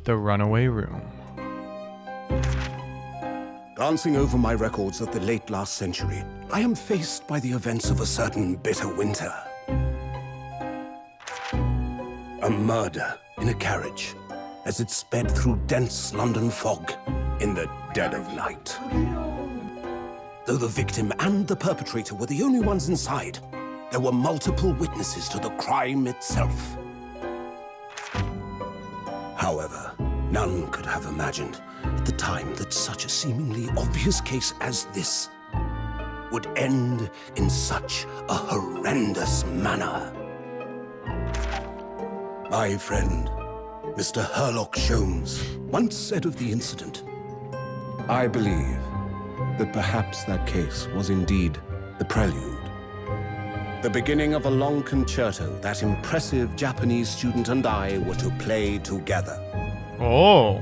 The runaway room. Glancing over my records of the late last century, I am faced by the events of a certain bitter winter. A murder in a carriage as it sped through dense London fog in the dead of night. Though the victim and the perpetrator were the only ones inside, there were multiple witnesses to the crime itself. However, none could have imagined at the time that such a seemingly obvious case as this would end in such a horrendous manner. My friend, Mr. Herlock Sholmes, once said of the incident, "I believe that perhaps that case was indeed the prelude. The beginning of a long concerto that impressive Japanese student and I were to play together." Oh.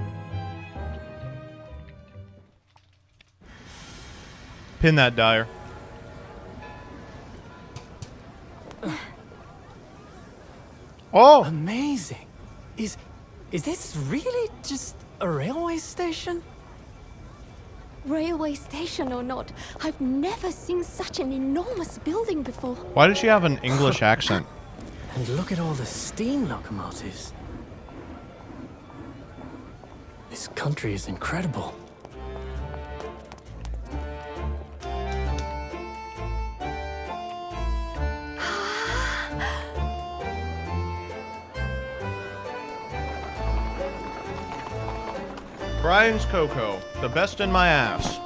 Pin that, Dyer. Oh! Amazing. Is this really just a railway station? Railway station or not, I've never seen such an enormous building before. Why does she have an English accent? And look at all the steam locomotives. This country is incredible. Brian's Cocoa, the best in my ass.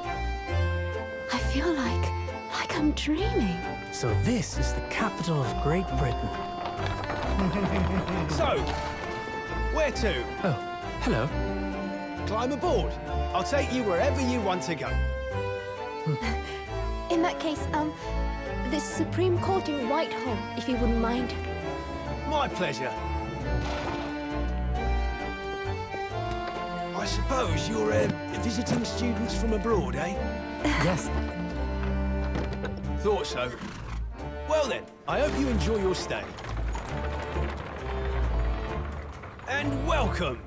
I feel like I'm dreaming. So this is the capital of Great Britain. So, where to? Oh, hello. Climb aboard. I'll take you wherever you want to go. In that case, the Supreme Court in Whitehall, if you wouldn't mind. My pleasure. I suppose you're visiting students from abroad, eh? Yes. Thought so. Well then, I hope you enjoy your stay. And welcome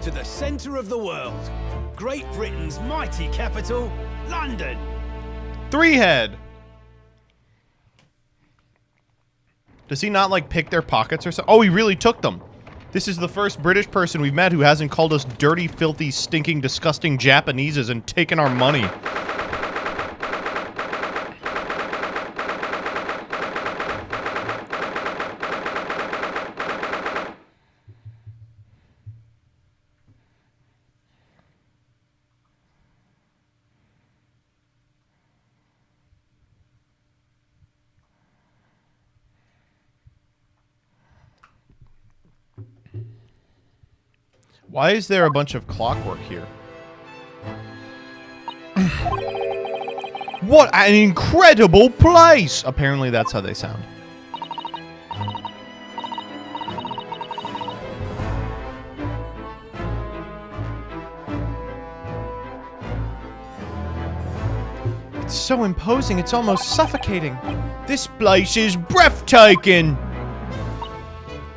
to the centre of the world, Great Britain's mighty capital, London. Three-head. Does he not, like, pick their pockets or something? Oh, he really took them. This is the first British person we've met who hasn't called us dirty, filthy, stinking, disgusting Japaneses and taken our money. Why is there a bunch of clockwork here? What an incredible place! Apparently that's how they sound. It's so imposing, it's almost suffocating. This place is breathtaking!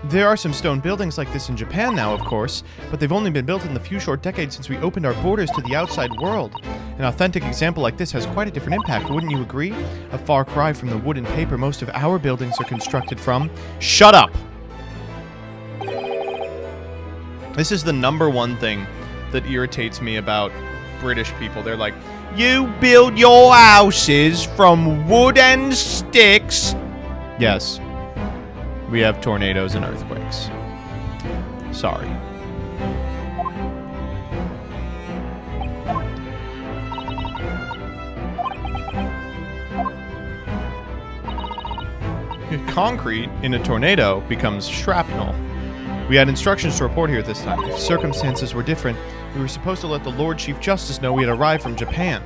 There are some stone buildings like this in Japan now, of course, but they've only been built in the few short decades since we opened our borders to the outside world. An authentic example like this has quite a different impact, wouldn't you agree? A far cry from the wood and paper most of our buildings are constructed from. Shut up! This is the #1 thing that irritates me about British people. They're like, you build your houses from wood and sticks. Yes. We have tornadoes and earthquakes. Sorry. Concrete in a tornado becomes shrapnel. We had instructions to report here this time. If circumstances were different, we were supposed to let the Lord Chief Justice know we had arrived from Japan.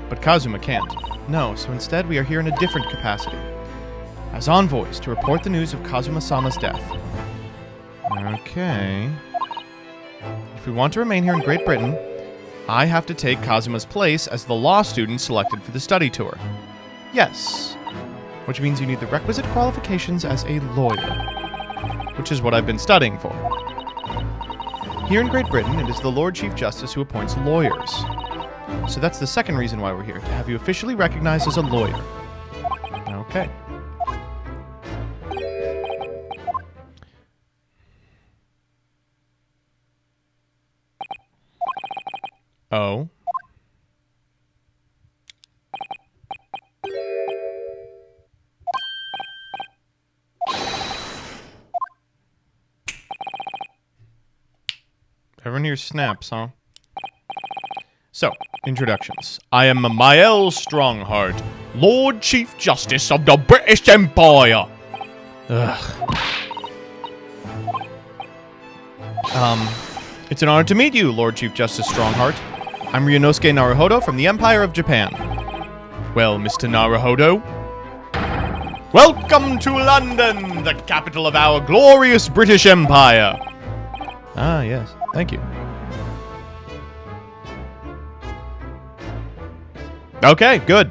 But Kazuma can't. No, so instead we are here in a different capacity. As envoys to report the news of Kazuma-sama's death. Okay. If we want to remain here in Great Britain, I have to take Kazuma's place as the law student selected for the study tour. Yes. Which means you need the requisite qualifications as a lawyer. Which is what I've been studying for. Here in Great Britain, it is the Lord Chief Justice who appoints lawyers. So that's the second reason why we're here, to have you officially recognized as a lawyer. Okay. Oh. Everyone here snaps, huh? So, introductions. I am Mael Strongheart, Lord Chief Justice of the British Empire. Ugh. It's an honor to meet you, Lord Chief Justice Strongheart. I'm Ryunosuke Naruhodo from the Empire of Japan. Well, Mr. Naruhodo, welcome to London, the capital of our glorious British Empire. Ah, yes. Thank you. Okay, good.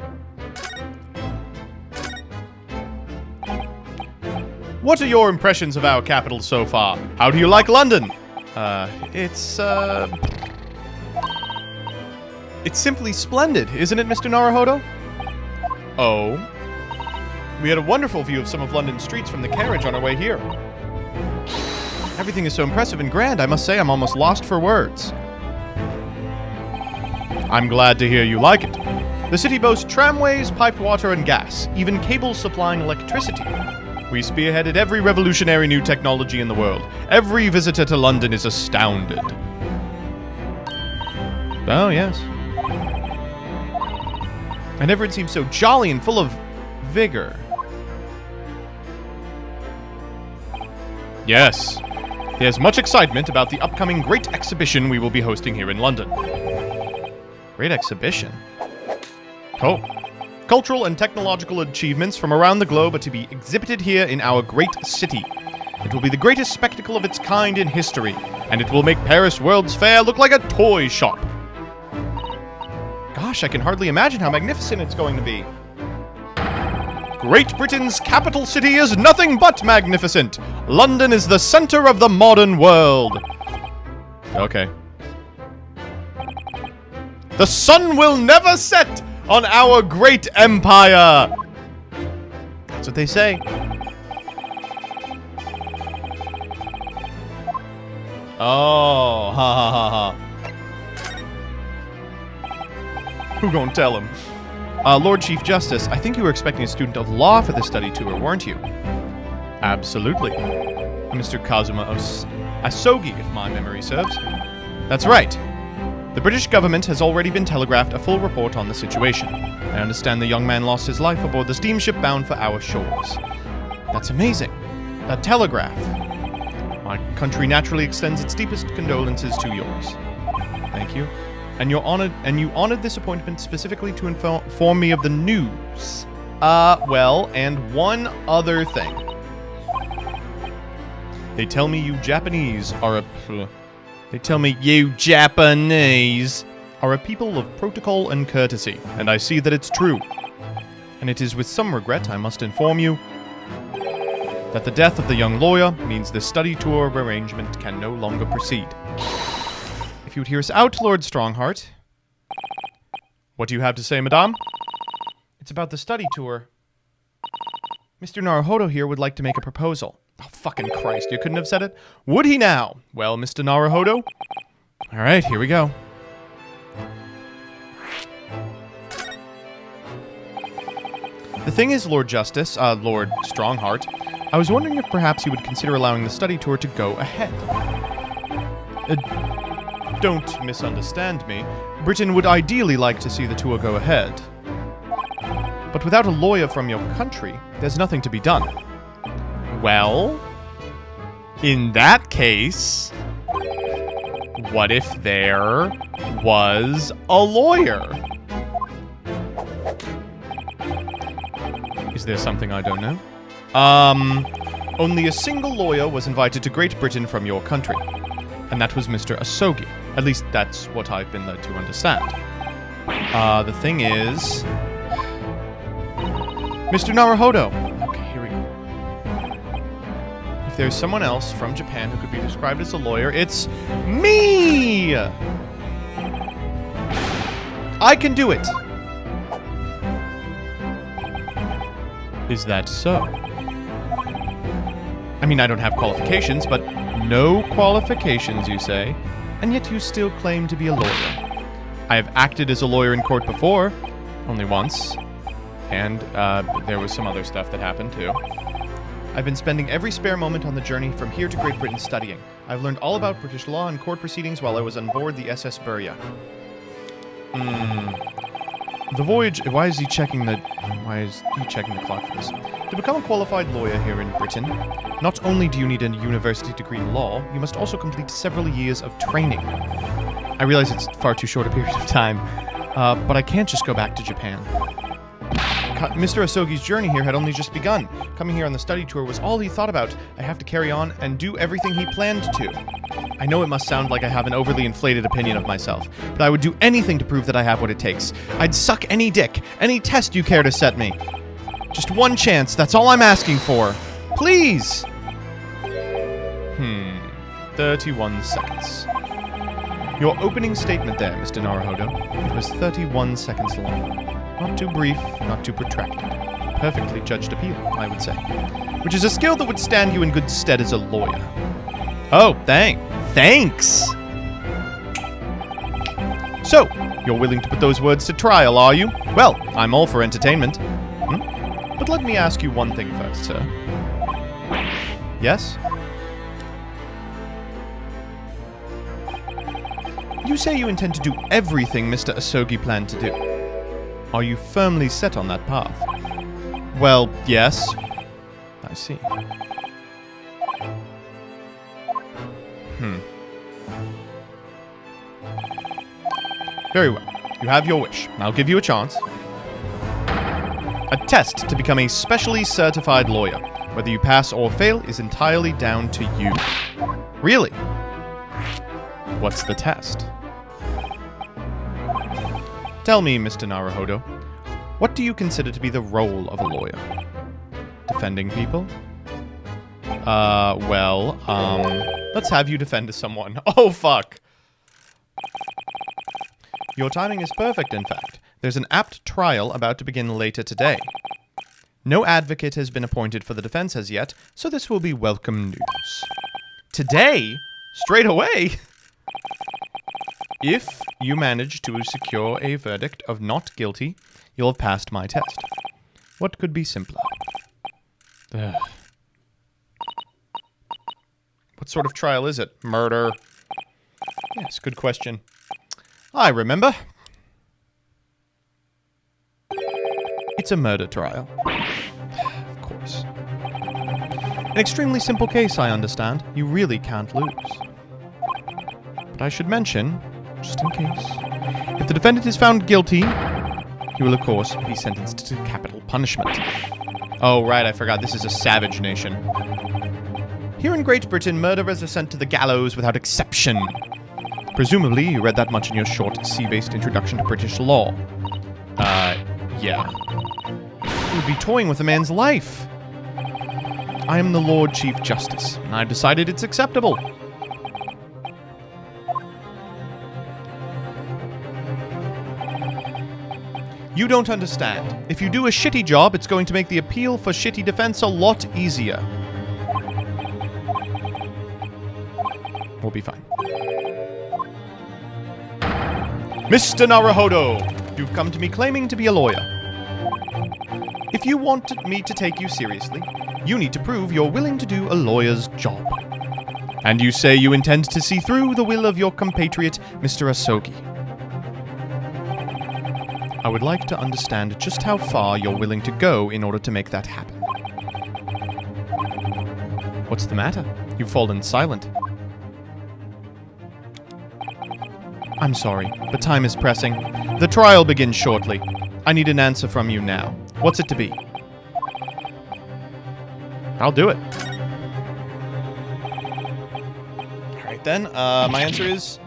What are your impressions of our capital so far? How do you like London? It's simply splendid, isn't it, Mr. Naruhodo? Oh. We had a wonderful view of some of London's streets from the carriage on our way here. Everything is so impressive and grand, I must say I'm almost lost for words. I'm glad to hear you like it. The city boasts tramways, piped water and gas, even cables supplying electricity. We spearheaded every revolutionary new technology in the world. Every visitor to London is astounded. Oh, yes. And everyone seems so jolly and full of vigor. Yes. There's much excitement about the upcoming great exhibition we will be hosting here in London. Great exhibition? Oh. Cultural and technological achievements from around the globe are to be exhibited here in our great city. It will be the greatest spectacle of its kind in history, and it will make Paris World's Fair look like a toy shop. Gosh, I can hardly imagine how magnificent it's going to be. Great Britain's capital city is nothing but magnificent. London is the center of the modern world. Okay. The sun will never set on our great empire. That's what they say. Oh, ha ha ha ha. Who gonna tell him? Lord Chief Justice, I think you were expecting a student of law for the study tour, weren't you? Absolutely. Mr. Kazuma Asogi, if my memory serves. That's right. The British government has already been telegraphed a full report on the situation. I understand the young man lost his life aboard the steamship bound for our shores. That's amazing. A telegraph. My country naturally extends its deepest condolences to yours. Thank you. And you honored this appointment specifically to inform me of the news. Well, and one other thing. They tell me you Japanese are a people of protocol and courtesy, and I see that it's true. And it is with some regret I must inform you that the death of the young lawyer means this study tour arrangement can no longer proceed. If you would hear us out, Lord Strongheart. What do you have to say, madame? It's about the study tour. Mr. Naruhodo here would like to make a proposal. Oh, fucking Christ, you couldn't have said it? Would he now? Well, Mr. Naruhodo? Alright, here we go. The thing is, Lord Justice, Lord Strongheart, I was wondering if perhaps you would consider allowing the study tour to go ahead. Don't misunderstand me. Britain would ideally like to see the tour go ahead. But without a lawyer from your country, there's nothing to be done. Well, in that case, what if there was a lawyer? Is there something I don't know? Only a single lawyer was invited to Great Britain from your country. And that was Mr. Asogi. At least that's what I've been led to understand. The thing is... Mr. Naruhodo. Okay, here we go. If there's someone else from Japan who could be described as a lawyer, it's me! I can do it! Is that so? I mean, I don't have qualifications, but no qualifications, you say? And yet you still claim to be a lawyer. I have acted as a lawyer in court before, only once, and there was some other stuff that happened too. I've been spending every spare moment on the journey from here to Great Britain studying. I've learned all about British law and court proceedings while I was on board the SS Burya. The voyage... Why is he checking the clock for this? To become a qualified lawyer here in Britain, not only do you need a university degree in law, you must also complete several years of training. I realize it's far too short a period of time, but I can't just go back to Japan. Mr. Asogi's journey here had only just begun. Coming here on the study tour was all he thought about. I have to carry on and do everything he planned to. I know it must sound like I have an overly inflated opinion of myself, but I would do anything to prove that I have what it takes. I'd suck any dick, any test you care to set me. Just one chance, that's all I'm asking for. Please! 31 seconds. Your opening statement there, Mr. Naruhodo. It was 31 seconds long. Not too brief, not too protracted. Perfectly judged appeal, I would say. Which is a skill that would stand you in good stead as a lawyer. Oh, thanks! So, you're willing to put those words to trial, are you? Well, I'm all for entertainment. But let me ask you one thing first, sir. Yes? You say you intend to do everything Mr. Asogi planned to do. Are you firmly set on that path? Well, yes. I see. Very well. You have your wish. I'll give you a chance. A test to become a specially certified lawyer. Whether you pass or fail is entirely down to you. Really? What's the test? Tell me, Mr. Naruhodo, what do you consider to be the role of a lawyer? Defending people? Let's have you defend someone. Oh, fuck. Your timing is perfect, in fact. There's an apt trial about to begin later today. No advocate has been appointed for the defense as yet, so this will be welcome news. Today? Straight away? If you manage to secure a verdict of not guilty, you'll have passed my test. What could be simpler? Ugh. What sort of trial is it? Murder? Yes, good question. I remember. It's a murder trial. Of course. An extremely simple case, I understand. You really can't lose. But I should mention, just in case, if the defendant is found guilty, he will, of course, be sentenced to capital punishment. Oh, right, I forgot. This is a savage nation. Here in Great Britain, murderers are sent to the gallows without exception. Presumably, you read that much in your short, sea-based introduction to British law. Yeah. You would be toying with a man's life. I am the Lord Chief Justice, and I've decided it's acceptable. You don't understand. If you do a shitty job, it's going to make the appeal for shitty defense a lot easier. We'll be fine. Mr. Naruhodo, you've come to me claiming to be a lawyer. If you want me to take you seriously, you need to prove you're willing to do a lawyer's job. And you say you intend to see through the will of your compatriot, Mr. Asogi. I would like to understand just how far you're willing to go in order to make that happen. What's the matter? You've fallen silent. I'm sorry, but time is pressing. The trial begins shortly. I need an answer from you now. What's it to be? I'll do it. Alright then, my answer is...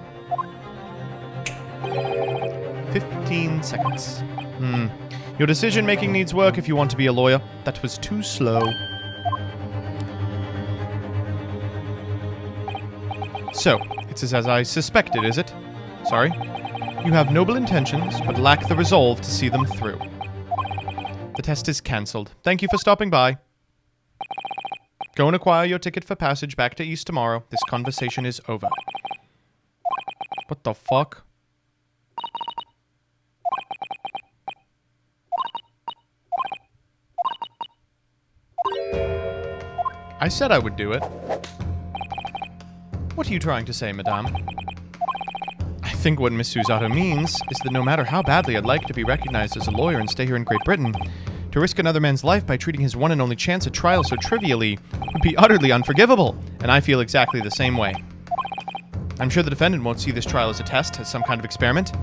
15 seconds. Your decision-making needs work if you want to be a lawyer. That was too slow. So, it's as I suspected, is it? Sorry? You have noble intentions, but lack the resolve to see them through. The test is cancelled. Thank you for stopping by. Go and acquire your ticket for passage back to East tomorrow. This conversation is over. What the fuck? I said I would do it. What are you trying to say, madame? I think what Miss Susato means is that no matter how badly I'd like to be recognized as a lawyer and stay here in Great Britain, to risk another man's life by treating his one and only chance at trial so trivially would be utterly unforgivable, and I feel exactly the same way. I'm sure the defendant won't see this trial as a test, as some kind of experiment.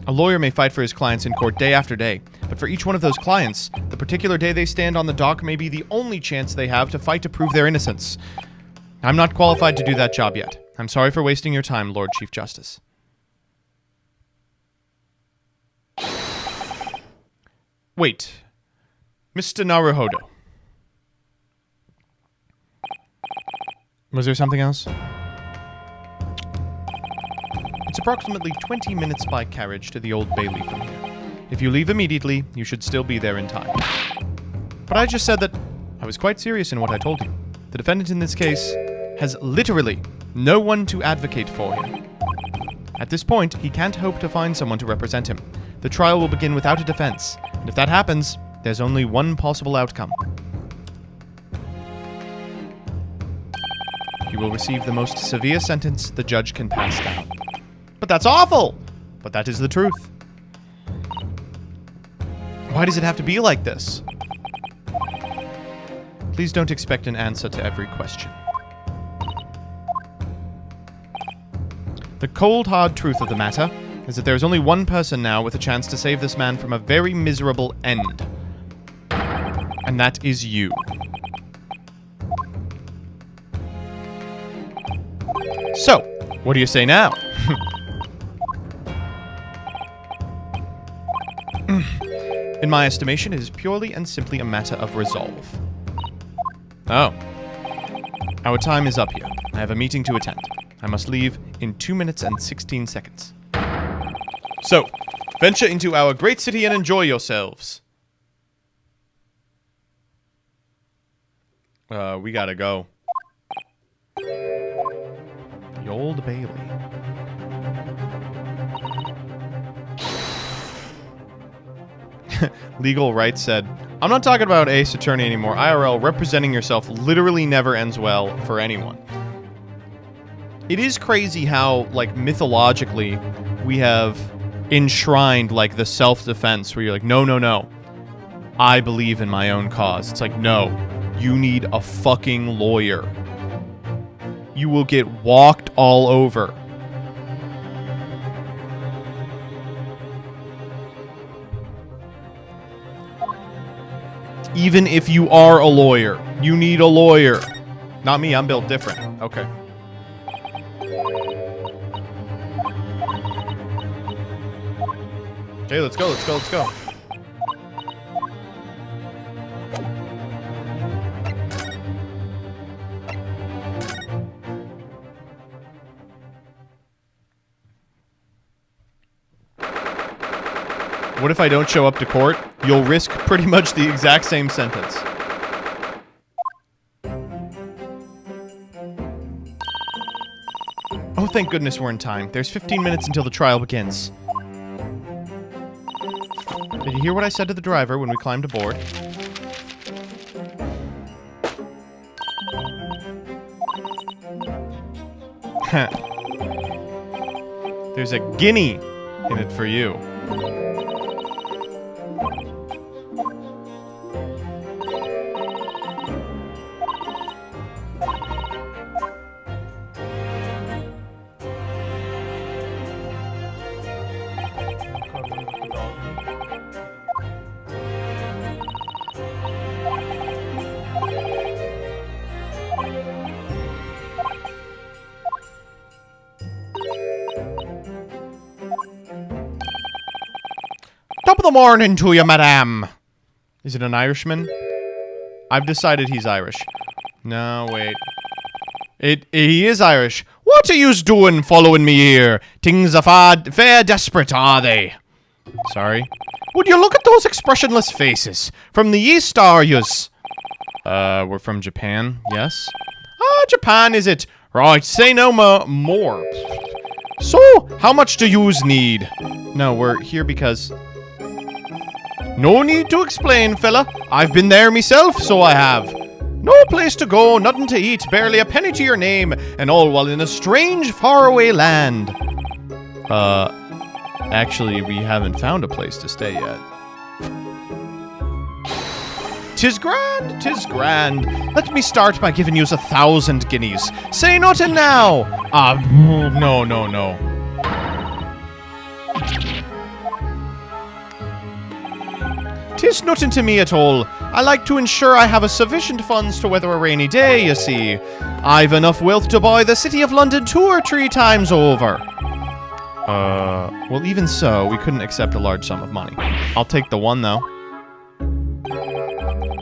A lawyer may fight for his clients in court day after day, but for each one of those clients, the particular day they stand on the dock may be the only chance they have to fight to prove their innocence. I'm not qualified to do that job yet. I'm sorry for wasting your time, Lord Chief Justice. Wait. Mr. Naruhodo. Was there something else? It's approximately 20 minutes by carriage to the Old Bailey from here. If you leave immediately, you should still be there in time. But I just said that I was quite serious in what I told you. The defendant in this case has literally no one to advocate for him. At this point, he can't hope to find someone to represent him. The trial will begin without a defense, and if that happens, there's only one possible outcome. He will receive the most severe sentence the judge can pass down. But that's awful! But that is the truth. Why does it have to be like this? Please don't expect an answer to every question. The cold, hard truth of the matter is that there is only one person now with a chance to save this man from a very miserable end. And that is you. So, what do you say now? In my estimation, it is purely and simply a matter of resolve. Oh. Our time is up here. I have a meeting to attend. I must leave in 2 minutes and 16 seconds. So, venture into our great city and enjoy yourselves. We gotta go. The Old Bailey. Legal Rights said, I'm not talking about Ace Attorney anymore. IRL, representing yourself literally never ends well for anyone. It is crazy how, like, mythologically, we have enshrined, like, the self-defense where you're like, no, no, no. I believe in my own cause. It's like, no, you need a fucking lawyer. You will get walked all over. Even if you are a lawyer, you need a lawyer. Not me, I'm built different. Okay. Okay, let's go, let's go, let's go. What if I don't show up to court? You'll risk pretty much the exact same sentence. Oh, thank goodness we're in time. There's 15 minutes until the trial begins. Did you hear what I said to the driver when we climbed aboard? There's a guinea in it for you. Top of the morning to you, madame. Is it an Irishman? I've decided he's Irish. No, wait. He is Irish. What are yous doing following me here? Things are fair desperate, are they? Sorry. Would you look at those expressionless faces? From the east, are yous? We're from Japan, yes? Ah, Japan, is it? Right, say no more. So, how much do yous need? No, we're here because... No need to explain, fella. I've been there myself, so I have. No place to go, nothing to eat, barely a penny to your name, and all while in a strange, faraway land. Actually, we haven't found a place to stay yet. 'Tis grand, 'tis grand. Let me start by giving yous 1,000 guineas. Say nothing now. No. 'Tis nothing to me at all. I like to ensure I have a sufficient funds to weather a rainy day, you see. I've enough wealth to buy the City of London 2 or 3 times over. Well, even so, we couldn't accept a large sum of money. I'll take the 1, though.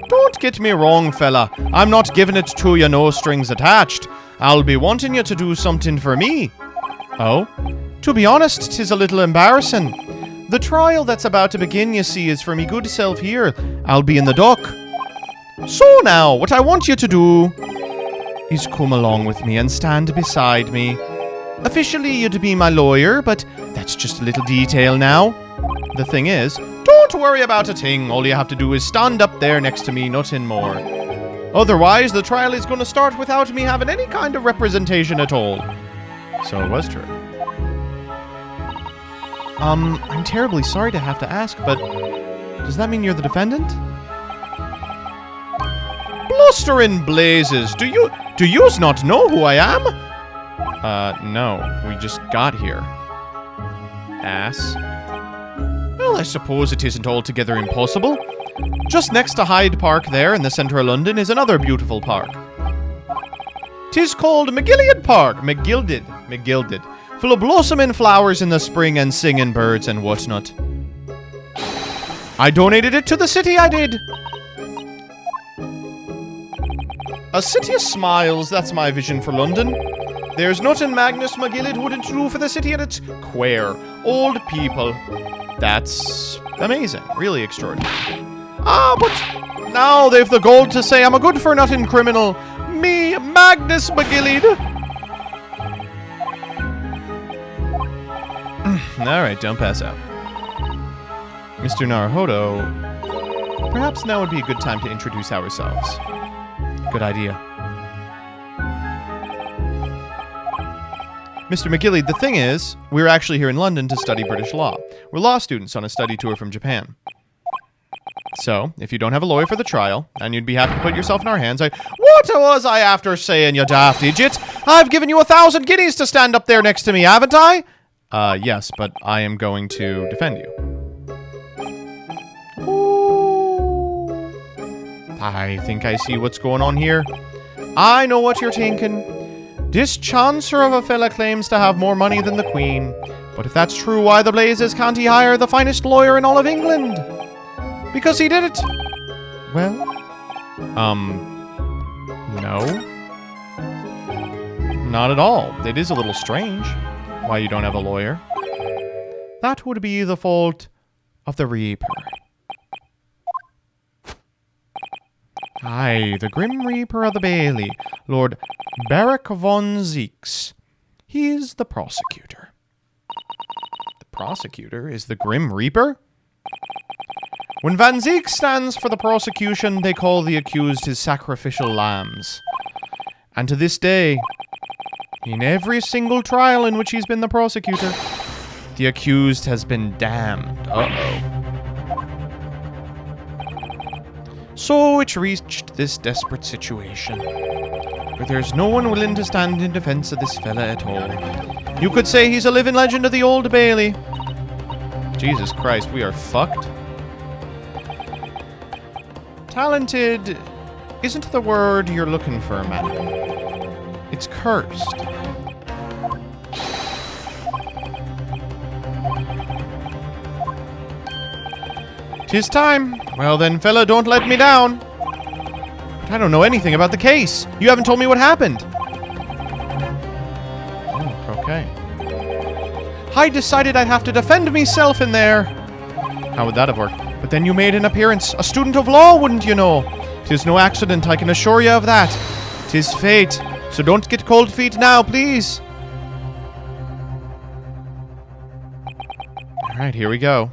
Don't get me wrong, fella. I'm not giving it to you no strings attached. I'll be wanting you to do something for me. Oh? To be honest, 'tis a little embarrassing. The trial that's about to begin, you see, is for me good self here. I'll be in the dock. So now, what I want you to do is come along with me and stand beside me. Officially, you'd be my lawyer, but that's just a little detail now. The thing is, don't worry about a thing. All you have to do is stand up there next to me, nothing more. Otherwise, the trial is going to start without me having any kind of representation at all. So it was true. I'm terribly sorry to have to ask, but does that mean you're the defendant? Blustering blazes! Do yous not know who I am? No. We just got here. Ass. Well, I suppose it isn't altogether impossible. Just next to Hyde Park there in the centre of London is another beautiful park. 'Tis called McGilded Park. McGilded. Full of blossoming flowers in the spring and singing birds and whatnot. I donated it to the city, I did. A city of smiles, that's my vision for London. There's nothing Magnus McGilded wouldn't do for the city, and it's queer. Old people. That's amazing. Really extraordinary. Ah, but now they've the gall to say I'm a good-for-nothing criminal. Me, Magnus McGilded. Alright, don't pass out. Mr. Naruhodo, perhaps now would be a good time to introduce ourselves. Good idea. Mr. McGilded, the thing is, we're actually here in London to study British law. We're law students on a study tour from Japan. So, if you don't have a lawyer for the trial, and you'd be happy to put yourself in our hands, What was I after saying, you daft idiot? I've given you 1,000 guineas to stand up there next to me, haven't I? Yes, but I am going to defend you. Ooh. I think I see what's going on here. I know what you're thinking. This chancer of a fella claims to have more money than the Queen. But if that's true, why the blazes can't he hire the finest lawyer in all of England? Because he did it. Well, no. Not at all. It is a little strange why you don't have a lawyer. That would be the fault of the Reaper. Aye, the Grim Reaper of the Bailey, Lord Barak von Zeeks. He's the prosecutor. The prosecutor is the Grim Reaper? When Van Zeek stands for the prosecution, they call the accused his sacrificial lambs. And to this day, in every single trial in which he's been the prosecutor, the accused has been damned. Uh-oh. So it's reached this desperate situation, where there's no one willing to stand in defense of this fella at all. You could say he's a living legend of the Old Bailey. Jesus Christ, we are fucked. Talented isn't the word you're looking for, madam. It's cursed. "'Tis time. Well then, fella, don't let me down. But I don't know anything about the case. You haven't told me what happened. Oh, okay. I decided I'd have to defend myself in there. How would that have worked? But then you made an appearance. A student of law, wouldn't you know? 'Tis no accident, I can assure you of that. 'Tis fate. So don't get cold feet now, please. Alright, here we go.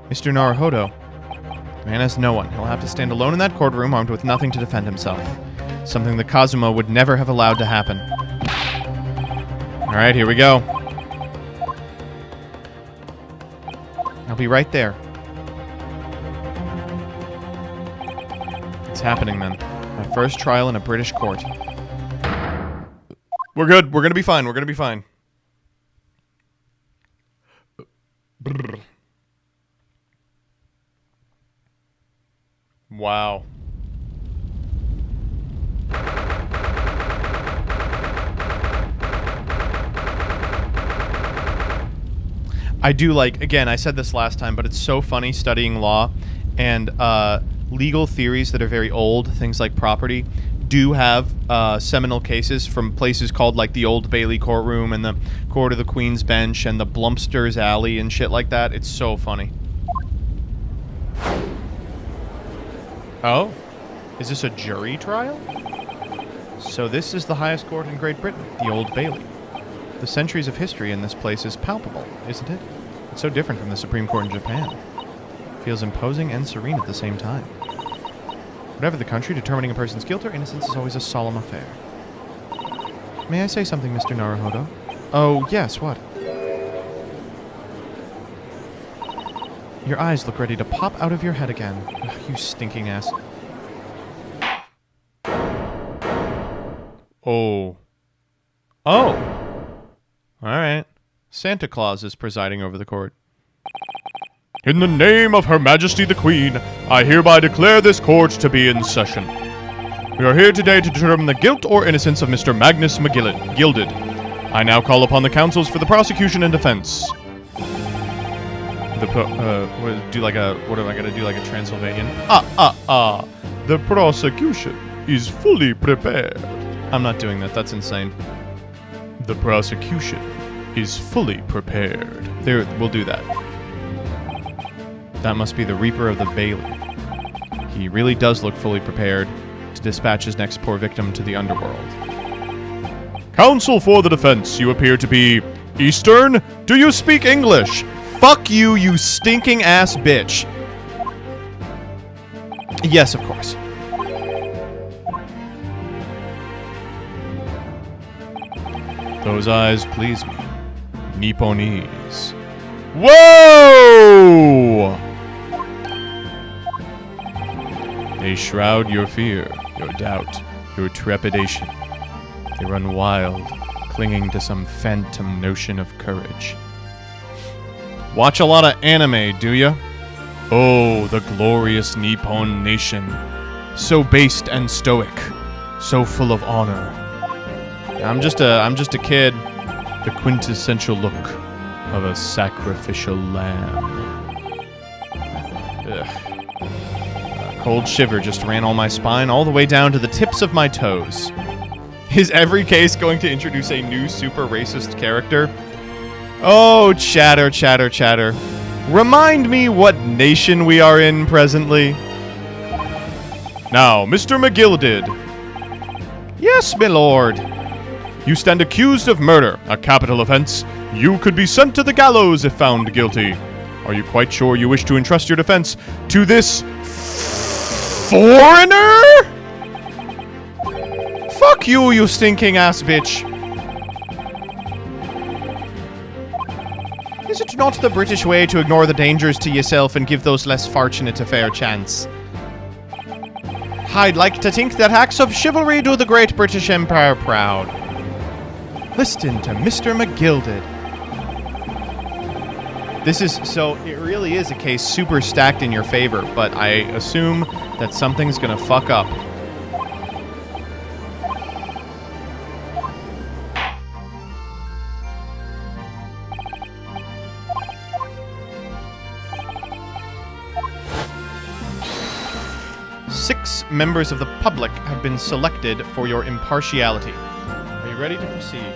Mr. Naruhodo. Man has no one. He'll have to stand alone in that courtroom, armed with nothing to defend himself. Something that Kazuma would never have allowed to happen. Alright, here we go. I'll be right there. It's happening, then. My first trial in a British court. We're good. We're gonna be fine. We're gonna be fine. Brrr. Wow. I do like, again, I said this last time, but it's so funny studying law and legal theories that are very old, things like property, do have seminal cases from places called like the Old Bailey courtroom and the Court of the Queen's Bench and the Blumpster's Alley and shit like that. It's so funny. Oh? Is this a jury trial? So this is the highest court in Great Britain, the Old Bailey. The centuries of history in this place is palpable, isn't it? It's so different from the Supreme Court in Japan. Feels imposing and serene at the same time. Whatever the country, determining a person's guilt or innocence is always a solemn affair. May I say something, Mr. Naruhodo? Oh, yes, what? Your eyes look ready to pop out of your head again. Ugh, you stinking ass. Oh. Oh! Alright. Santa Claus is presiding over the court. In the name of Her Majesty the Queen, I hereby declare this court to be in session. We are here today to determine the guilt or innocence of Mr. Magnus McGilded. I now call upon the counsels for the prosecution and defense. What am I gonna do, like a Transylvanian? The prosecution is fully prepared. I'm not doing that, that's insane. The prosecution is fully prepared. There, we'll do that. That must be the Reaper of the Bailey. He really does look fully prepared to dispatch his next poor victim to the underworld. Counsel for the defense, you appear to be Eastern? Do you speak English? Fuck you, you stinking ass bitch. Yes, of course. Those eyes please me. Nipponese. Whoa! They shroud your fear, your doubt, your trepidation. They run wild, clinging to some phantom notion of courage. Watch a lot of anime, do ya? Oh, the glorious Nippon nation. So based and stoic. So full of honor. I'm just a kid. The quintessential look of a sacrificial lamb. Ugh. A cold shiver just ran all my spine all the way down to the tips of my toes. Is every case going to introduce a new super racist character? Oh, chatter, chatter, chatter. Remind me what nation we are in presently. Now, Mr. McGilded. Yes, my lord. You stand accused of murder, a capital offense. You could be sent to the gallows if found guilty. Are you quite sure you wish to entrust your defense to this foreigner? Fuck you, you stinking ass bitch. Is it not the British way to ignore the dangers to yourself and give those less fortunate a fair chance? I'd like to think that acts of chivalry do the great British Empire proud. Listen to Mr. McGilded. This is, so it really is a case super stacked in your favor, but I assume that something's gonna fuck up. 6 members of the public have been selected for your impartiality. Are you ready to proceed?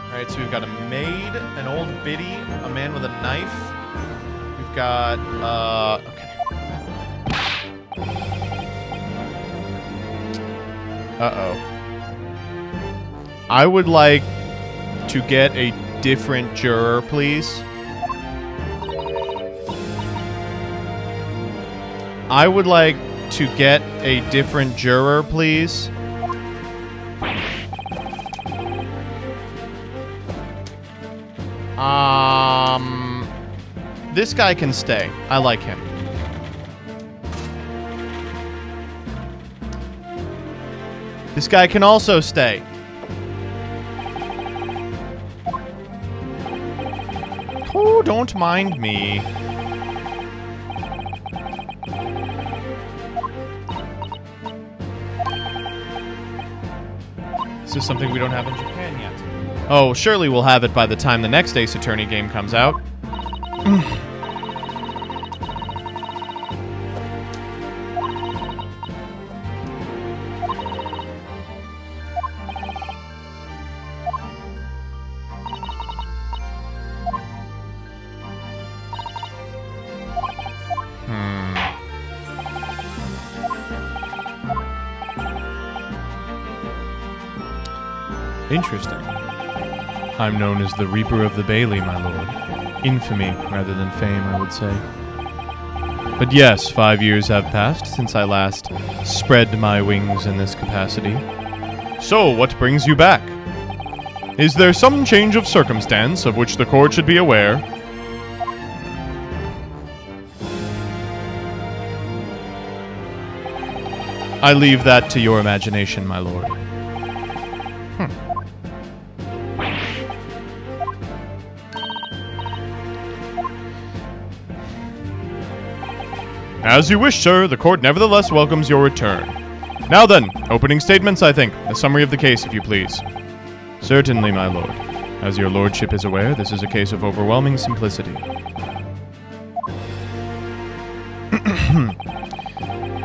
Alright, so we've got a maid, an old biddy, a man with a knife. We've got, okay. Uh-oh. I would like to get a different juror, please. I would like to get a different juror, please. This guy can stay. I like him. This guy can also stay. Oh, don't mind me. This is something we don't have in Japan yet. Oh, surely we'll have it by the time the next Ace Attorney game comes out. Interesting. I'm known as the Reaper of the Bailey, my lord. Infamy, rather than fame, I would say. But yes, 5 years have passed since I last spread my wings in this capacity. So, what brings you back? Is there some change of circumstance of which the court should be aware? I leave that to your imagination, my lord. As you wish, sir. The court nevertheless welcomes your return. Now then, opening statements, I think. A summary of the case, if you please. Certainly, my lord. As your lordship is aware, this is a case of overwhelming simplicity.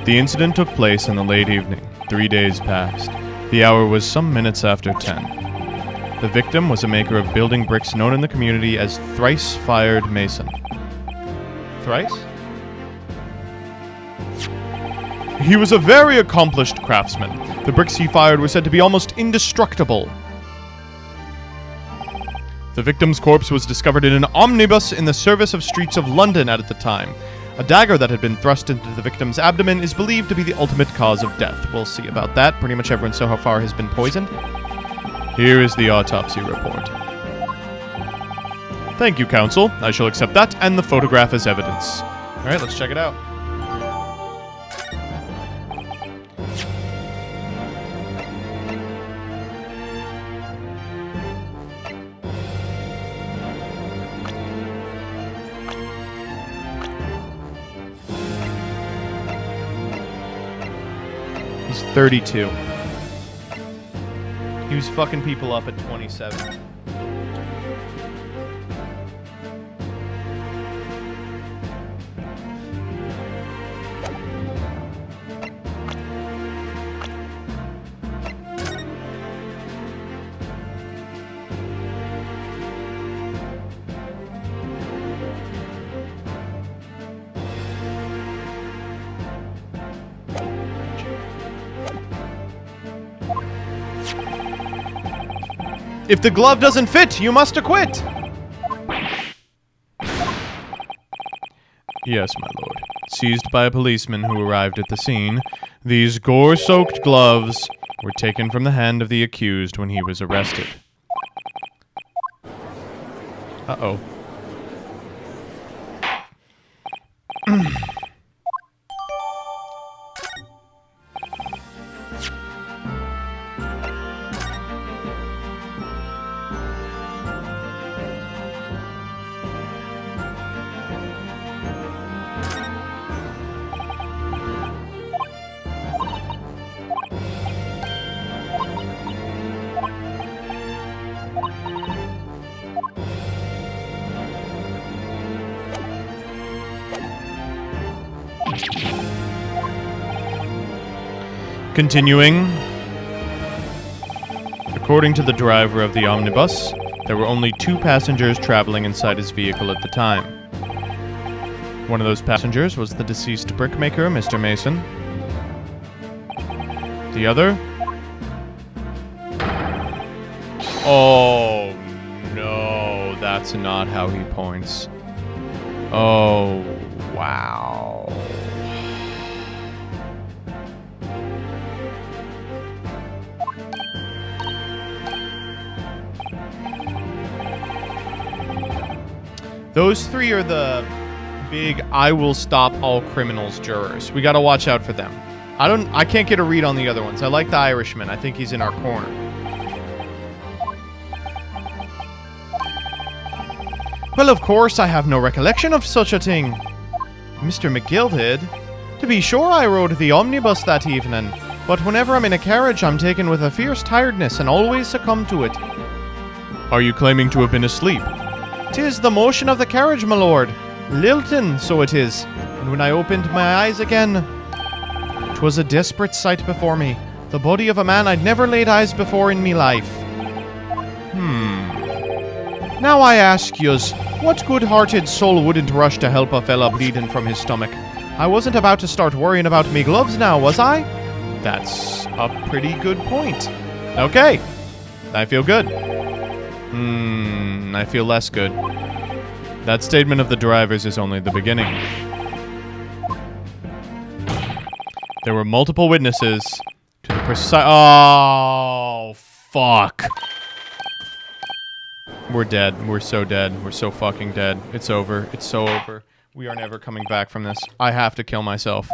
The incident took place in the late evening. 3 days passed. The hour was some minutes after 10. The victim was a maker of building bricks known in the community as Thrice-Fired Mason. Thrice? He was a very accomplished craftsman. The bricks he fired were said to be almost indestructible. The victim's corpse was discovered in an omnibus in the service of streets of London at the time. A dagger that had been thrust into the victim's abdomen is believed to be the ultimate cause of death. We'll see about that. Pretty much everyone so far has been poisoned. Here is the autopsy report. Thank you, counsel. I shall accept that and the photograph as evidence. All right, let's check it out. He's 32. He was fucking people up at 27. If the glove doesn't fit, you must acquit! Yes, my lord. Seized by a policeman who arrived at the scene, these gore-soaked gloves were taken from the hand of the accused when he was arrested. Uh-oh. Continuing. According to the driver of the omnibus, there were only 2 passengers traveling inside his vehicle at the time. One of those passengers was the deceased brickmaker, Mr. Mason. The other? Oh, no, that's not how he points. Oh, wow. Those 3 are the big I will stop all criminals jurors. We gotta watch out for them. I can't get a read on the other ones. I like the Irishman. I think he's in our corner. Well, of course, I have no recollection of such a thing. Mr. McGilded? To be sure, I rode the omnibus that evening, but whenever I'm in a carriage, I'm taken with a fierce tiredness and always succumb to it. Are you claiming to have been asleep? 'Tis the motion of the carriage, my lord. Lilting, so it is. And when I opened my eyes again, 'twas a desperate sight before me. The body of a man I'd never laid eyes before in me life. Now I ask yous, what good-hearted soul wouldn't rush to help a fella bleeding from his stomach? I wasn't about to start worrying about me gloves now, was I? That's a pretty good point. Okay. I feel good. I feel less good. That statement of the driver's is only the beginning. There were multiple witnesses to the precise... Oh, fuck. We're dead. We're so dead. We're so fucking dead. It's over. It's so over. We are never coming back from this. I have to kill myself.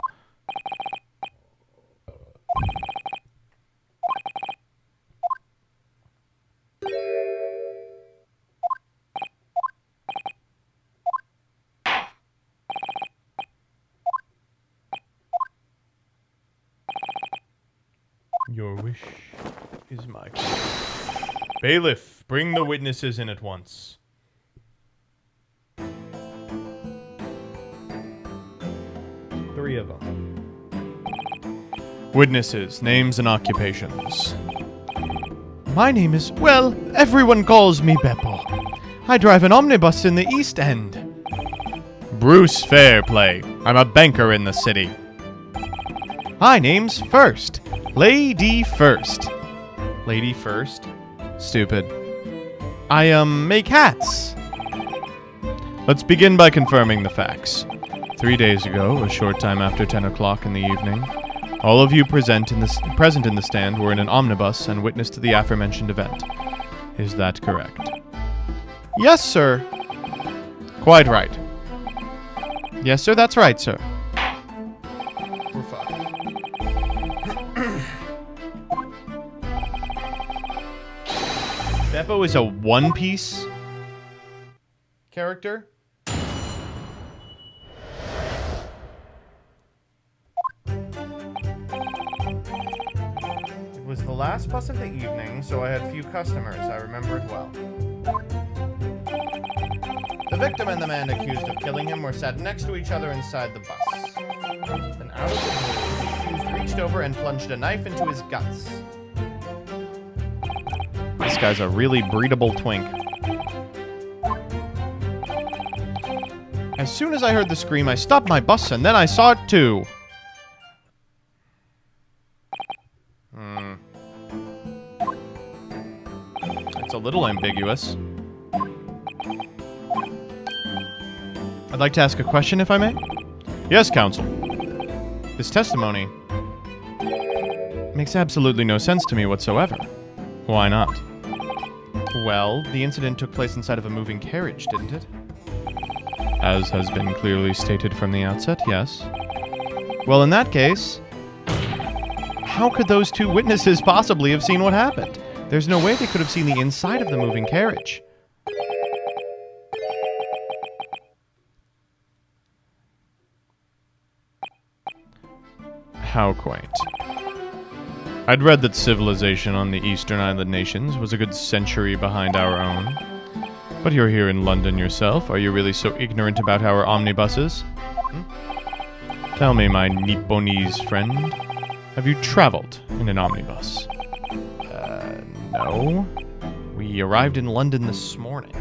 Your wish is my command. Bailiff, bring the witnesses in at once. Three of them. Witnesses, names and occupations. My name is, well, everyone calls me Beppo. I drive an omnibus in the East End. Bruce Fairplay. I'm a banker in the city. My name's First. Lady First. Lady First? Stupid. I, make hats. Let's begin by confirming the facts. 3 days ago, a short time after 10 o'clock in the evening, all of you present in the stand were in an omnibus and witnessed the aforementioned event. Is that correct? Yes, sir. Quite right. Yes, sir, that's right, sir. We're fucked. Beppo is a One Piece character? It was the last bus of the evening, so I had few customers. I remember it well. The victim and the man accused of killing him were sat next to each other inside the bus. Then out of the blue, the accused reached over and plunged a knife into his guts. This guy's a really breedable twink. As soon as I heard the scream, I stopped my bus and then I saw it too. It's a little ambiguous. I'd like to ask a question, if I may? Yes, counsel. This testimony makes absolutely no sense to me whatsoever. Why not? Well, the incident took place inside of a moving carriage, didn't it? As has been clearly stated from the outset, yes. Well, in that case, how could those two witnesses possibly have seen what happened? There's no way they could have seen the inside of the moving carriage. How quaint. I'd read that civilization on the eastern island nations was a good century behind our own. But you're here in London yourself. Are you really so ignorant about our omnibuses? Tell me, my Nipponese friend, Have you traveled in an omnibus? No. We arrived in London this morning.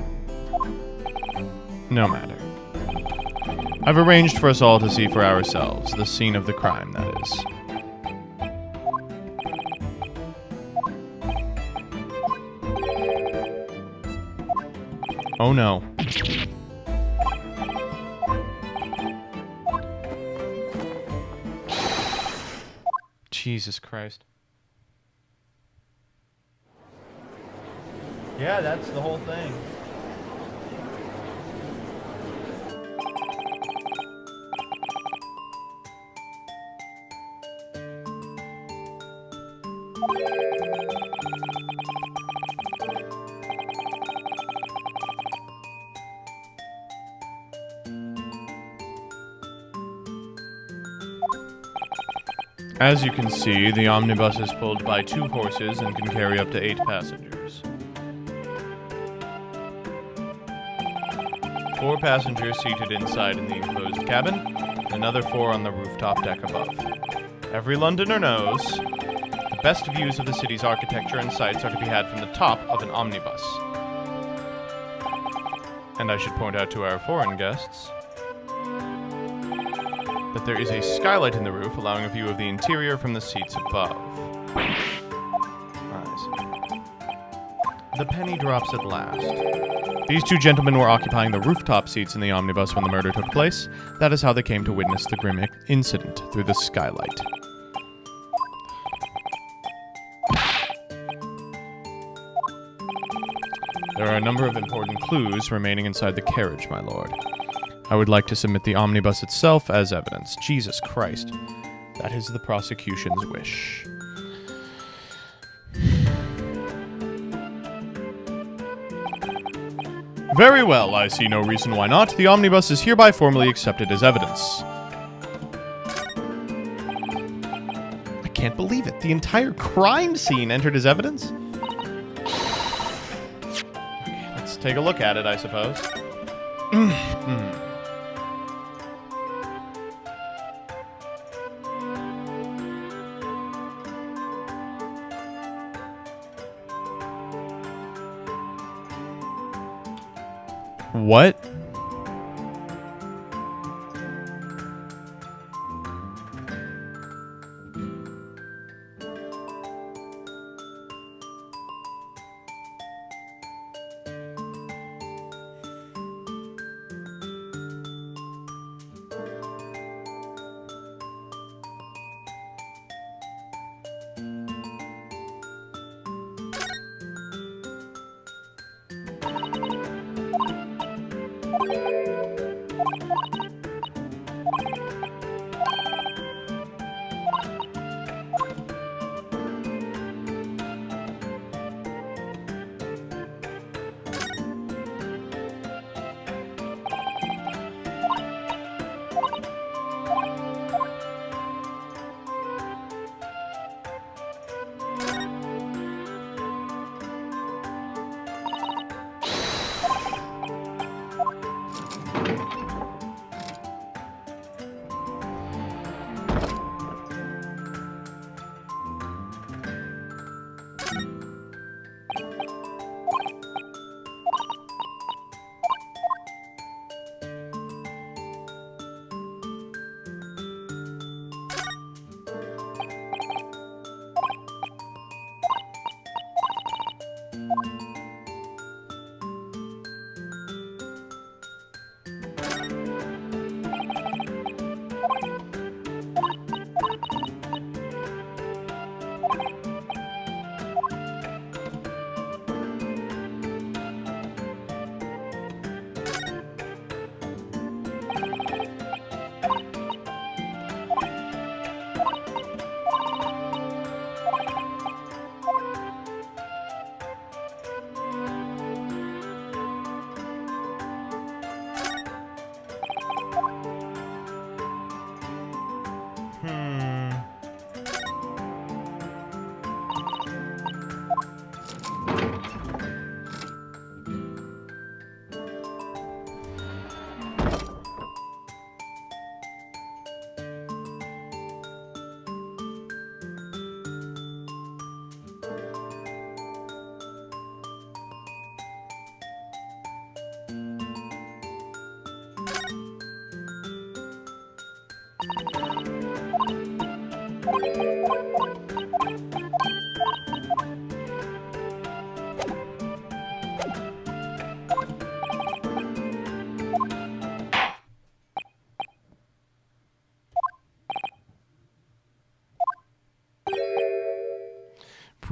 No matter. I've arranged for us all to see for ourselves, the scene of the crime, that is. Oh no. Jesus Christ. Yeah, that's the whole thing. As you can see, the omnibus is pulled by 2 horses and can carry up to 8 passengers. 4 passengers seated inside in the enclosed cabin, another 4 on the rooftop deck above. Every Londoner knows the best views of the city's architecture and sights are to be had from the top of an omnibus. And I should point out to our foreign guests that there is a skylight in the roof, allowing a view of the interior from the seats above. I see. The penny drops at last. These 2 gentlemen were occupying the rooftop seats in the omnibus when the murder took place. That is how they came to witness the grim incident through the skylight. There are a number of important clues remaining inside the carriage, my lord. I would like to submit the omnibus itself as evidence. Jesus Christ. That is the prosecution's wish. Very well, I see no reason why not. The omnibus is hereby formally accepted as evidence. I can't believe it. The entire crime scene entered as evidence? Okay, let's take a look at it, I suppose. What?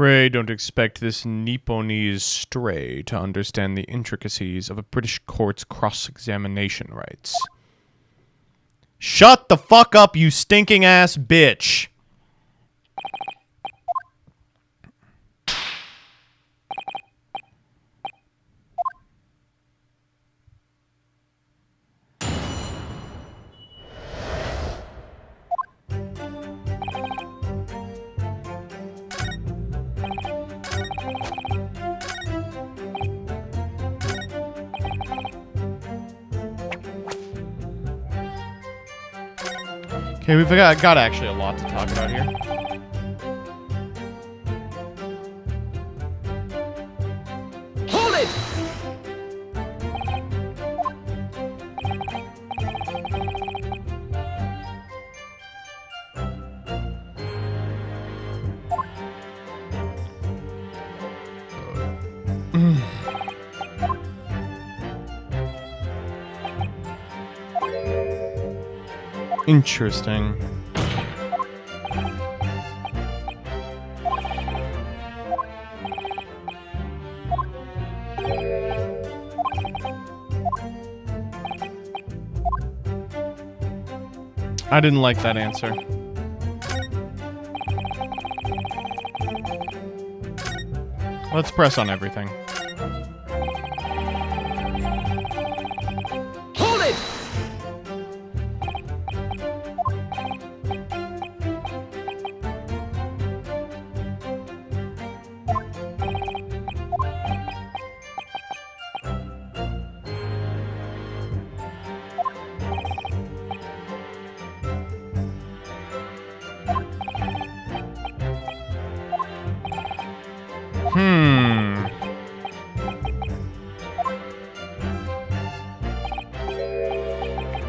Pray don't expect this Nipponese stray to understand the intricacies of a British court's cross-examination rights. Shut the fuck up, you stinking ass bitch! Okay, we've got actually a lot to talk about here. Hold it! Interesting. I didn't like that answer. Let's press on everything. Hold it!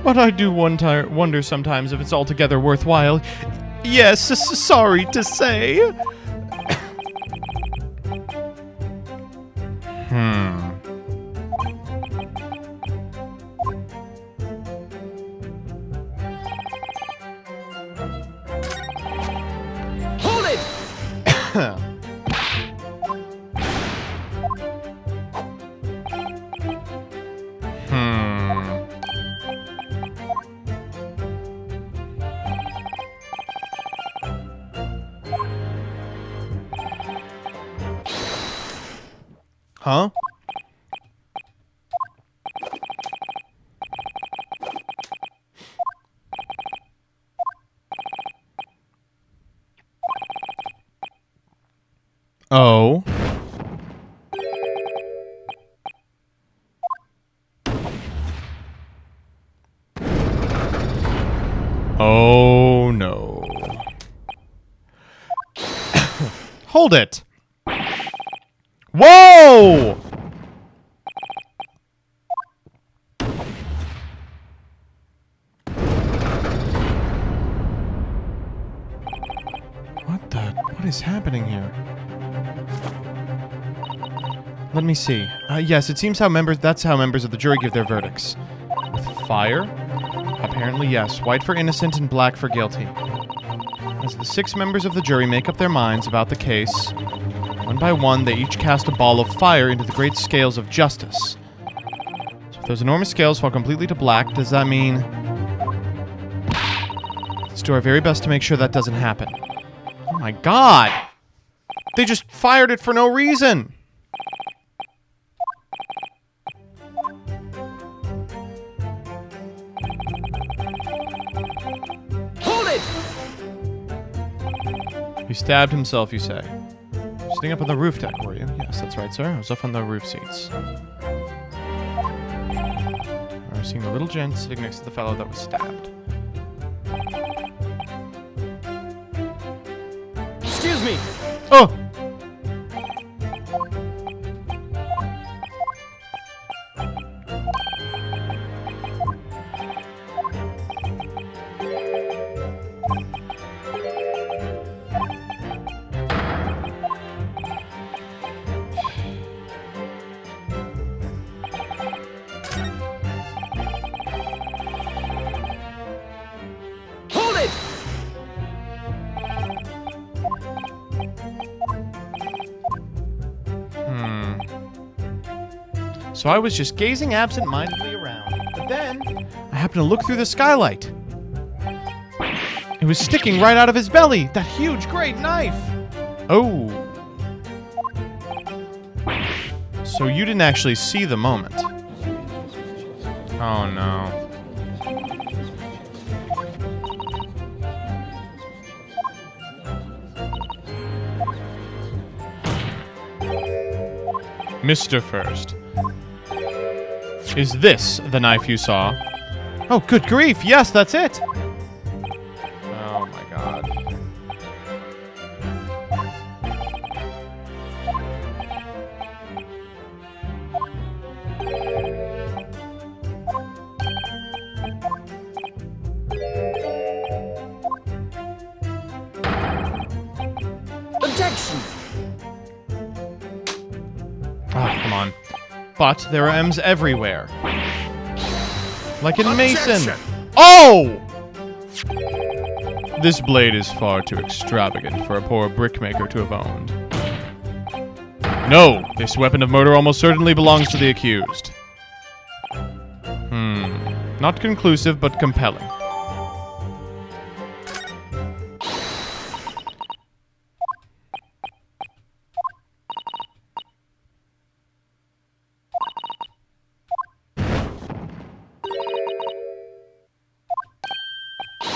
But I do wonder sometimes if it's altogether worthwhile. Yes, sorry to say. Hold it! Huh? Oh. Oh no. Hold it. Whoa! What is happening here? Let me see. Yes, it seems that's how members of the jury give their verdicts. With fire? Apparently, yes. White for innocent and black for guilty. As the 6 members of the jury make up their minds about the case, one by one, they each cast a ball of fire into the great scales of justice. So if those enormous scales fall completely to black, does that mean... Let's do our very best to make sure that doesn't happen. Oh my god! They just fired it for no reason! Hold it! He stabbed himself, you say? Sitting up on the roof deck, were you? Yes, that's right, sir. I was up on the roof seats. I was seeing the little gent sitting next to the fellow that was stabbed. Excuse me! Oh! So I was just gazing absent-mindedly around. But then, I happened to look through the skylight. It was sticking right out of his belly! That huge, great knife! Oh. So you didn't actually see the moment. Oh no. Mr. First. Is this the knife you saw? Oh, good grief! Yes, that's it! Oh my god. Objection! Ah, come on. But there are M's everywhere. Like in Mason. Oh! This blade is far too extravagant for a poor brickmaker to have owned. No! This weapon of murder almost certainly belongs to the accused. Not conclusive, but compelling.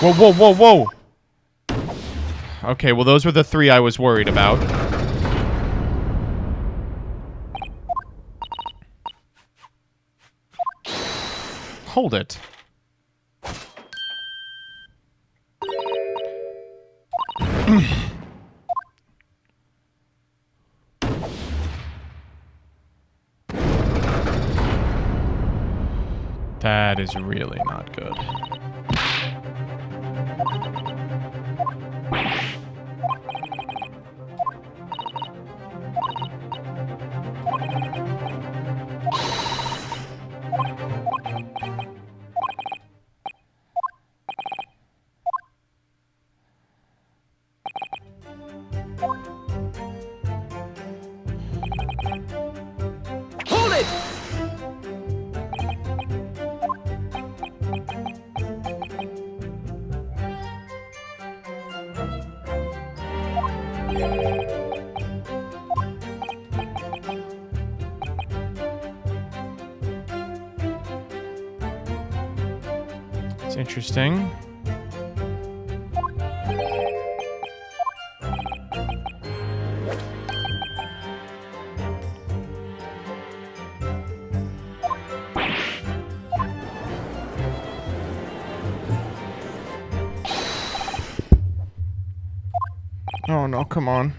Whoa, whoa, whoa, whoa! Okay, well those were the three I was worried about. Hold it. That is really not good. Hold it! It's interesting. Oh no, come on.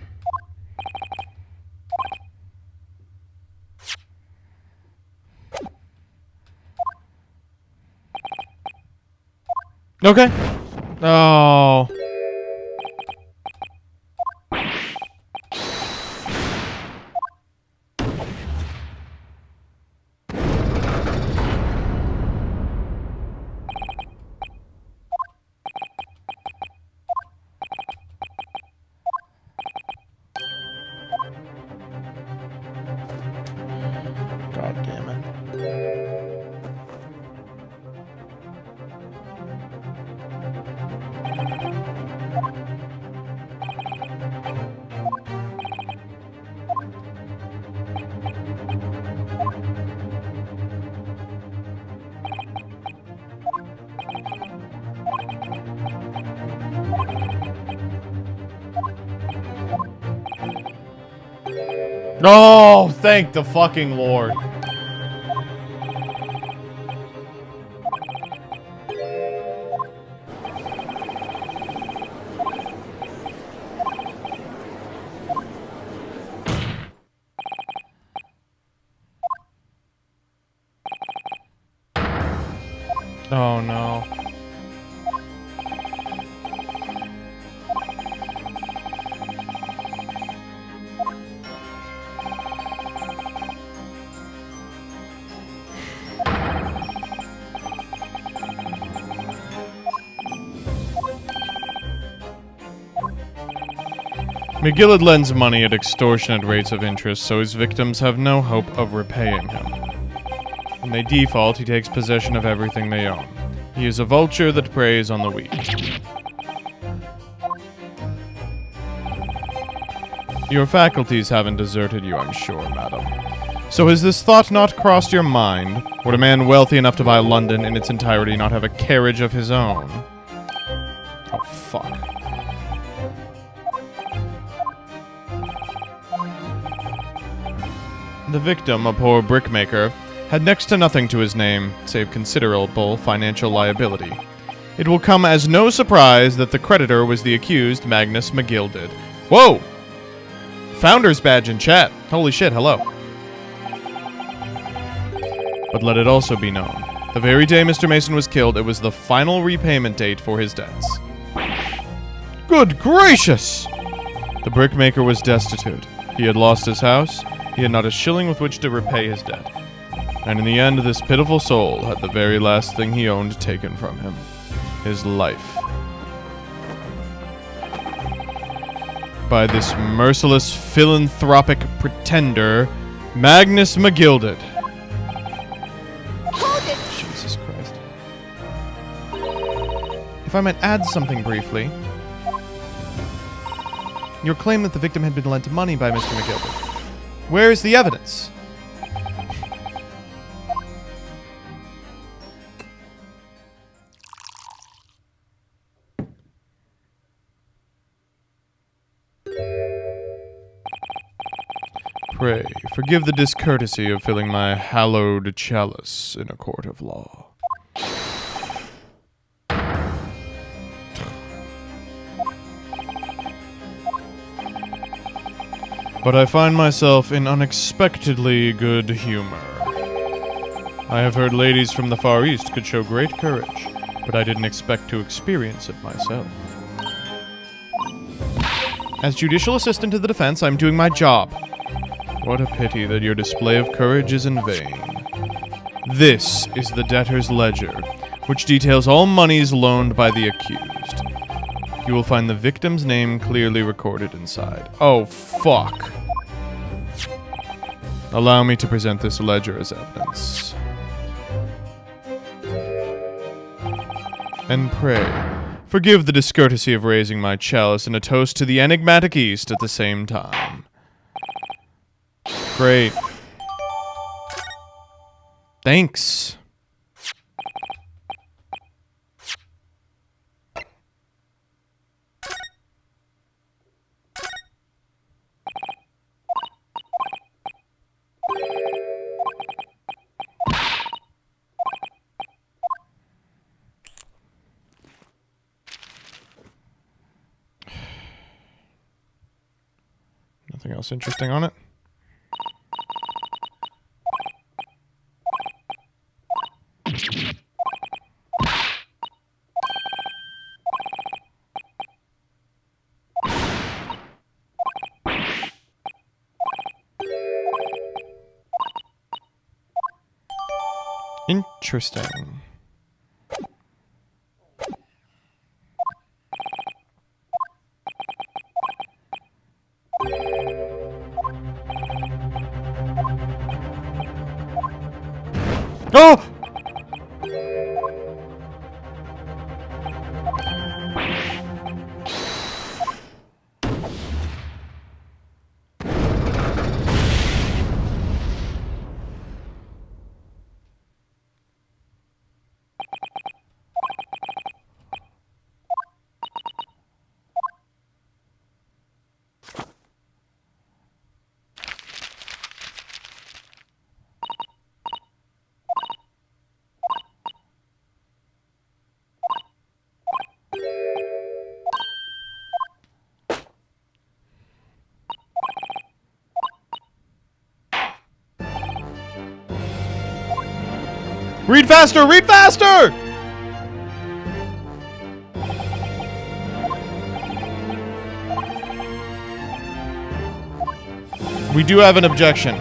Okay. Oh. God damn it. Oh, thank the fucking Lord. Oh no. McGilded lends money at extortionate rates of interest, so his victims have no hope of repaying him. When they default, he takes possession of everything they own. He is a vulture that preys on the weak. Your faculties haven't deserted you, I'm sure, madam. So has this thought not crossed your mind? Would a man wealthy enough to buy London in its entirety not have a carriage of his own? Oh, fuck. The victim, a poor brickmaker, had next to nothing to his name, save considerable financial liability. It will come as no surprise that the creditor was the accused, Magnus McGilded. Whoa! Founder's badge in chat. Holy shit, hello. But let it also be known, the very day Mr. Mason was killed, it was the final repayment date for his debts. Good gracious! The brickmaker was destitute. He had lost his house, he had not a shilling with which to repay his debt. And in the end, this pitiful soul had the very last thing he owned taken from him. His life. By this merciless philanthropic pretender, Magnus McGilded. Hold it! Jesus Christ. If I might add something briefly. Your claim that the victim had been lent money by Mr. McGilded. Where is the evidence? Pray, forgive the discourtesy of filling my hallowed chalice in a court of law. But I find myself in unexpectedly good humor. I have heard ladies from the Far East could show great courage, but I didn't expect to experience it myself. As judicial assistant to the defense, I'm doing my job. What a pity that your display of courage is in vain. This is the debtor's ledger, which details all monies loaned by the accused. You will find the victim's name clearly recorded inside. Oh, fuck. Allow me to present this ledger as evidence. And pray, forgive the discourtesy of raising my chalice in a toast to the enigmatic East at the same time. Great. Thanks. Nothing else interesting on it? Interesting. Oh! Read faster! Read faster! We do have an objection.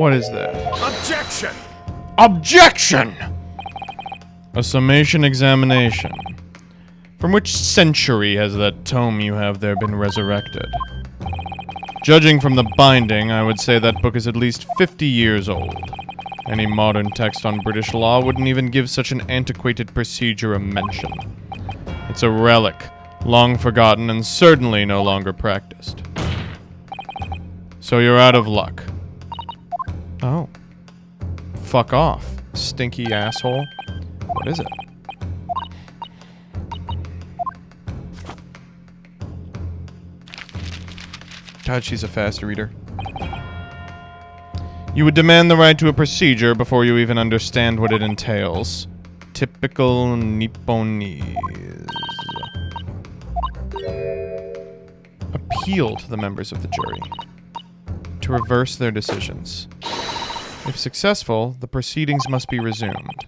What is that? Objection! Objection! A summation examination. From which century has that tome you have there been resurrected? Judging from the binding, I would say that book is at least 50 years old. Any modern text on British law wouldn't even give such an antiquated procedure a mention. It's a relic, long forgotten and certainly no longer practiced. So you're out of luck. Oh. Fuck off, stinky asshole. What is it? God, she's a fast reader. You would demand the right to a procedure before you even understand what it entails. Typical Nipponese. Appeal to the members of the jury. To reverse their decisions. If successful, the proceedings must be resumed.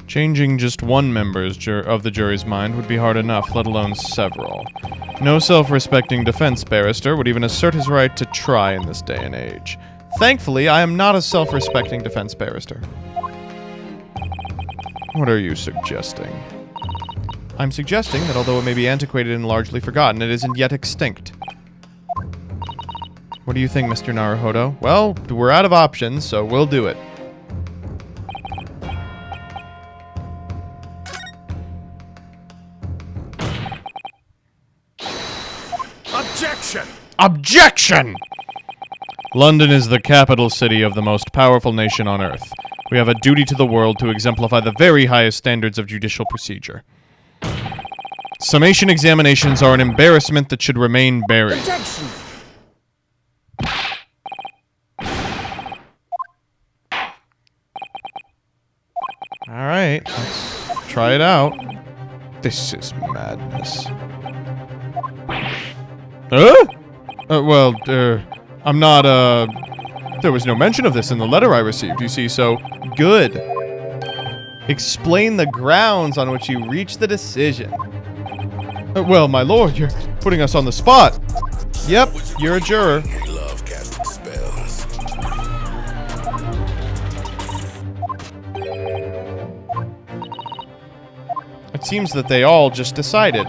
Changing just one member of the jury's mind would be hard enough, let alone several. No self-respecting defense barrister would even assert his right to try in this day and age. Thankfully, I am not a self-respecting defense barrister. What are you suggesting? I'm suggesting that although it may be antiquated and largely forgotten, it isn't yet extinct. What do you think, Mr. Naruhodo? Well, we're out of options, so we'll do it. Objection! Objection! London is the capital city of the most powerful nation on earth. We have a duty to the world to exemplify the very highest standards of judicial procedure. Summation examinations are an embarrassment that should remain buried. Objection! Alright, let's try it out. This is madness. I'm not, there was no mention of this in the letter I received, you see, so good. Explain the grounds on which you reached the decision. Well, my lord, you're putting us on the spot. Yep, you're a juror. Love casting spells. It seems that they all just decided.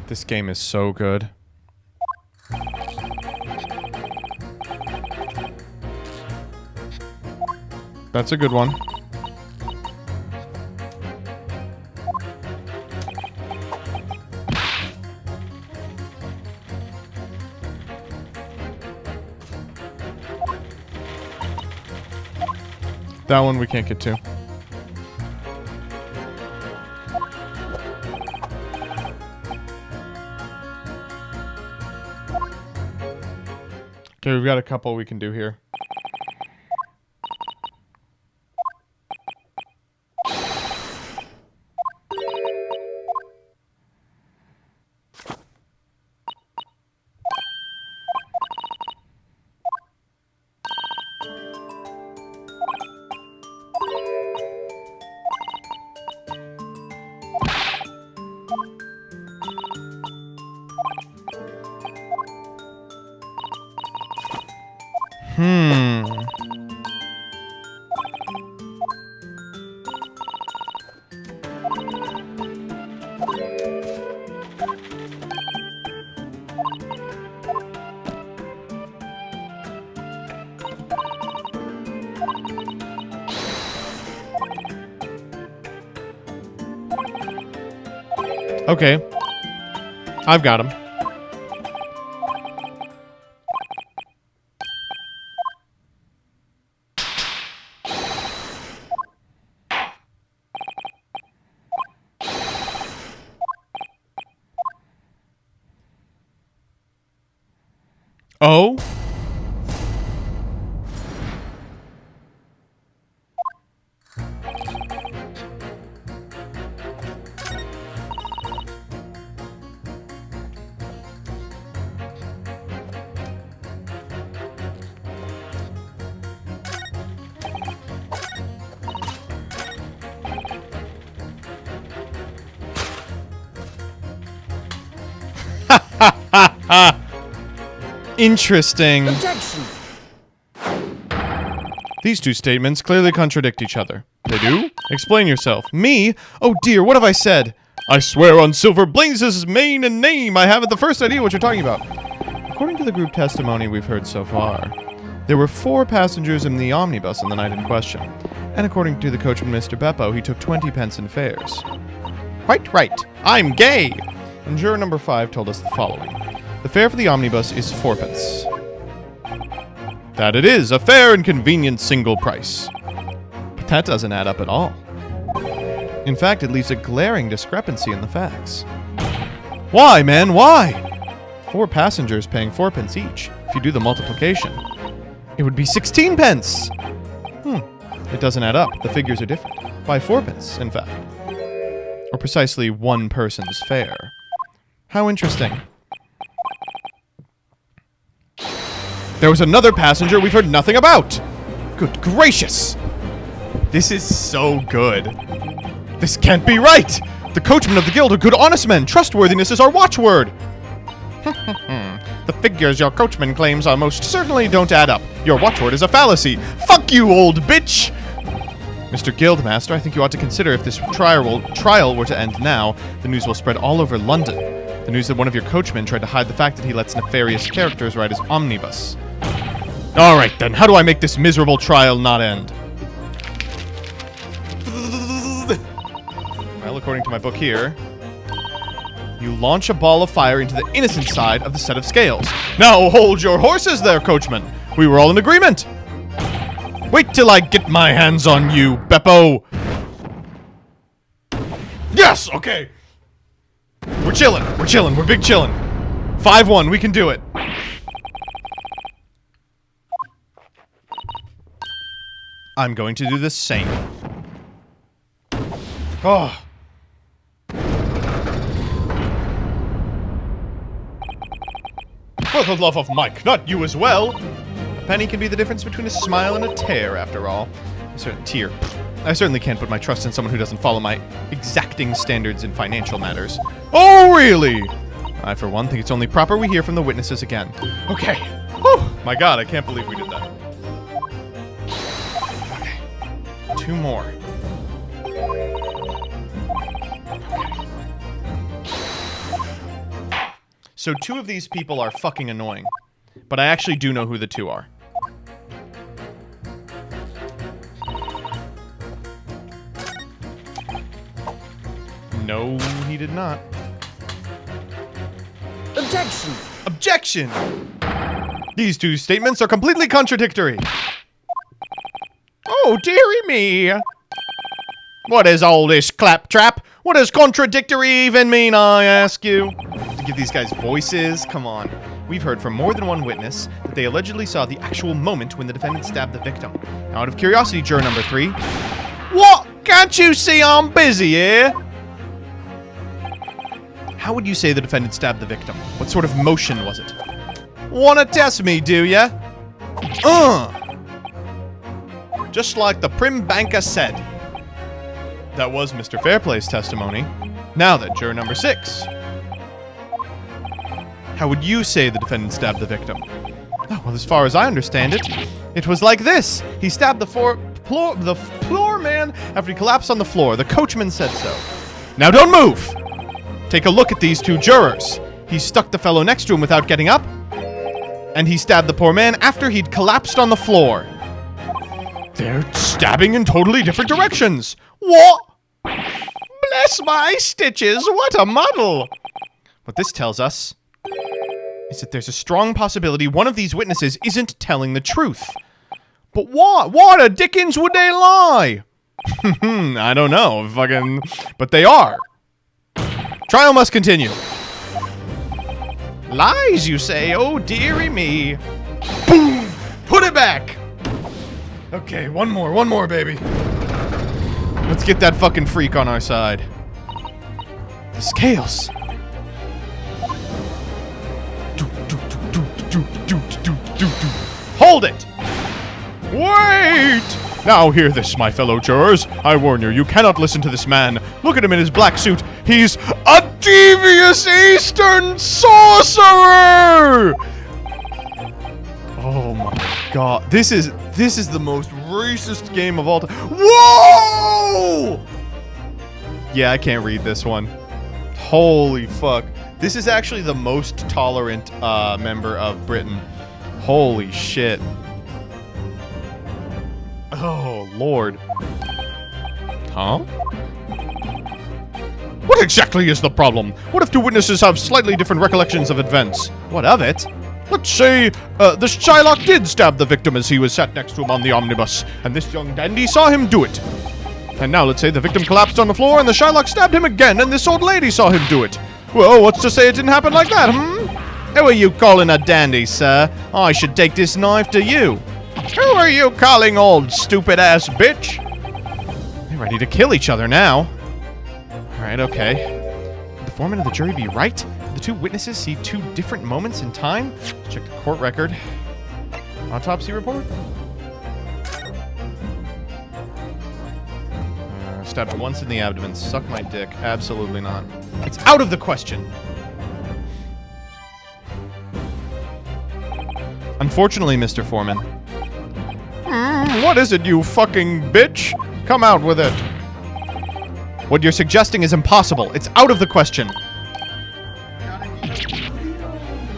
This game is so good. That's a good one. That one we can't get to. Okay, we've got a couple we can do here. Okay. I've got him. Oh? Interesting. Objection! These two statements clearly contradict each other. They do? Explain yourself. Me? Oh dear, what have I said? I swear on Silver Blazes' mane and name, I haven't the first idea what you're talking about. According to the group testimony we've heard so far, there were 4 passengers in the omnibus on the night in question. And according to the coachman Mr. Beppo, he took 20 pence in fares. Right. I'm gay! And juror number 5 told us the following. The fare for the omnibus is 4 pence. That it is, a fair and convenient single price. But that doesn't add up at all. In fact, it leaves a glaring discrepancy in the facts. Why, man, why? 4 passengers paying 4 pence each. If you do the multiplication, it would be 16 pence! It doesn't add up. The figures are different. By 4 pence, in fact. Or precisely 1 person's fare. How interesting. There was another passenger we've heard nothing about! Good gracious! This is so good. This can't be right! The coachmen of the guild are good honest men. Trustworthiness is our watchword. The figures your coachman claims most certainly don't add up. Your watchword is a fallacy. Fuck you, old bitch! Mr. Guildmaster, I think you ought to consider if this trial were to end now, the news will spread all over London. The news that one of your coachmen tried to hide the fact that he lets nefarious characters ride his omnibus. Alright then, how do I make this miserable trial not end? Well, according to my book here, you launch a ball of fire into the innocent side of the set of scales. Now hold your horses there, coachman. We were all in agreement. Wait till I get my hands on you, Beppo. Yes, okay. We're chilling, we're big chilling. 5-1, we can do it. I'm going to do the same. Oh. For the love of Mike, not you as well! A penny can be the difference between a smile and a tear, after all. I certainly can't put my trust in someone who doesn't follow my exacting standards in financial matters. Oh, really? I, for one, think it's only proper we hear from the witnesses again. Okay. Whew. My god, I can't believe we did that. Okay. 2 more. So 2 of these people are fucking annoying. But I actually do know who the 2 are. No, he did not. Objection! Objection! These 2 statements are completely contradictory. Oh, dearie me. What is all this claptrap? What does contradictory even mean, I ask you? To give these guys voices? Come on. We've heard from more than one witness that they allegedly saw the actual moment when the defendant stabbed the victim. Now, out of curiosity, juror number 3. What? Can't you see I'm busy here? How would you say the defendant stabbed the victim? What sort of motion was it? Wanna test me, do ya? Just like the prim banker said. That was Mr. Fairplay's testimony. Now then, juror number 6. How would you say the defendant stabbed the victim? Oh, well, as far as I understand it, it was like this. He stabbed the floor man after he collapsed on the floor. The coachman said so. Now don't move! Take a look at these 2 jurors. He stuck the fellow next to him without getting up, and he stabbed the poor man after he'd collapsed on the floor. They're stabbing in totally different directions. What? Bless my stitches, what a muddle! What this tells us is that there's a strong possibility one of these witnesses isn't telling the truth. But what? What a dickens would they lie? I don't know, but they are. Trial must continue. Lies, you say? Oh, dearie me. Boom! Put it back! Okay, one more, baby. Let's get that fucking freak on our side. The scales. Hold it! Wait! Now hear this, my fellow jurors. I warn you, you cannot listen to this man. Look at him in his black suit. He's a devious Eastern sorcerer! Oh my god. This is the most racist game of all time. Whoa! Yeah, I can't read this one. Holy fuck. This is actually the most tolerant member of Britain. Holy shit. Oh, Lord. Huh? What exactly is the problem? What if two witnesses have slightly different recollections of events? What of it? Let's say, the Shylock did stab the victim as he was sat next to him on the omnibus, and this young dandy saw him do it. And now let's say the victim collapsed on the floor and the Shylock stabbed him again, and this old lady saw him do it. Well, what's to say it didn't happen like that, Who are you calling a dandy, sir? I should take this knife to you. Who are you calling old stupid-ass bitch? They're ready to kill each other now. Alright, okay. Would the foreman of the jury be right? Did the two witnesses see two different moments in time? Let's check the court record. Autopsy report? Stabbed once in the abdomen. Suck my dick. Absolutely not. It's out of the question. Unfortunately, Mr. Foreman. What is it, you fucking bitch? Come out with it. What you're suggesting is impossible. It's out of the question.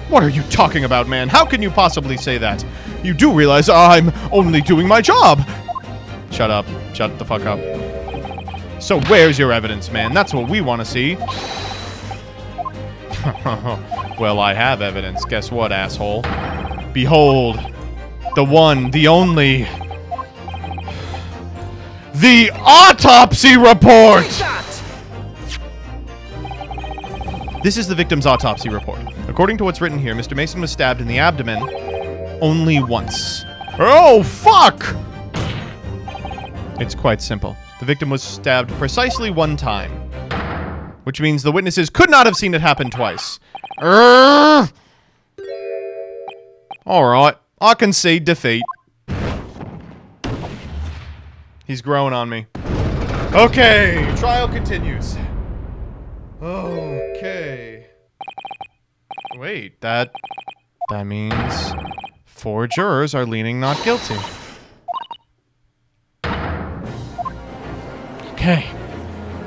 What are you talking about, man? How can you possibly say that? You do realize I'm only doing my job. Shut up. Shut the fuck up. So where's your evidence, man? That's what we want to see. Well, I have evidence. Guess what, asshole? Behold, the one, the only... the autopsy report! This is the victim's autopsy report. According to what's written here, Mr. Mason was stabbed in the abdomen only once. Oh, fuck! It's quite simple. The victim was stabbed precisely one time, which means the witnesses could not have seen it happen twice. Alright, I concede defeat. He's growing on me. Okay, trial continues. Okay. Wait, that means 4 jurors are leaning not guilty. Okay.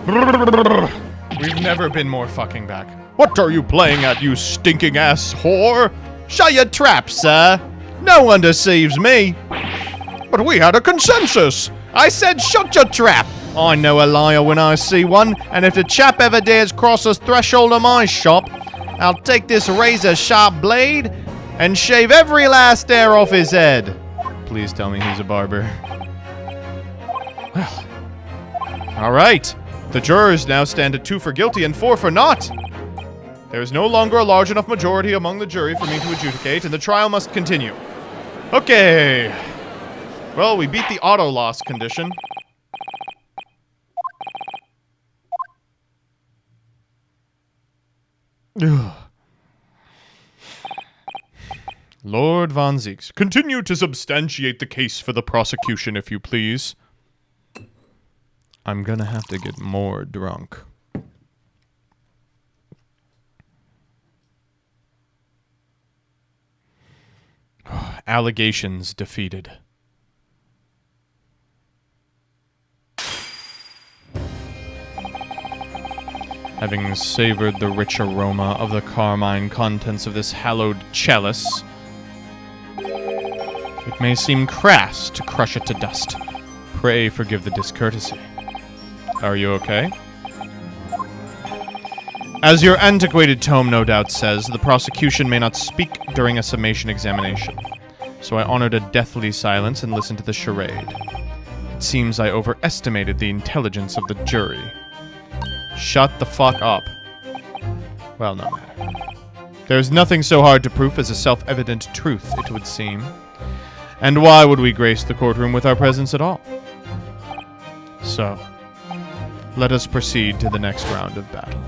We've never been more fucking back. What are you playing at, you stinking ass whore? Shut your trap, sir. No one deceives me. But we had a consensus. I said shut your trap. I know a liar when I see one, and if the chap ever dares cross the threshold of my shop, I'll take this razor-sharp blade and shave every last hair off his head. Please tell me he's a barber. Well... all right. The jurors now stand at 2 for guilty and 4 for not. There is no longer a large enough majority among the jury for me to adjudicate, and the trial must continue. Okay. Well, we beat the auto loss condition. Lord Von Zieks, continue to substantiate the case for the prosecution, if you please. I'm gonna have to get more drunk. Allegations defeated. Having savored the rich aroma of the carmine contents of this hallowed chalice, it may seem crass to crush it to dust. Pray forgive the discourtesy. Are you okay? As your antiquated tome no doubt says, the prosecution may not speak during a summation examination. So I honored a deathly silence and listened to the charade. It seems I overestimated the intelligence of the jury. Shut the fuck up. Well, no matter. There's nothing so hard to prove as a self-evident truth, it would seem. And why would we grace the courtroom with our presence at all? So, let us proceed to the next round of battle.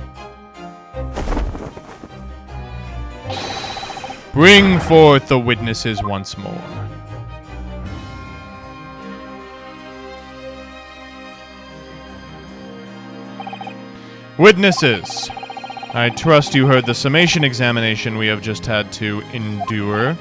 Bring forth the witnesses once more. Witnesses, I trust you heard the summation examination we have just had to endure.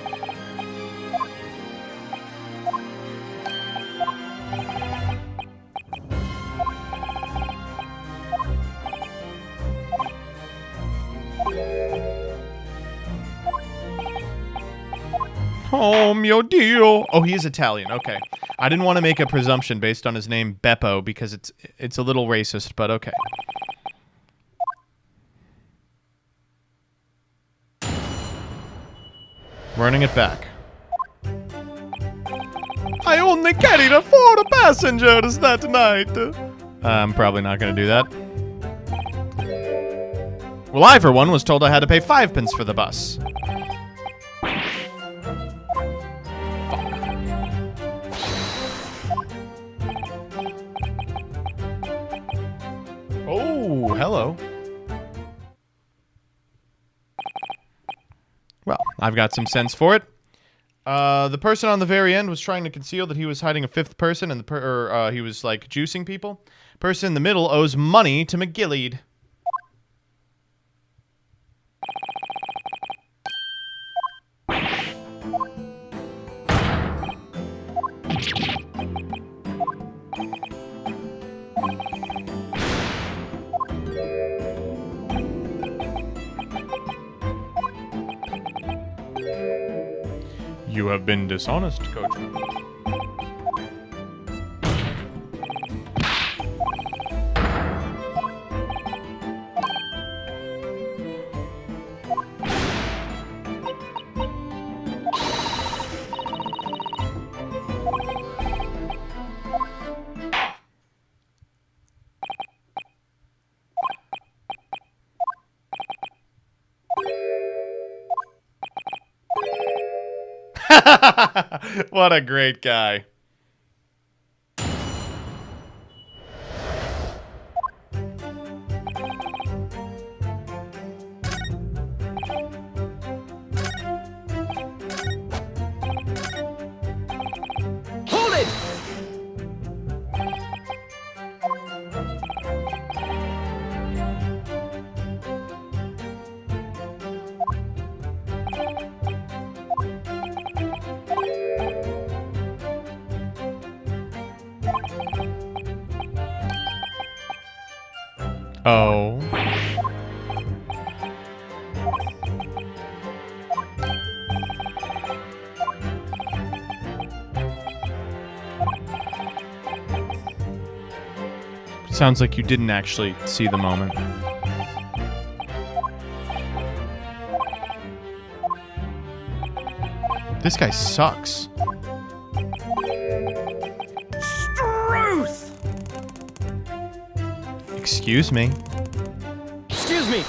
Oh, mio Dio. Oh, he is Italian. Okay. I didn't want to make a presumption based on his name, Beppo, because it's a little racist, but okay. Running it back. I only carried 4 passengers that night. I'm probably not going to do that. Well, I, for one, was told I had to pay 5 pence for the bus. Oh, hello. Well, I've got some sense for it. The person on the very end was trying to conceal that he was hiding a 5th person, and he was like juicing people. Person in the middle owes money to McGilded. You have been dishonest, coachman. What a great guy. Hold it! Oh. Sounds like you didn't actually see the moment. This guy sucks. Struth! Excuse me. Excuse me!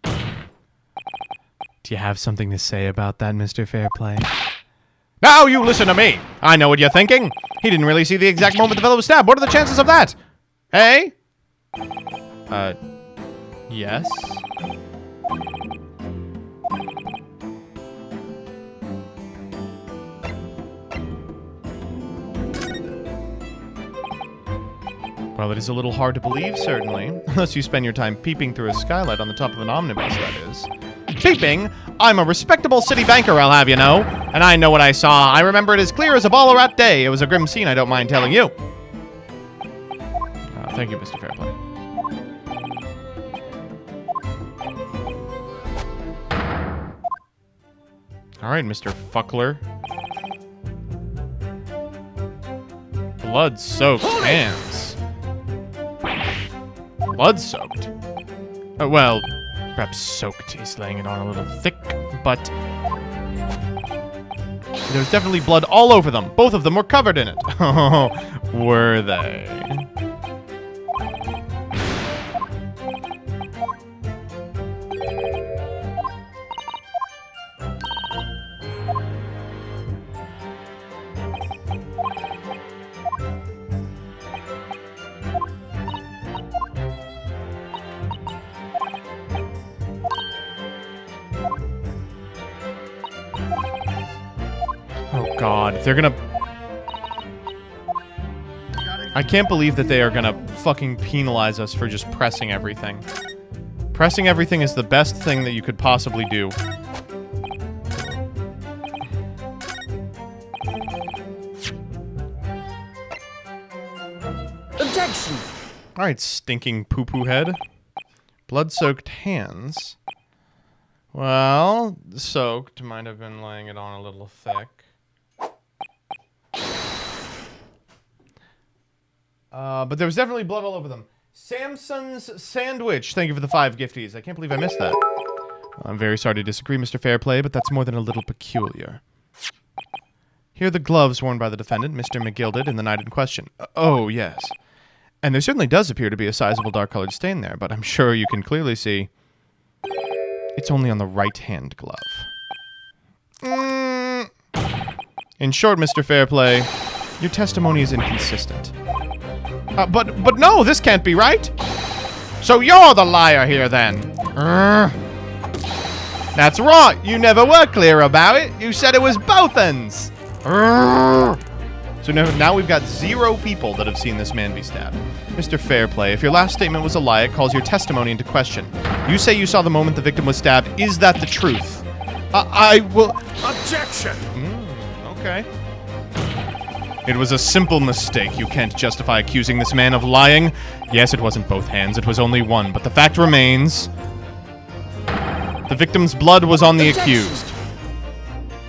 Do you have something to say about that, Mr. Fairplay? Now you listen to me! I know what you're thinking! He didn't really see the exact moment the fellow was stabbed. What are the chances of that? Hey? Yes? Well, it is a little hard to believe, certainly. Unless you spend your time peeping through a skylight on the top of an omnibus, that is. Peeping? I'm a respectable city banker, I'll have you know. And I know what I saw. I remember it as clear as a Ballarat day. It was a grim scene, I don't mind telling you. Thank you, Mr. Fairplay. All right, Mr. Fuckler. Blood-soaked hands. Blood-soaked? Well, perhaps soaked. He's laying it on a little thick, but there's definitely blood all over them. Both of them were covered in it. Oh, were they? Oh God, they're gonna... I can't believe that they are gonna fucking penalize us for just pressing everything. Pressing everything is the best thing that you could possibly do. Objection! Alright, stinking poo-poo head. Blood-soaked hands. Well, soaked might have been laying it on a little thick. But there was definitely blood all over them. Samson's Sandwich. Thank you for the 5 gifties. I can't believe I missed that. I'm very sorry to disagree, Mr. Fairplay, but that's more than a little peculiar. Here are the gloves worn by the defendant, Mr. McGilded, in the night in question. Oh, yes. And there certainly does appear to be a sizable dark-colored stain there, but I'm sure you can clearly see it's only on the right-hand glove. In short, Mr. Fairplay, your testimony is inconsistent. But no, this can't be right. So you're the liar here, then. That's right. You never were clear about it. You said it was both ends. So now we've got 0 people that have seen this man be stabbed. Mr. Fairplay, if your last statement was a lie, it calls your testimony into question. You say you saw the moment the victim was stabbed. Is that the truth? I will... Objection! Okay. It was a simple mistake. You can't justify accusing this man of lying. Yes, it wasn't both hands. It was only one. But the fact remains... the victim's blood was on the accused.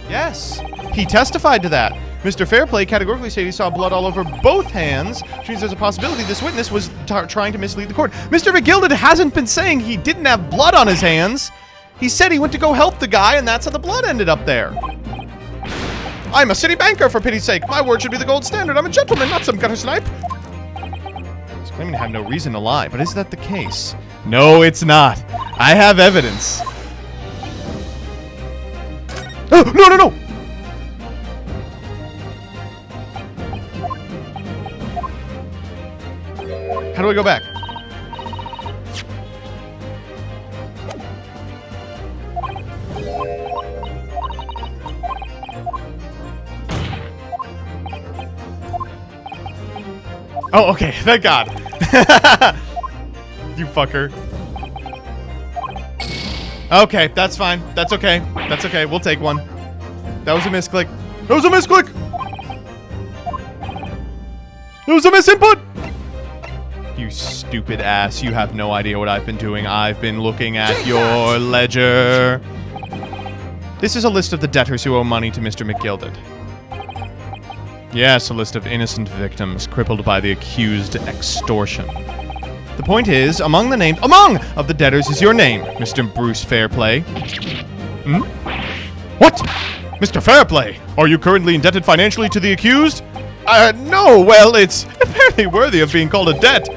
Yes, he testified to that. Mr. Fairplay categorically said he saw blood all over both hands, which means there's a possibility this witness was trying to mislead the court. Mr. McGilded hasn't been saying he didn't have blood on his hands. He said he went to go help the guy, and that's how the blood ended up there. I'm a city banker, for pity's sake. My word should be the gold standard. I'm a gentleman, not some gutter snipe. He's claiming to have no reason to lie, but is that the case? No, it's not. I have evidence. Oh, no, no, no! How do I go back? Oh, okay. Thank God. You fucker. Okay, that's fine. That's okay. That's okay. We'll take one. That was a misclick. That was a misclick! That was a misinput! You stupid ass. You have no idea what I've been doing. I've been looking at your ledger. This is a list of the debtors who owe money to Mr. McGilded. Yes, a list of innocent victims crippled by the accused extortion. The point is, among of the debtors is your name, Mr. Bruce Fairplay. What? Mr. Fairplay, are you currently indebted financially to the accused? No, well, it's apparently worthy of being called a debt.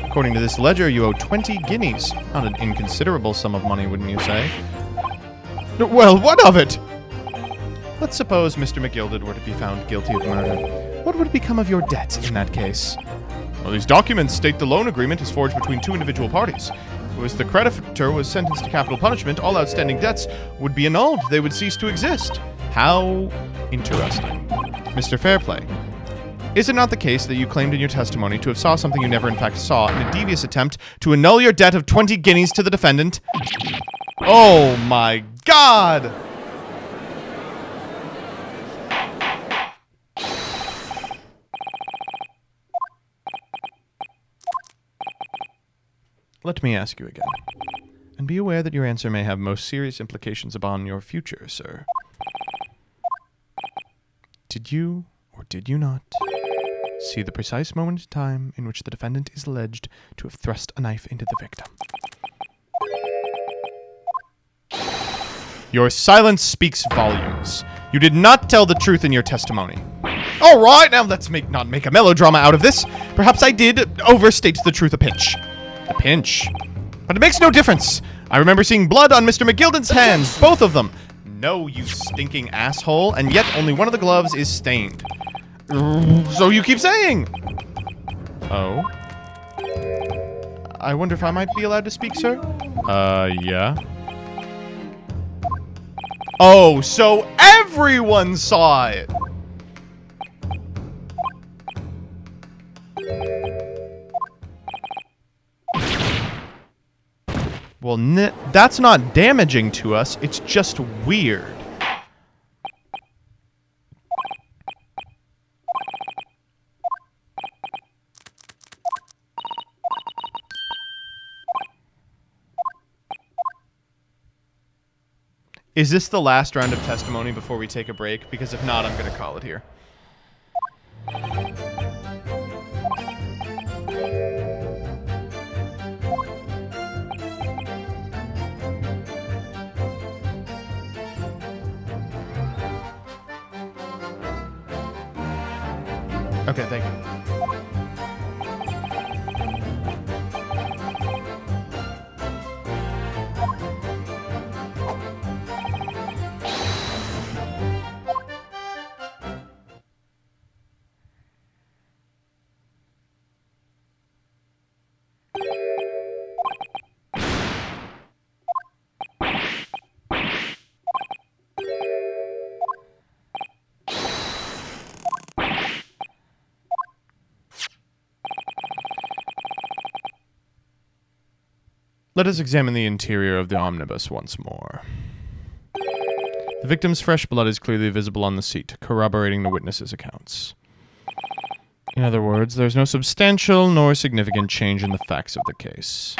According to this ledger, you owe 20 guineas. Not an inconsiderable sum of money, wouldn't you say? Well, what of it? Let's suppose Mr. McGilded were to be found guilty of murder. What would become of your debt in that case? Well, these documents state the loan agreement is forged between 2 individual parties. If the creditor was sentenced to capital punishment, all outstanding debts would be annulled. They would cease to exist. How interesting. Mr. Fairplay, is it not the case that you claimed in your testimony to have saw something you never in fact saw in a devious attempt to annul your debt of 20 guineas to the defendant? Oh my God! Let me ask you again, and be aware that your answer may have most serious implications upon your future, sir. Did you, or did you not, see the precise moment in time in which the defendant is alleged to have thrust a knife into the victim? Your silence speaks volumes. You did not tell the truth in your testimony. All right, now let's not make a melodrama out of this. Perhaps I did overstate the truth a pinch. A pinch. But it makes no difference. I remember seeing blood on Mr. McGilded's hands, both of them. No, you stinking asshole, and yet only one of the gloves is stained. So you keep saying. Oh. I wonder if I might be allowed to speak, sir? Yeah. Oh, so everyone saw it! Well, that's not damaging to us. It's just weird. Is this the last round of testimony before we take a break? Because if not, I'm going to call it here. Okay, thank you. Let us examine the interior of the omnibus once more. The victim's fresh blood is clearly visible on the seat, corroborating the witnesses' accounts. In other words, there's no substantial nor significant change in the facts of the case.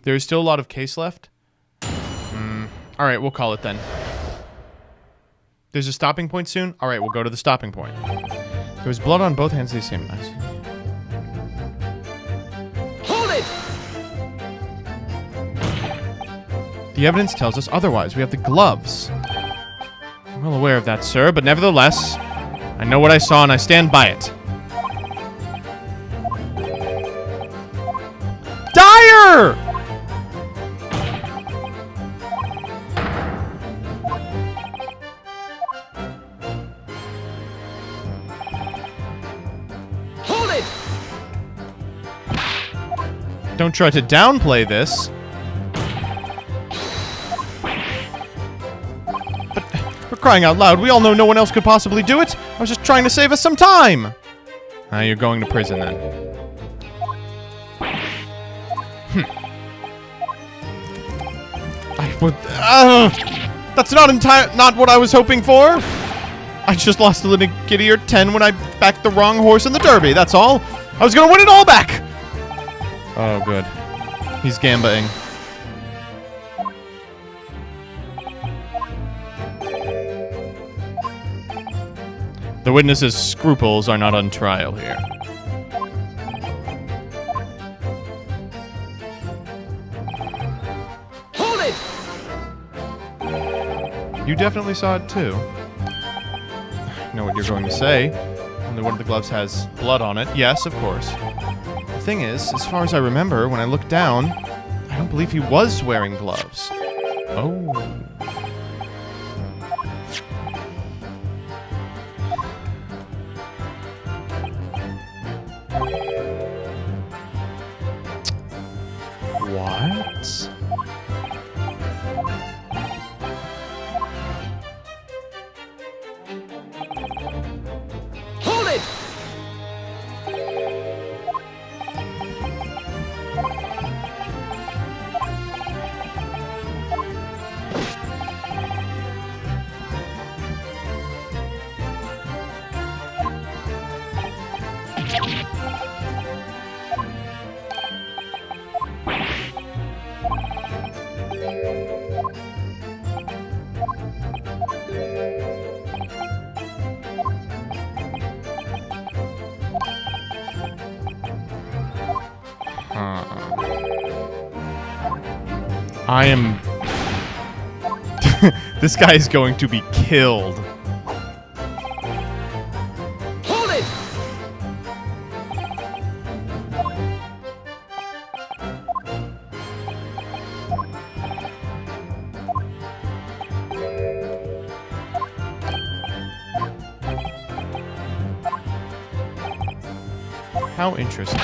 There is still a lot of case left? Alright, we'll call it then. There's a stopping point soon? Alright, we'll go to the stopping point. There was blood on both hands of the same knife. Hold it! The evidence tells us otherwise. We have the gloves. I'm well aware of that, sir, but nevertheless, I know what I saw and I stand by it. Dyer! Hold it! Don't try to downplay this. But for crying out loud, we all know no one else could possibly do it. I was just trying to save us some time. You're going to prison then. That's not what I was hoping for. I just lost a little giddy or 10 when I backed the wrong horse in the Derby, that's all. I was gonna win it all back! Oh, good. He's gambaing. The witness's scruples are not on trial here. Hold it! You definitely saw it too. I know what you're going to say. Only one of the gloves has blood on it. Yes, of course. The thing is, as far as I remember, when I looked down, I don't believe he was wearing gloves. Oh. What? Hold it! I am... This guy is going to be killed. Hold it! How interesting.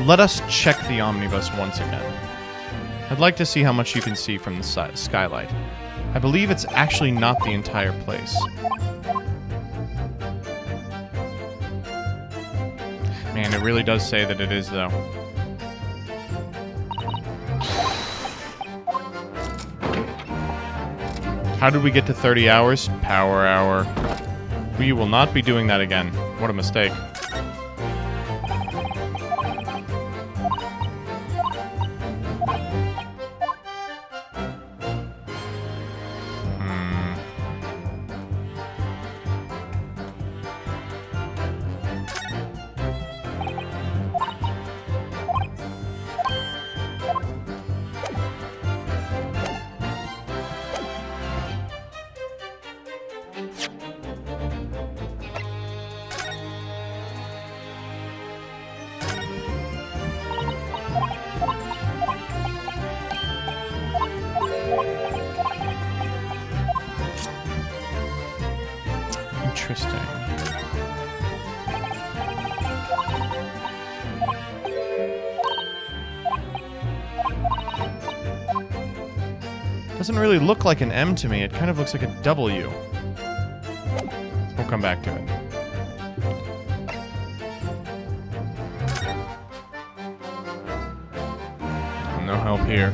Let us check the omnibus once again. I'd like to see how much you can see from the skylight. I believe it's actually not the entire place. Man, it really does say that it is, though. How did we get to 30 hours? Power hour. We will not be doing that again. What a mistake. Interesting. Doesn't really look like an M to me. It kind of looks like a W. We'll come back to it. No help here.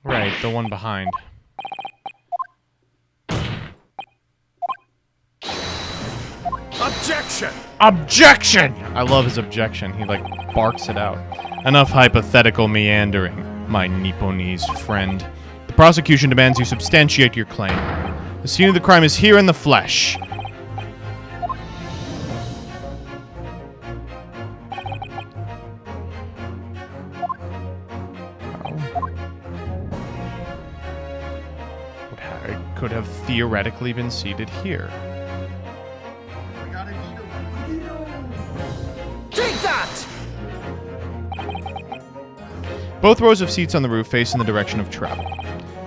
Right, the one behind. Objection! Objection! I love his objection. He, like, barks it out. Enough hypothetical meandering, my Nipponese friend. The prosecution demands you substantiate your claim. The scene of the crime is here in the flesh. It could have theoretically been seated here. Take that! Both rows of seats on the roof face in the direction of travel,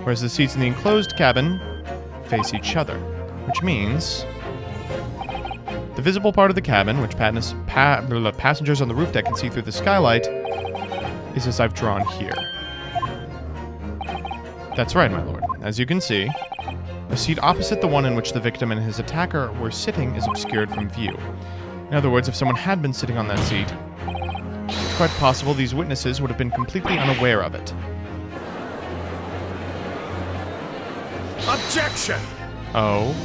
whereas the seats in the enclosed cabin face each other, which means the visible part of the cabin, which passengers on the roof deck can see through the skylight, is as I've drawn here. That's right, my lord. As you can see, the seat opposite the one in which the victim and his attacker were sitting is obscured from view. In other words, if someone had been sitting on that seat, it's quite possible these witnesses would have been completely unaware of it. Objection! Oh.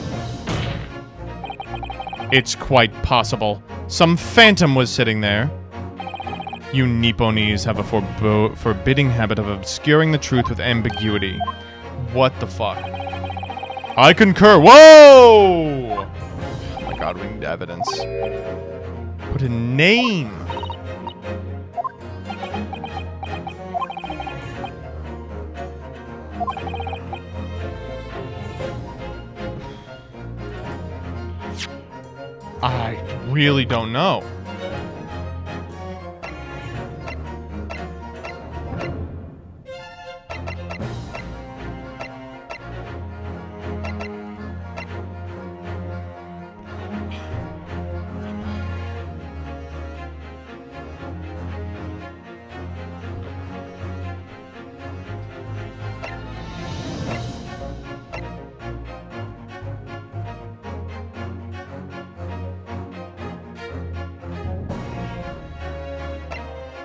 It's quite possible. Some phantom was sitting there. You Nipponese have a forbidding habit of obscuring the truth with ambiguity. What the fuck? I concur. Whoa! Oh my god, we need evidence. Put a name. I really don't know.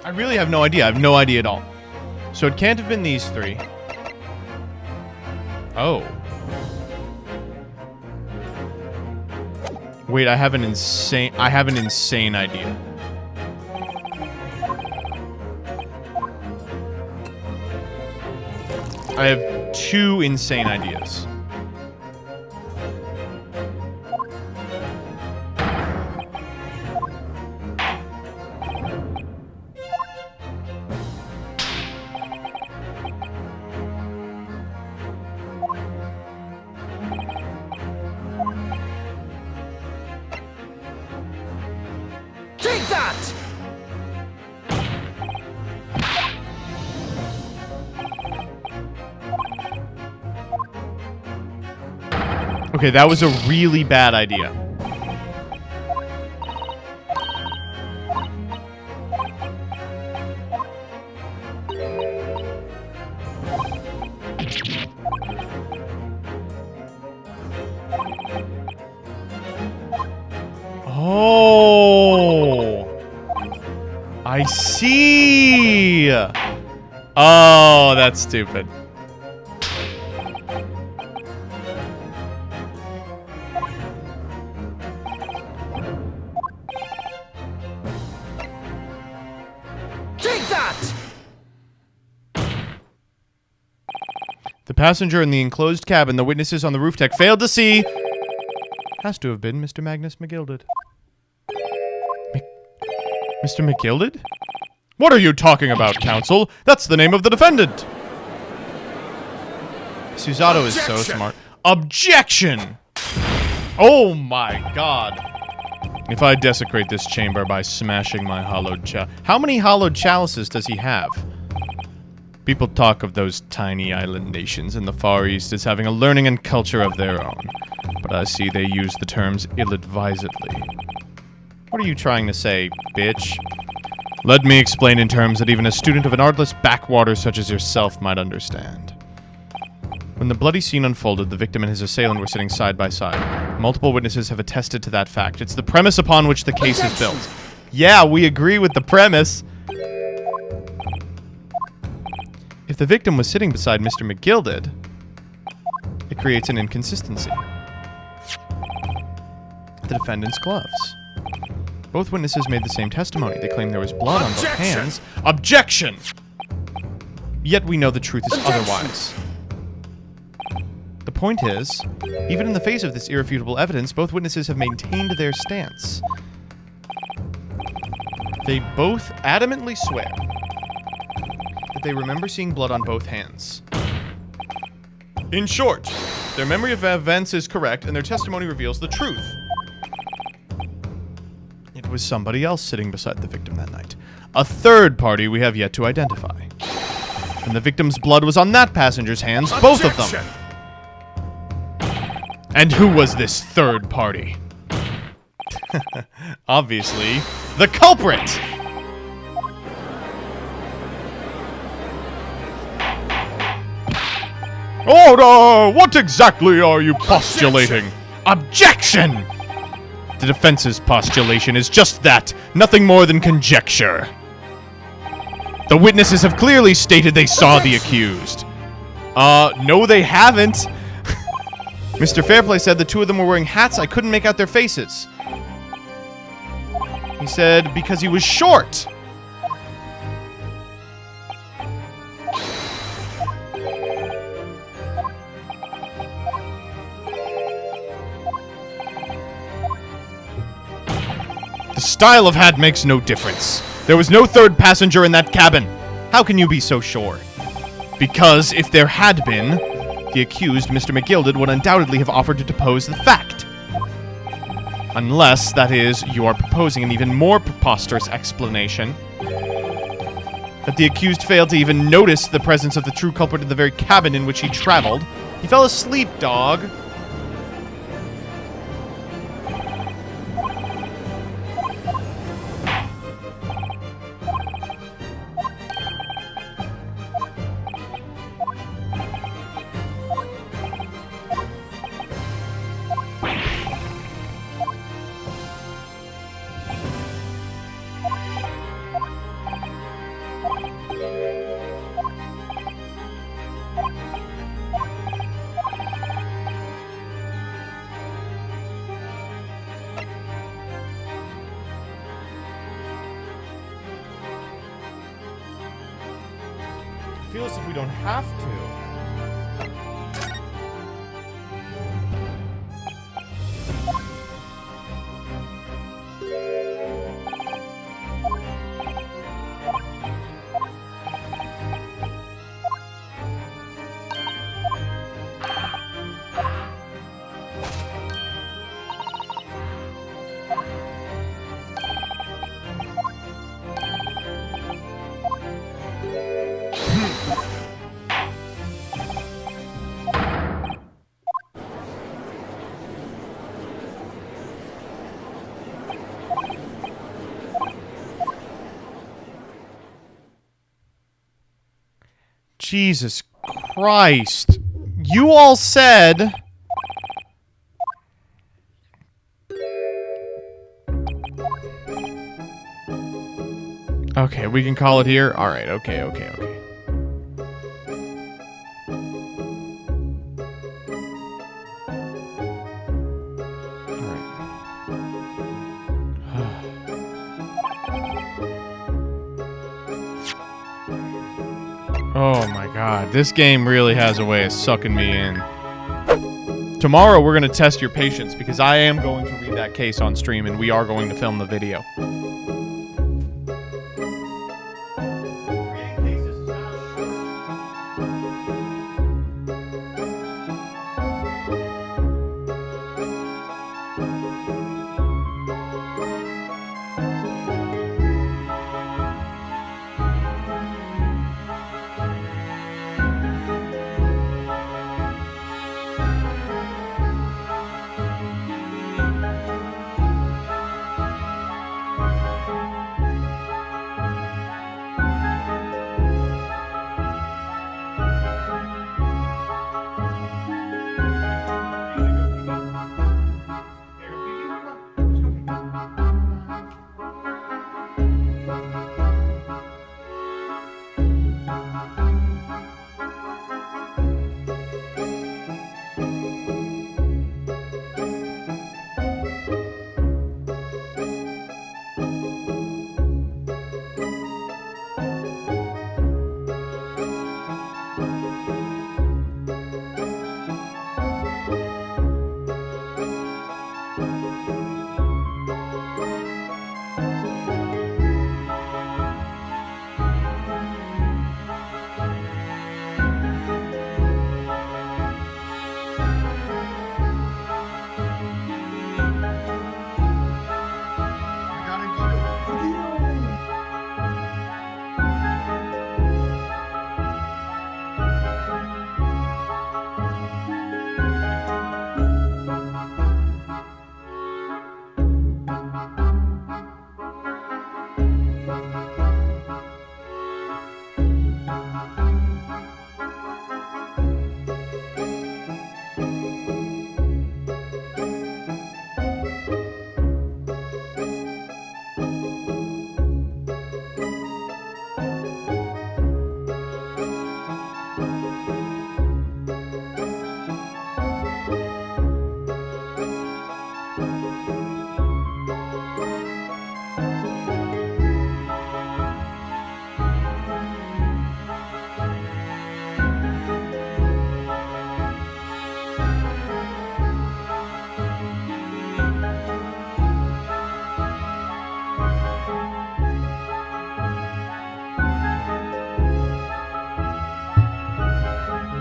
I really have no idea. I have no idea at all. So it can't have been these three. Oh. Wait, I have an insane idea. I have two insane ideas. that! Okay, that was a really bad idea. Oh, I see. Oh, that's stupid. Take that! The passenger in the enclosed cabin, the witnesses on the roof deck failed to see. Has to have been Mr. Magnus McGilded. Mr. McGilded? What are you talking about, counsel? That's the name of the defendant. Susato is so smart. Objection! Oh my god. If I desecrate this chamber by smashing my hollowed chalice... How many hollowed chalices does he have? People talk of those tiny island nations in the Far East as having a learning and culture of their own. But I see they use the terms ill-advisedly. What are you trying to say, bitch? Let me explain in terms that even a student of an artless backwater such as yourself might understand. When the bloody scene unfolded, the victim and his assailant were sitting side by side. Multiple witnesses have attested to that fact. It's the premise upon which the case is built. Yeah, we agree with the premise. If the victim was sitting beside Mr. McGilded, it creates an inconsistency. The defendant's gloves. Both witnesses made the same testimony. They claimed there was blood on both hands. Objection! Yet we know the truth is otherwise. The point is, even in the face of this irrefutable evidence, both witnesses have maintained their stance. They both adamantly swear that they remember seeing blood on both hands. In short, their memory of events is correct, and their testimony reveals the truth. It was somebody else sitting beside the victim that night. A third party we have yet to identify. And the victim's blood was on that passenger's hands, both of them. And who was this third party? Obviously, the culprit! Order! What exactly are you postulating? Objection! The defense's postulation is just that, nothing more than conjecture. The witnesses have clearly stated they saw the accused. No they haven't. Mr. Fairplay said the two of them were wearing hats. I couldn't make out their faces. He said because he was short. The style of hat makes no difference. There was no third passenger in that cabin. How can you be so sure? Because if there had been, the accused, Mr. McGilded, would undoubtedly have offered to depose the fact. Unless, that is, you are proposing an even more preposterous explanation. That the accused failed to even notice the presence of the true culprit in the very cabin in which he traveled. He fell asleep, dog. I feel as if we don't have to. Jesus Christ. You all said... Okay, we can call it here. Alright, okay. Oh my god, this game really has a way of sucking me in. Tomorrow we're going to test your patience because I am going to read that case on stream and we are going to film the video.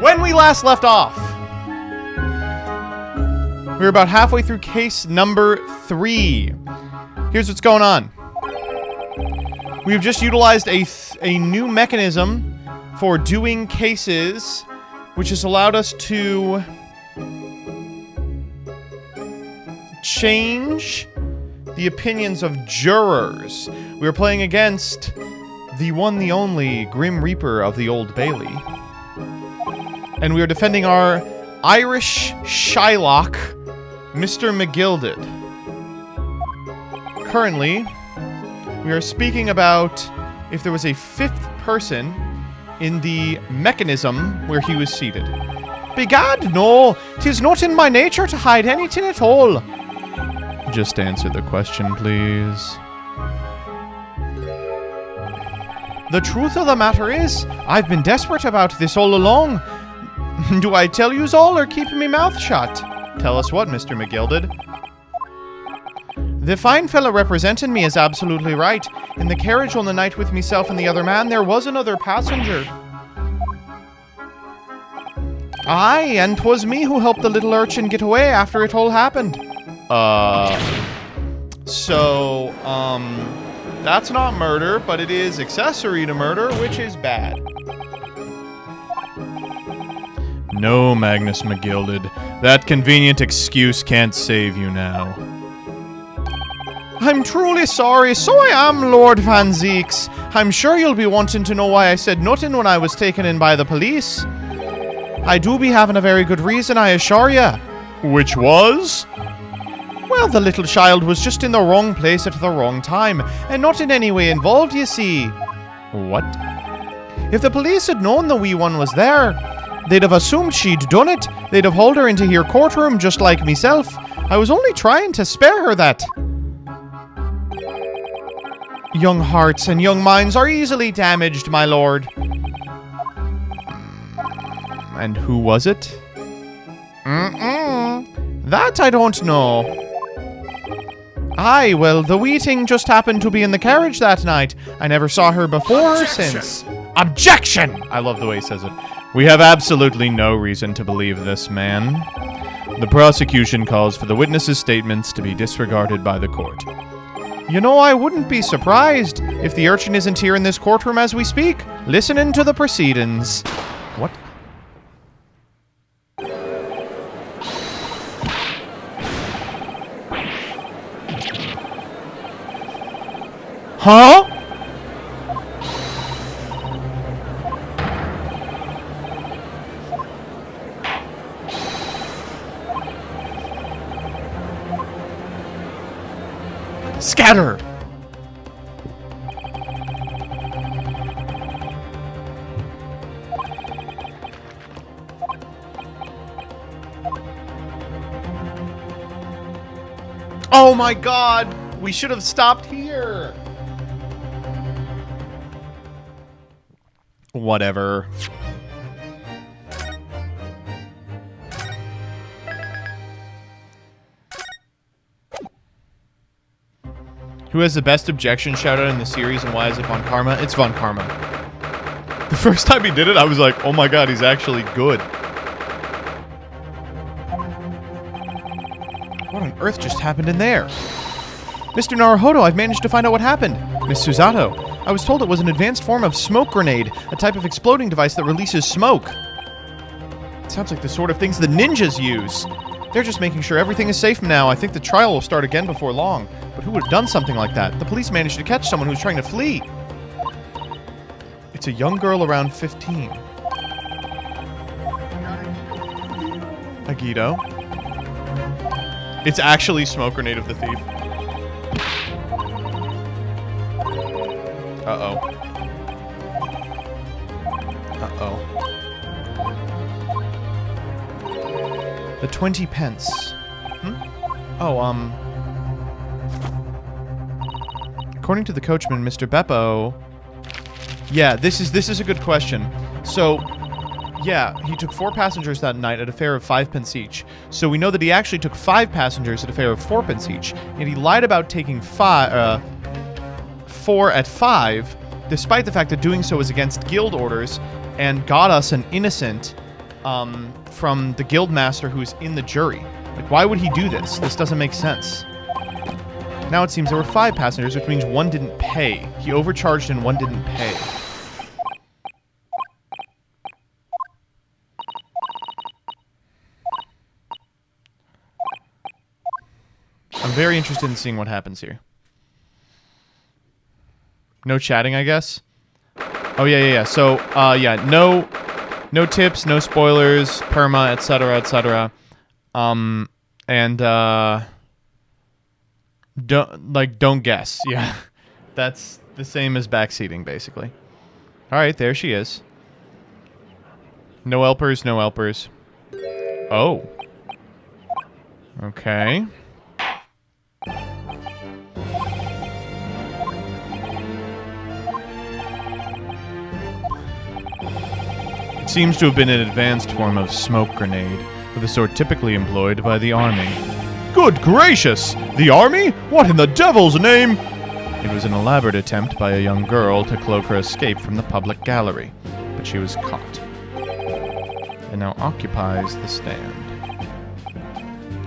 When we last left off, we were about halfway through case number 3. Here's what's going on. We've just utilized a new mechanism for doing cases, which has allowed us to change the opinions of jurors. We were playing against the one, the only Grim Reaper of the Old Bailey. And we are defending our Irish Shylock, Mr. McGilded. Currently, we are speaking about if there was a 5th person in the mechanism where he was seated. Begad, no, 'tis not in my nature to hide anything at all. Just answer the question, please. The truth of the matter is, I've been desperate about this all along. Do I tell yous all or keep me mouth shut? Tell us what, Mr. McGilded. The fine fella representing me is absolutely right. In the carriage on the night with myself and the other man, there was another passenger. Aye, and 'twas me who helped the little urchin get away after it all happened. That's not murder, but it is accessory to murder, which is bad. No, Magnus McGilded. That convenient excuse can't save you now. I'm truly sorry, so I am, Lord Van Zeeks. I'm sure you'll be wanting to know why I said nothing when I was taken in by the police. I do be having a very good reason, I assure ya. Which was? Well, the little child was just in the wrong place at the wrong time, and not in any way involved, you see. What? If the police had known the wee one was there, they'd have assumed she'd done it. They'd have hauled her into here courtroom just like myself. I was only trying to spare her that. Young hearts and young minds are easily damaged, my lord. And who was it? That I don't know. Aye, well, the wee thing just happened to be in the carriage that night. I never saw her before or since. Objection! I love the way he says it. We have absolutely no reason to believe this man. The prosecution calls for the witnesses' statements to be disregarded by the court. You know, I wouldn't be surprised if the urchin isn't here in this courtroom as we speak, listening to the proceedings. What? Huh? Scatter! Oh my god! We should have stopped here! Whatever. Who has the best objection shoutout in the series and why is it Von Karma? It's Von Karma. The first time he did it, I was like, oh my god, he's actually good. What on earth just happened in there? Mr. Naruhodo, I've managed to find out what happened. Miss Susato, I was told it was an advanced form of smoke grenade, a type of exploding device that releases smoke. It sounds like the sort of things the ninjas use. They're just making sure everything is safe now. I think the trial will start again before long. But who would have done something like that? The police managed to catch someone who was trying to flee. It's a young girl around 15. Agito. It's actually Smoke Grenade of the Thief. Uh-oh. Uh-oh. The 20 pence. Oh, according to the coachman, Mr. Beppo... Yeah, this is a good question. So, yeah, he took 4 passengers that night at a fare of 5 pence each. So we know that he actually took 5 passengers at a fare of 4 pence each. And he lied about taking 4 at 5, despite the fact that doing so was against guild orders, and got us an innocent from the guild master who's in the jury. Like, why would he do this? This doesn't make sense. Now it seems there were 5 passengers, which means 1 didn't pay. He overcharged and 1 didn't pay. I'm very interested in seeing what happens here. No chatting, I guess? Oh, yeah. So, yeah, no tips, no spoilers, perma, etc., etc. Don't guess. Yeah. That's the same as backseating, basically. Alright, there she is. No helpers, no helpers. Oh. Okay. It seems to have been an advanced form of smoke grenade, of the sort typically employed by the army. Good gracious! The army? What in the devil's name? It was an elaborate attempt by a young girl to cloak her escape from the public gallery, but she was caught, and now occupies the stand.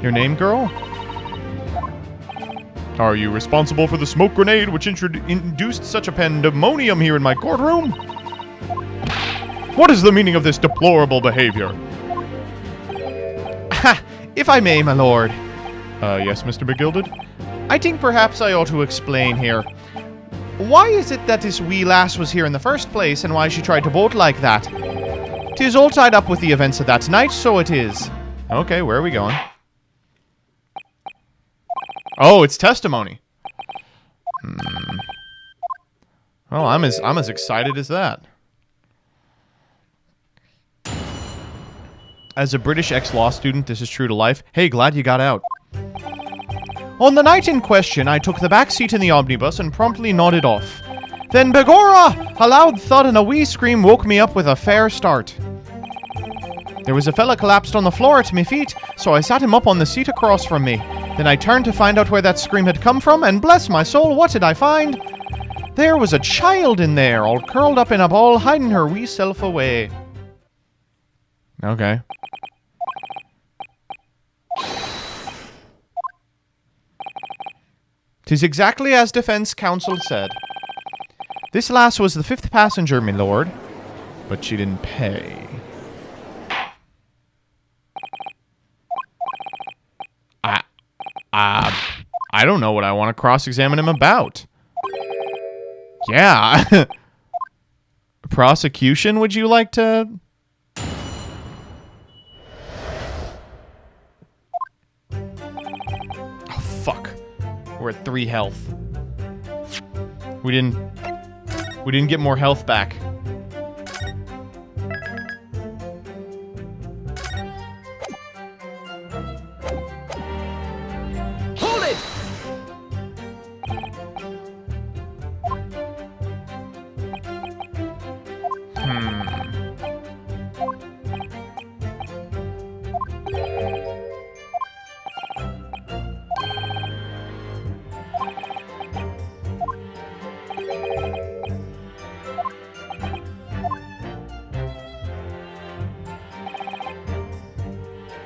Your name, girl? Are you responsible for the smoke grenade which induced such a pandemonium here in my courtroom? What is the meaning of this deplorable behavior? Ha! If I may, my lord. Yes, Mr. McGilded? I think perhaps I ought to explain here. Why is it that this wee lass was here in the first place, and why she tried to bolt like that? 'Tis all tied up with the events of that night, so it is. Okay, where are we going? Oh, it's testimony. Well, I'm as excited as that. As a British ex-law student, this is true to life. Hey, glad you got out. On the night in question, I took the back seat in the omnibus and promptly nodded off. Then, begorra! A loud thud and a wee scream woke me up with a fair start. There was a fella collapsed on the floor at my feet, so I sat him up on the seat across from me. Then I turned to find out where that scream had come from, and bless my soul, what did I find? There was a child in there, all curled up in a ball, hiding her wee self away. Okay. 'Tis exactly as defense counsel said. This lass was the 5th passenger, my lord, but she didn't pay. I don't know what I want to cross-examine him about. Yeah. Prosecution, would you like to... Oh, fuck. We're at 3 health. We didn't get more health back. Hold it!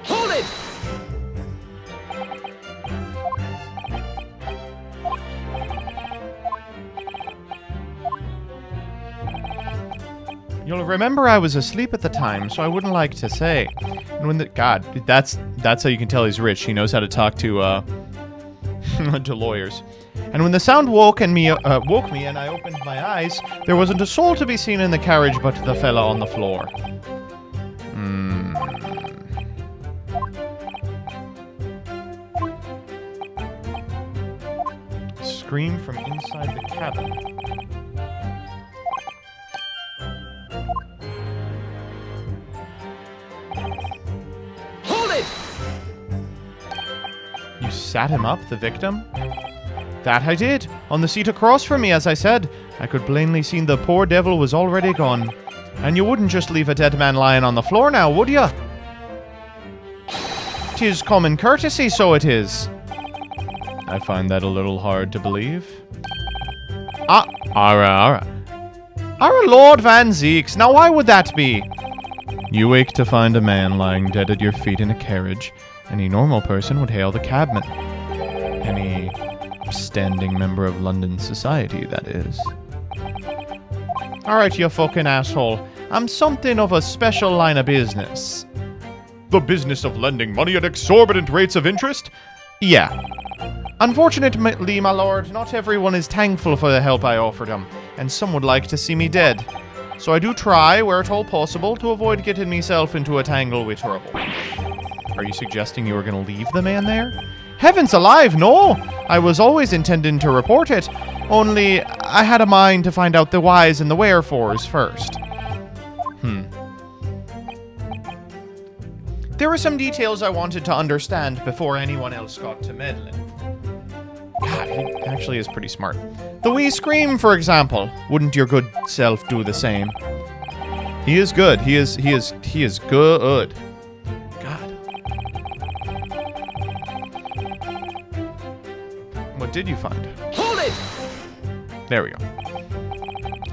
Hold it! You'll remember I was asleep at the time, so I wouldn't like to say. And when the... God, that's how you can tell he's rich. He knows how to talk to, to lawyers. And when the sound woke me and I opened my eyes, there wasn't a soul to be seen in the carriage but the fella on the floor. Scream from inside the cabin. Hold it! You sat him up, the victim? That I did, on the seat across from me, as I said. I could plainly see the poor devil was already gone. And you wouldn't just leave a dead man lying on the floor now, would ya? 'Tis common courtesy, so it is. I find that a little hard to believe. Ara, Lord Van Zeeks, now why would that be? You wake to find a man lying dead at your feet in a carriage. Any normal person would hail the cabman. Any upstanding member of London society, that is. Alright, you fucking asshole. I'm something of a special line of business. The business of lending money at exorbitant rates of interest? Yeah. Unfortunately, my lord, not everyone is thankful for the help I offered them, and some would like to see me dead. So I do try, where at all possible, to avoid getting myself into a tangle with trouble. Are you suggesting you were going to leave the man there? Heavens alive, no! I was always intending to report it, only I had a mind to find out the whys and the wherefores first. There were some details I wanted to understand before anyone else got to meddling. God, he actually is pretty smart. The wee scream, for example. Wouldn't your good self do the same? He is good. He is good. God. What did you find? Hold it! There we go.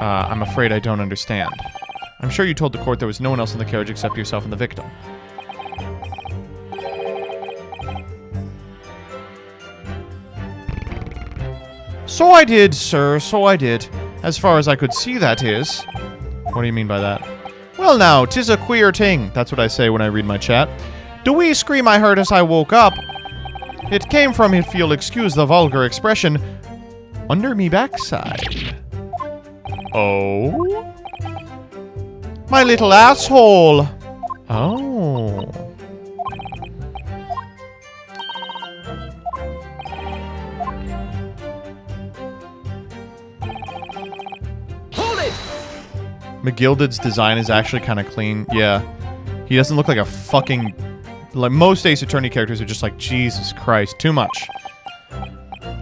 I'm afraid I don't understand. I'm sure you told the court there was no one else in the carriage except yourself and the victim. So I did, sir, so I did. As far as I could see, that is. What do you mean by that? Well now, 'tis a queer thing. That's what I say when I read my chat. The wee scream I heard as I woke up. It came from, if you'll excuse the vulgar expression, under me backside. Oh? My little asshole! Oh. Hold it! McGilded's design is actually kind of clean. Yeah. He doesn't look like a fucking... Like, most Ace Attorney characters are just like, Jesus Christ, too much.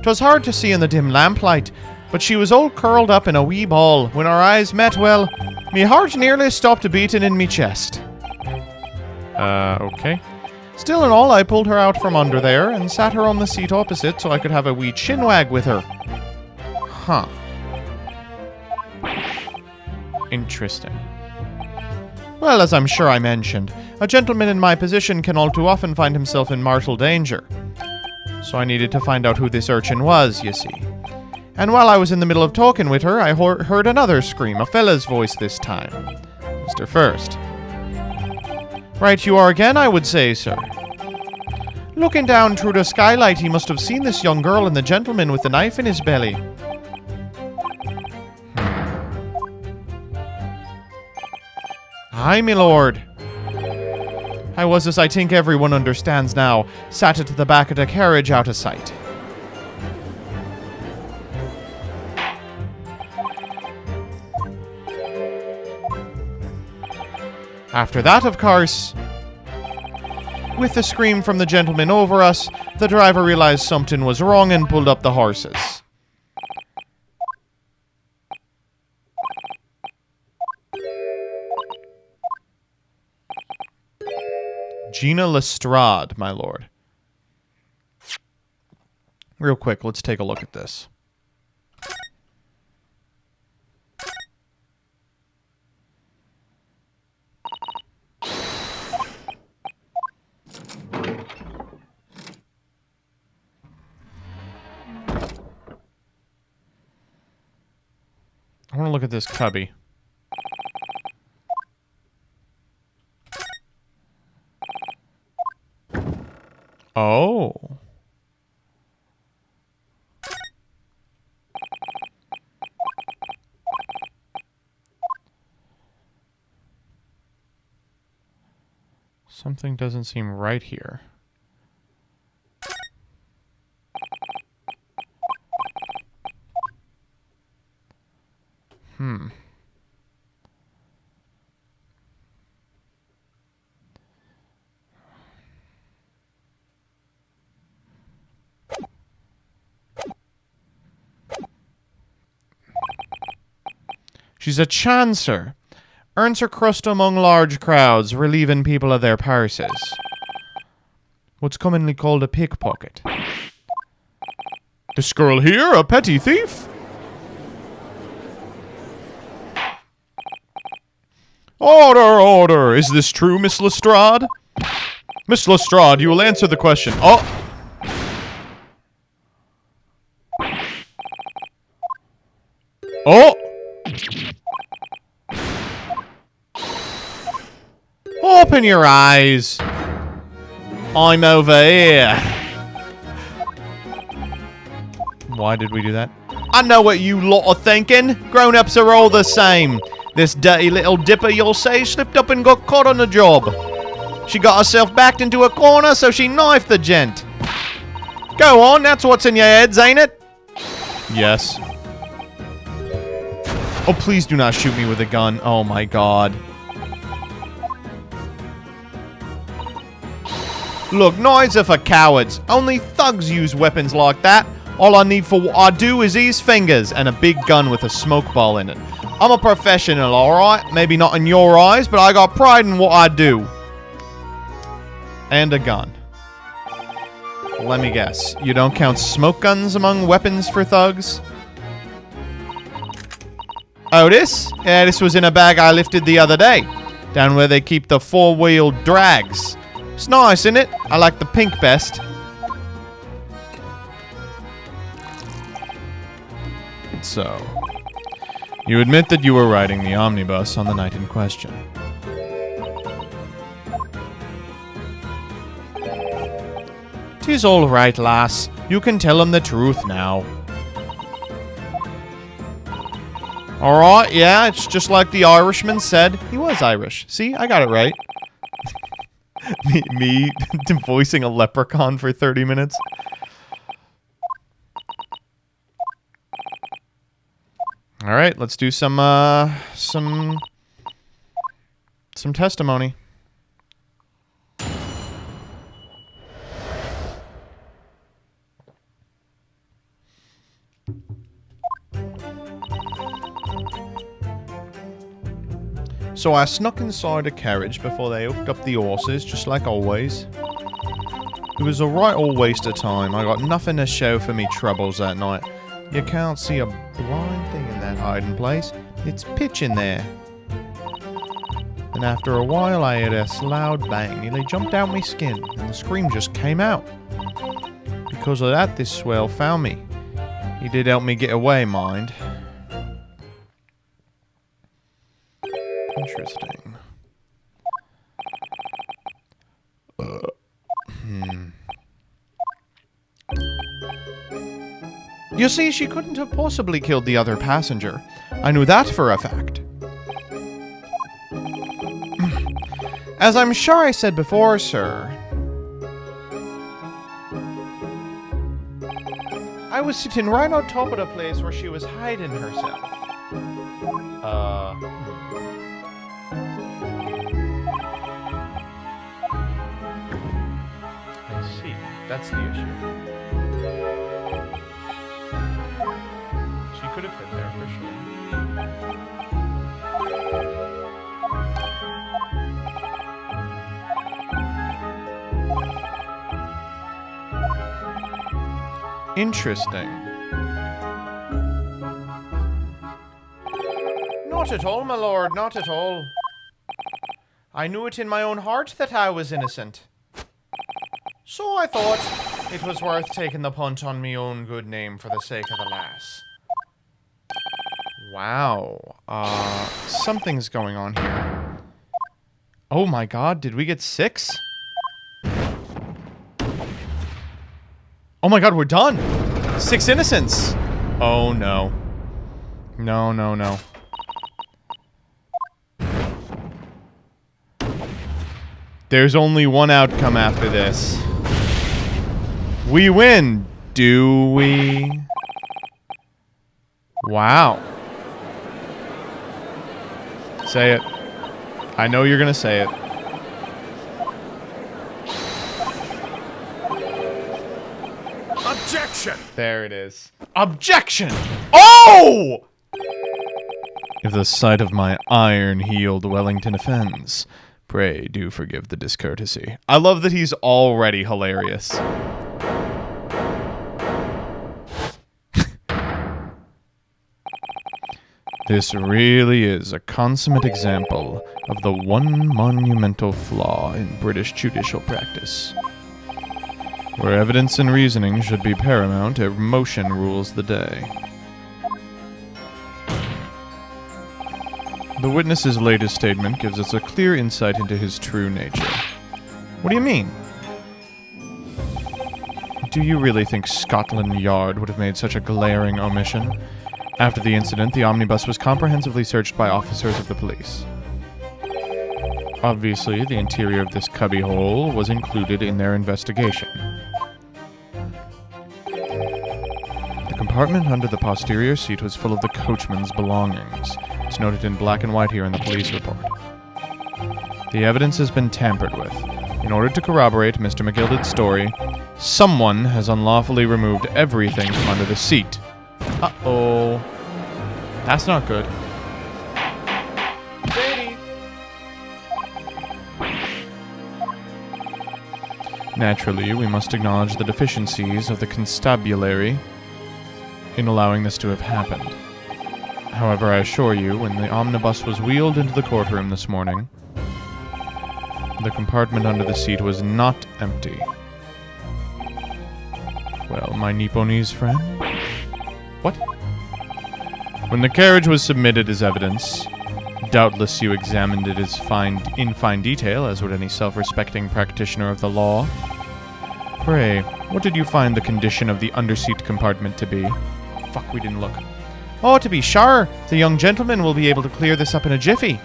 'Twas hard to see in the dim lamplight, but she was all curled up in a wee ball. When our eyes met, well, me heart nearly stopped beating in me chest. Okay. Still and all, I pulled her out from under there and sat her on the seat opposite so I could have a wee chinwag with her. Huh. Interesting. Well, as I'm sure I mentioned, a gentleman in my position can all too often find himself in mortal danger. So I needed to find out who this urchin was, you see. And while I was in the middle of talking with her, I heard another scream, a fella's voice this time. Mr. First. Right you are again, I would say, sir. Looking down through the skylight, he must have seen this young girl and the gentleman with the knife in his belly. Aye, my lord. I was, as I think everyone understands now, sat at the back of the carriage out of sight. After that, of course, with the scream from the gentleman over us, the driver realized something was wrong and pulled up the horses. Gina Lestrade, my lord. Real quick, let's take a look at this. I want to look at this cubby. Oh. Something doesn't seem right here. She's a chancer. Earns her crust among large crowds, relieving people of their purses. What's commonly called a pickpocket. This girl here, a petty thief? Order, order! Is this true, Miss Lestrade? Miss Lestrade, you will answer the question. Oh! Oh! Open your eyes. I'm over here. Why did we do that? I know what you lot are thinking. Grown-ups are all the same. This dirty little dipper, you'll say, slipped up and got caught on the job. She got herself backed into a corner, so she knifed the gent. Go on, that's what's in your heads, ain't it? Yes. Oh, please do not shoot me with a gun. Oh my god. Look, knives are for cowards. Only thugs use weapons like that. All I need for what I do is these fingers and a big gun with a smoke ball in it. I'm a professional, alright? Maybe not in your eyes, but I got pride in what I do. And a gun. Let me guess. You don't count smoke guns among weapons for thugs? Oh, this? Yeah, this was in a bag I lifted the other day. Down where they keep the four-wheeled drags. It's nice, isn't it? I like the pink best. So, you admit that you were riding the omnibus on the night in question. 'Tis all right, lass. You can tell him the truth now. Alright, yeah, it's just like the Irishman said. He was Irish. See, I got it right. me voicing a leprechaun for 30 minutes. Alright, let's do some testimony. So I snuck inside a carriage before they hooked up the horses, just like always. It was a right old waste of time. I got nothing to show for me troubles that night. You can't see a blind thing in that hiding place. It's pitch in there. And after a while I heard a loud bang. Nearly jumped out my skin, and the scream just came out. Because of that, this swell found me. He did help me get away, mind. Interesting. You see, she couldn't have possibly killed the other passenger. I knew that for a fact. As I'm sure I said before, sir, I was sitting right on top of the place where she was hiding herself. I see. That's the issue. She could have been there for sure. Interesting. Not at all, my lord, not at all. I knew it in my own heart that I was innocent. So I thought it was worth taking the punt on me own good name for the sake of the lass. Wow. Something's going on here. Oh my god, did we get 6? Oh my god, we're done! 6 innocents! Oh no. No, no, no. There's only one outcome after this. We win! Do we? Wow. Say it. I know you're gonna say it. Objection! There it is. Objection! Oh! If the sight of my iron-heeled Wellington offends, pray do forgive the discourtesy. I love that he's already hilarious. This really is a consummate example of the one monumental flaw in British judicial practice. Where evidence and reasoning should be paramount, emotion rules the day. The witness's latest statement gives us a clear insight into his true nature. What do you mean? Do you really think Scotland Yard would have made such a glaring omission? After the incident, the omnibus was comprehensively searched by officers of the police. Obviously, the interior of this cubbyhole was included in their investigation. The compartment under the posterior seat was full of the coachman's belongings. It's noted in black and white here in the police report. The evidence has been tampered with. In order to corroborate Mr. McGilded's story, someone has unlawfully removed everything from under the seat. Uh-oh. That's not good. Sadie. Naturally, we must acknowledge the deficiencies of the constabulary in allowing this to have happened. However, I assure you, when the omnibus was wheeled into the courtroom this morning, the compartment under the seat was not empty. Well, my Nipponese friend? What? When the carriage was submitted as evidence, doubtless you examined it as in fine detail, as would any self-respecting practitioner of the law. Pray, what did you find the condition of the underseat compartment to be? Fuck, we didn't look. Oh, to be sure, the young gentleman will be able to clear this up in a jiffy.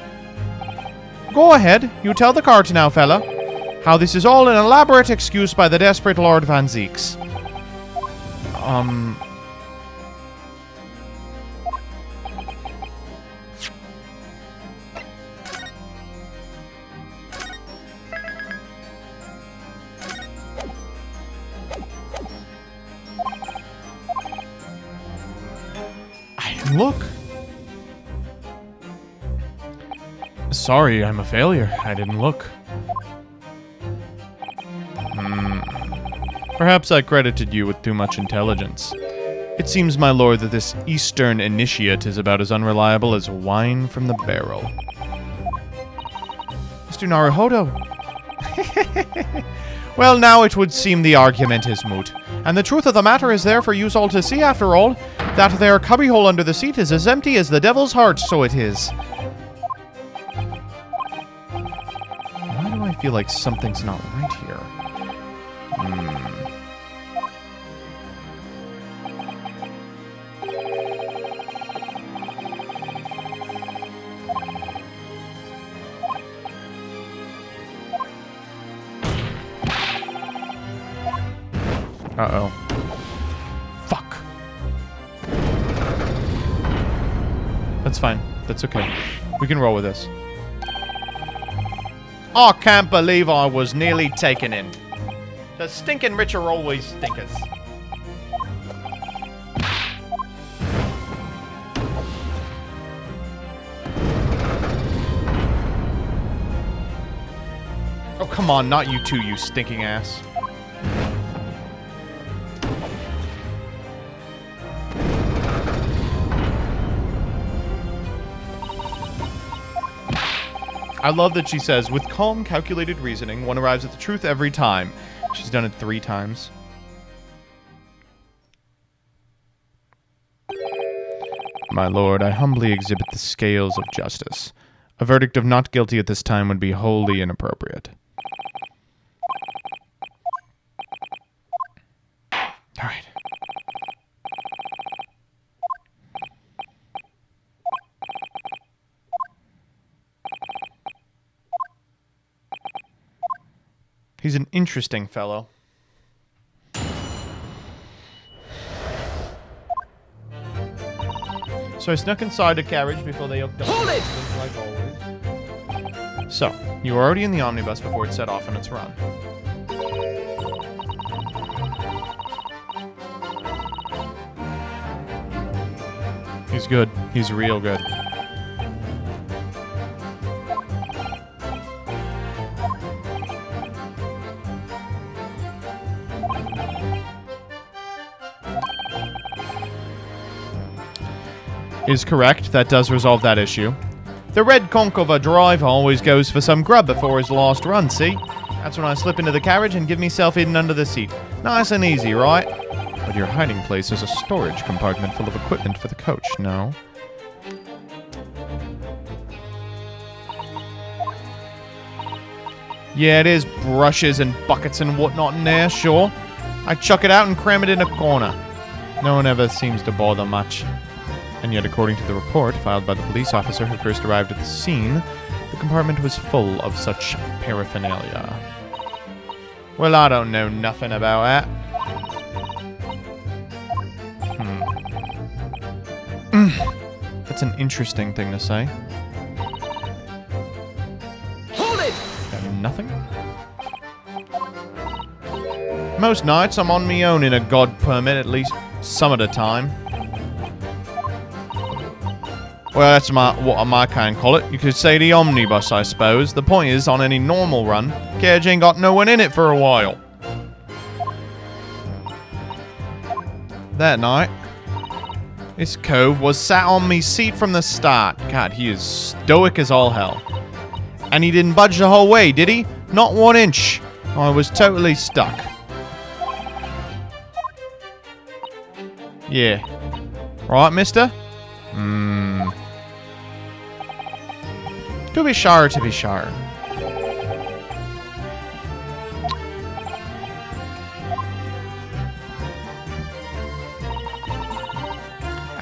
Go ahead, you tell the cart now, fella, how this is all an elaborate excuse by the desperate Lord Van Zeeks. Look. Sorry, I'm a failure. I didn't look. Perhaps I credited you with too much intelligence. It seems, my lord, that this Eastern initiate is about as unreliable as wine from the barrel. Mr. Naruhodo. Well, now it would seem the argument is moot. And the truth of the matter is there for you all to see, after all. That there cubbyhole under the seat is as empty as the devil's heart, so it is. Why do I feel like something's not right here? Uh-oh. Fuck. That's fine. That's okay. We can roll with this. I can't believe I was nearly taken in. The stinking rich are always stinkers. Oh, come on. Not you two, you stinking ass. I love that she says, with calm, calculated reasoning, one arrives at the truth every time. She's done it 3 times. My lord, I humbly exhibit the scales of justice. A verdict of not guilty at this time would be wholly inappropriate. All right. He's an interesting fellow. So I snuck inside a carriage before they hooked up. Hold it! Like always. So, you were already in the omnibus before it set off on its run. He's good. He's real good. Is correct. That does resolve that issue. The red conch of a driver always goes for some grub before his last run, see? That's when I slip into the carriage and give myself hidden under the seat. Nice and easy, right? But your hiding place is a storage compartment full of equipment for the coach, no? Yeah, it is brushes and buckets and whatnot in there, sure. I chuck it out and cram it in a corner. No one ever seems to bother much. And yet, according to the report filed by the police officer who first arrived at the scene, the compartment was full of such paraphernalia. Well, I don't know nothing about that. That's an interesting thing to say. Hold it! Nothing? Most nights I'm on me own in a god permit, at least some of the time. Well, that's what I can call it. You could say the omnibus, I suppose. The point is, on any normal run, carriage ain't got no one in it for a while. That night, this cove was sat on me seat from the start. God, he is stoic as all hell. And he didn't budge the whole way, did he? Not 1 inch. I was totally stuck. Yeah. Right, mister? To be sure, to be sure.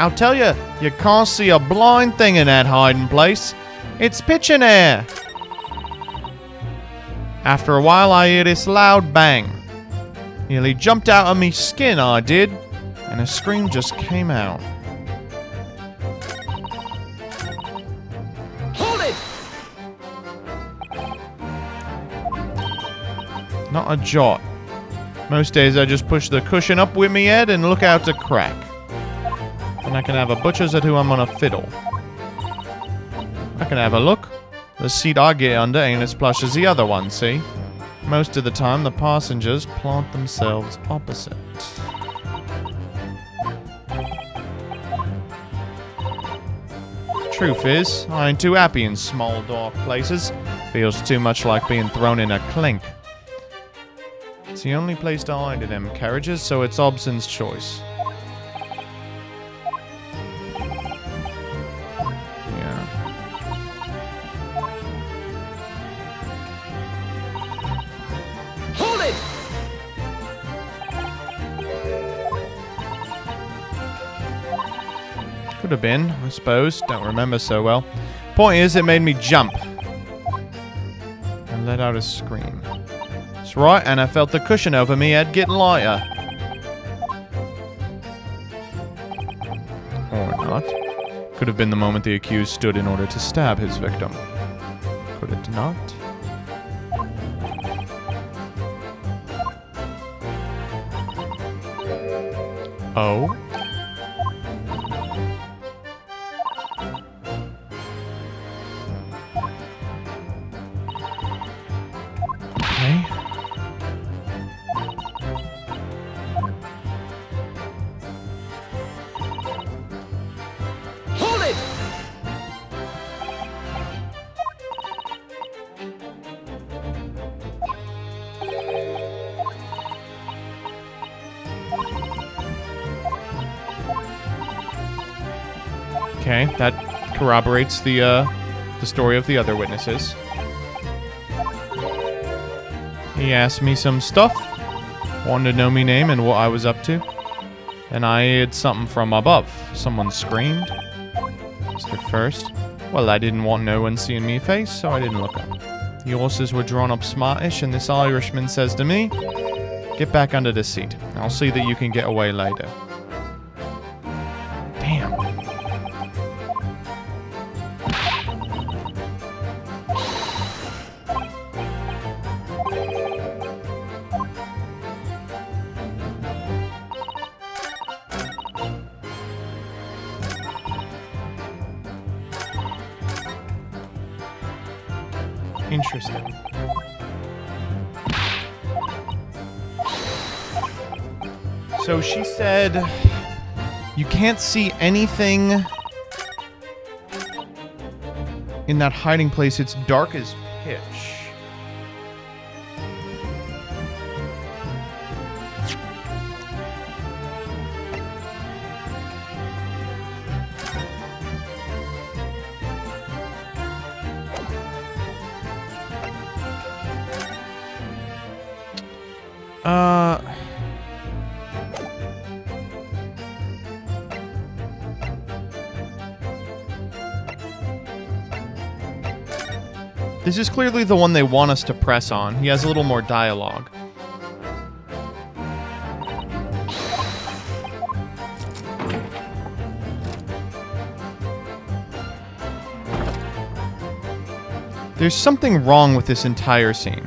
I'll tell you, you can't see a blind thing in that hiding place. It's pitching air. After a while, I hear this loud bang. Nearly jumped out of me skin, I did, and a scream just came out. Hold it! Not a jot. Most days I just push the cushion up with me head and look out to crack. And I can have a butcher's at who I'm gonna fiddle. I can have a look. The seat I get under ain't as plush as the other one, see? Most of the time the passengers plant themselves opposite. Truth is, I ain't too happy in small dark places. Feels too much like being thrown in a clink. It's the only place to hide in them carriages, so it's Hobson's choice. Yeah. Hold it! Could have been, I suppose. Don't remember so well. Point is, it made me jump. And let out a scream. That's right, and I felt the cushion over me head getting lighter. Or not. Could have been the moment the accused stood in order to stab his victim. Could it not? Oh? Okay. Hold it! Okay, that corroborates the story of the other witnesses. He asked me some stuff, wanted to know me name and what I was up to, and I heard something from above. Someone screamed. Mr. First. Well, I didn't want no one seeing me face, so I didn't look up. The horses were drawn up smartish, and this Irishman says to me, "Get back under the seat. I'll see that you can get away later." Damn. Interesting. So she said you can't see anything in that hiding place. It's dark as pitch. This is clearly the one they want us to press on. He has a little more dialogue. There's something wrong with this entire scene.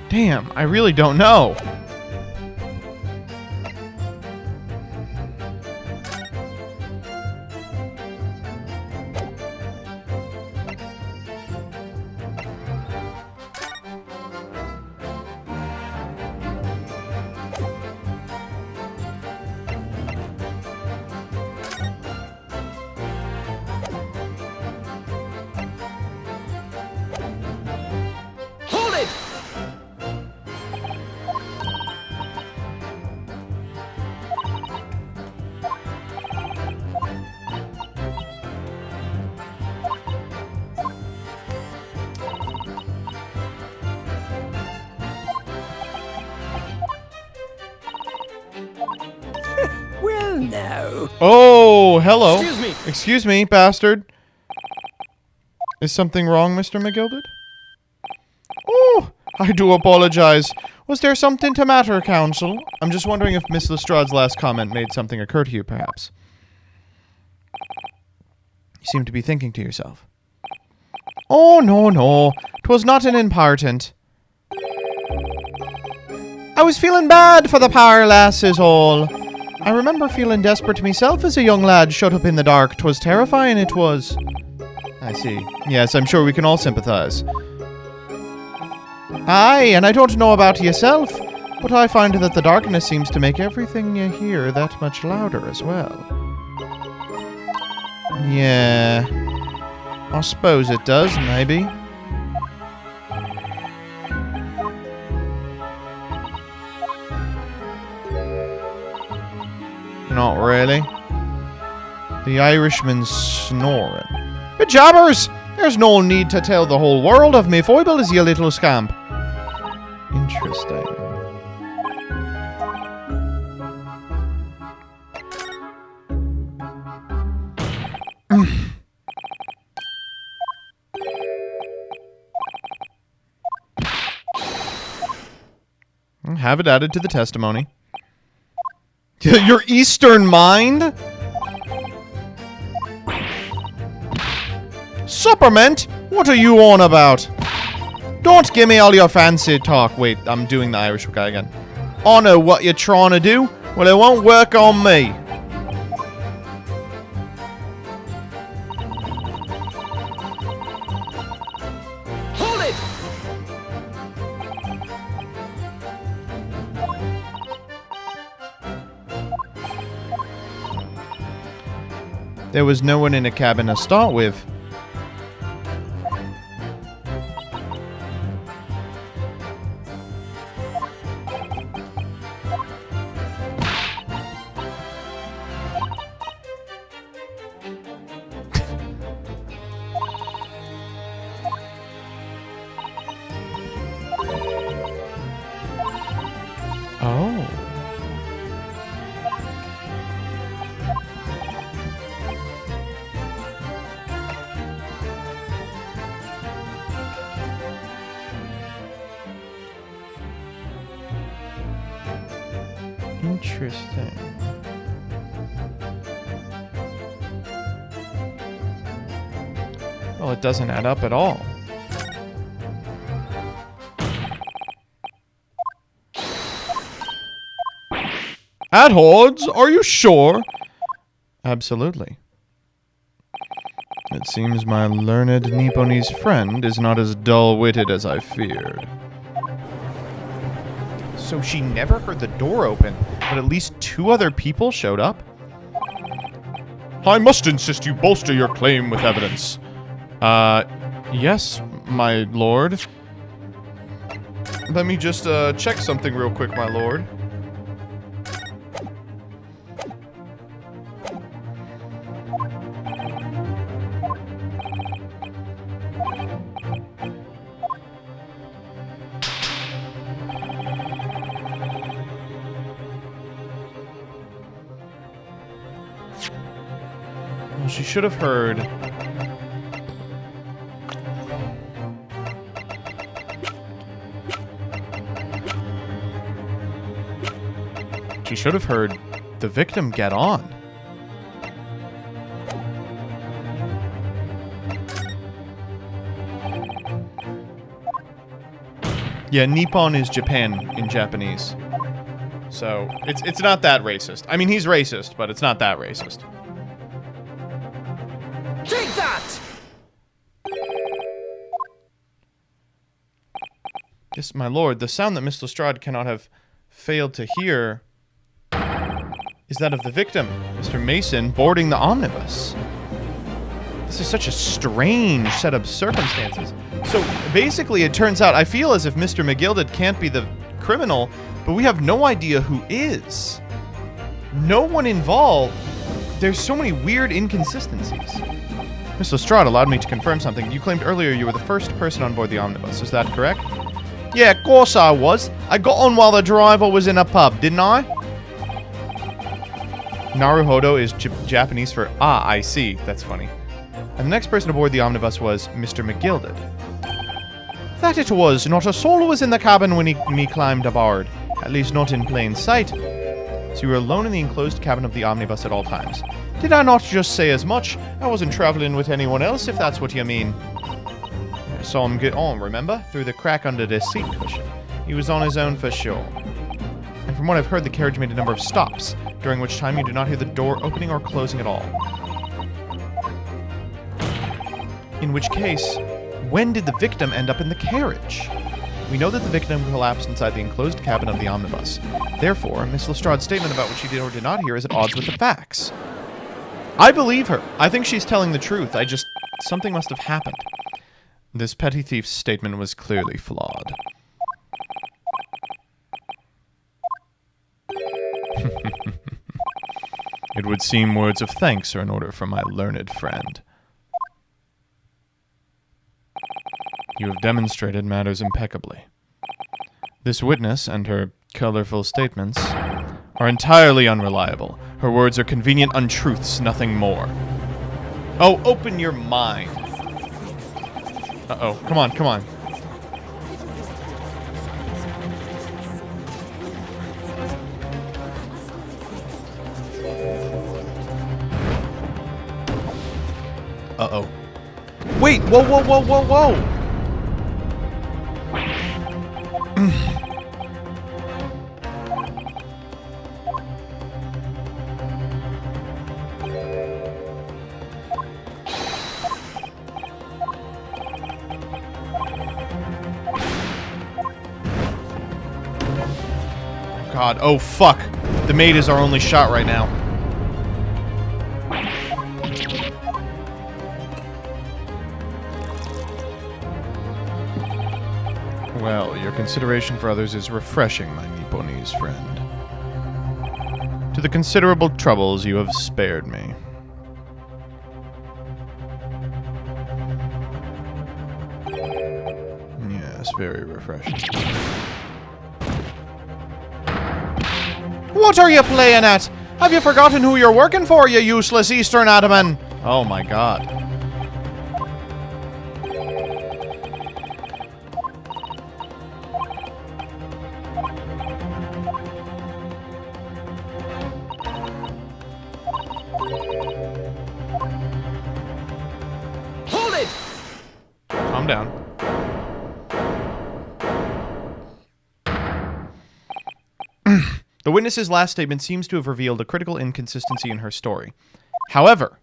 Damn, I really don't know. Hello. Oh, hello. Excuse me. Excuse me, bastard. Is something wrong, Mr. McGilded? Oh, I do apologize. Was there something to matter, Counsel? I'm just wondering if Miss Lestrade's last comment made something occur to you, perhaps. You seem to be thinking to yourself. Oh, no. 'Twas not an important. I was feeling bad for the poor lass is all. I remember feeling desperate myself as a young lad shut up in the dark. 'Twas terrifying, it was. I see. Yes, I'm sure we can all sympathize. Aye, and I don't know about yourself, but I find that the darkness seems to make everything you hear that much louder as well. Yeah. I suppose it does, maybe. Not really. The Irishman's snoring. Bejabbers! There's no need to tell the whole world of me foibles, you little scamp. Interesting. Have it added to the testimony. Your Eastern mind? Supperment? What are you on about? Don't give me all your fancy talk. Wait, I'm doing the Irish guy again. I know what you're trying to do. Well, it won't work on me. Hold it! There was no one in the cabin to start with. Oh. Interesting. Well, it doesn't add up at all. At odds? Are you sure? Absolutely. It seems my learned Nipponese friend is not as dull-witted as I feared. So she never heard the door open, but at least 2 other people showed up? I must insist you bolster your claim with evidence. Yes, my lord. Let me just, check something real quick, my lord. Well, she should have heard. She should have heard the victim get on. Yeah, Nippon is Japan in Japanese. So, it's not that racist. I mean, he's racist, but it's not that racist. Take that! Yes, my lord, the sound that Miss Lestrade cannot have failed to hear is that of the victim, Mr. Mason, boarding the omnibus. This is such a strange set of circumstances. So, basically, it turns out, I feel as if Mr. McGilded can't be the criminal, but we have no idea who is. No one involved. There's so many weird inconsistencies. Miss Lestrade allowed me to confirm something. You claimed earlier you were the first person on board the omnibus. Is that correct? Yeah, of course I was. I got on while the driver was in a pub, didn't I? Naruhodo is Japanese for I see. That's funny. And the next person aboard the omnibus was Mr. McGilded. That it was. Not a soul was in the cabin when me climbed aboard. At least not in plain sight. So you were alone in the enclosed cabin of the omnibus at all times. Did I not just say as much? I wasn't traveling with anyone else, if that's what you mean. I saw him get on, remember? Through the crack under the seat cushion. He was on his own for sure. And from what I've heard, the carriage made a number of stops, during which time you did not hear the door opening or closing at all. In which case, when did the victim end up in the carriage? We know that the victim collapsed inside the enclosed cabin of the omnibus. Therefore, Miss Lestrade's statement about what she did or did not hear is at odds with the facts. I believe her. I think she's telling the truth. Something must have happened. This petty thief's statement was clearly flawed. It would seem words of thanks are in order for my learned friend. You have demonstrated matters impeccably. This witness and her colorful statements are entirely unreliable. Her words are convenient untruths, nothing more. Oh, open your mind. Uh-oh. Come on, come on. Uh-oh. Wait! Whoa, whoa, whoa, whoa, whoa! God, oh fuck. The maid is our only shot right now. Well, your consideration for others is refreshing, my Nipponese friend. To the considerable troubles you have spared me. Yes, very refreshing. What are you playing at? Have you forgotten who you're working for, you useless Eastern Ataman? Oh my god. Hold it! Calm down. The witness's last statement seems to have revealed a critical inconsistency in her story. However,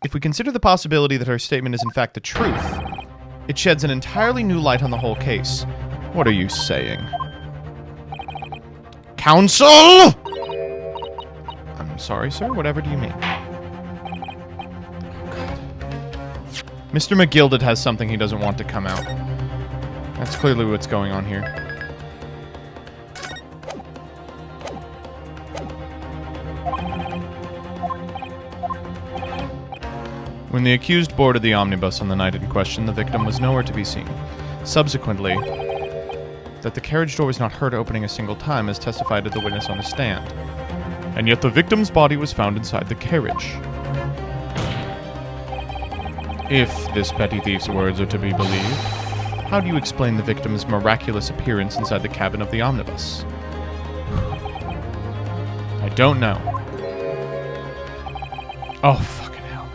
if we consider the possibility that her statement is in fact the truth, it sheds an entirely new light on the whole case. What are you saying? Counsel! I'm sorry, sir. Whatever do you mean? Oh, God. Mr. McGilded has something he doesn't want to come out. That's clearly what's going on here. When the accused boarded the omnibus on the night in question, the victim was nowhere to be seen. Subsequently, that the carriage door was not heard opening a single time, as testified to the witness on the stand. And yet the victim's body was found inside the carriage. If this petty thief's words are to be believed, how do you explain the victim's miraculous appearance inside the cabin of the omnibus? I don't know. Oh, fucking hell.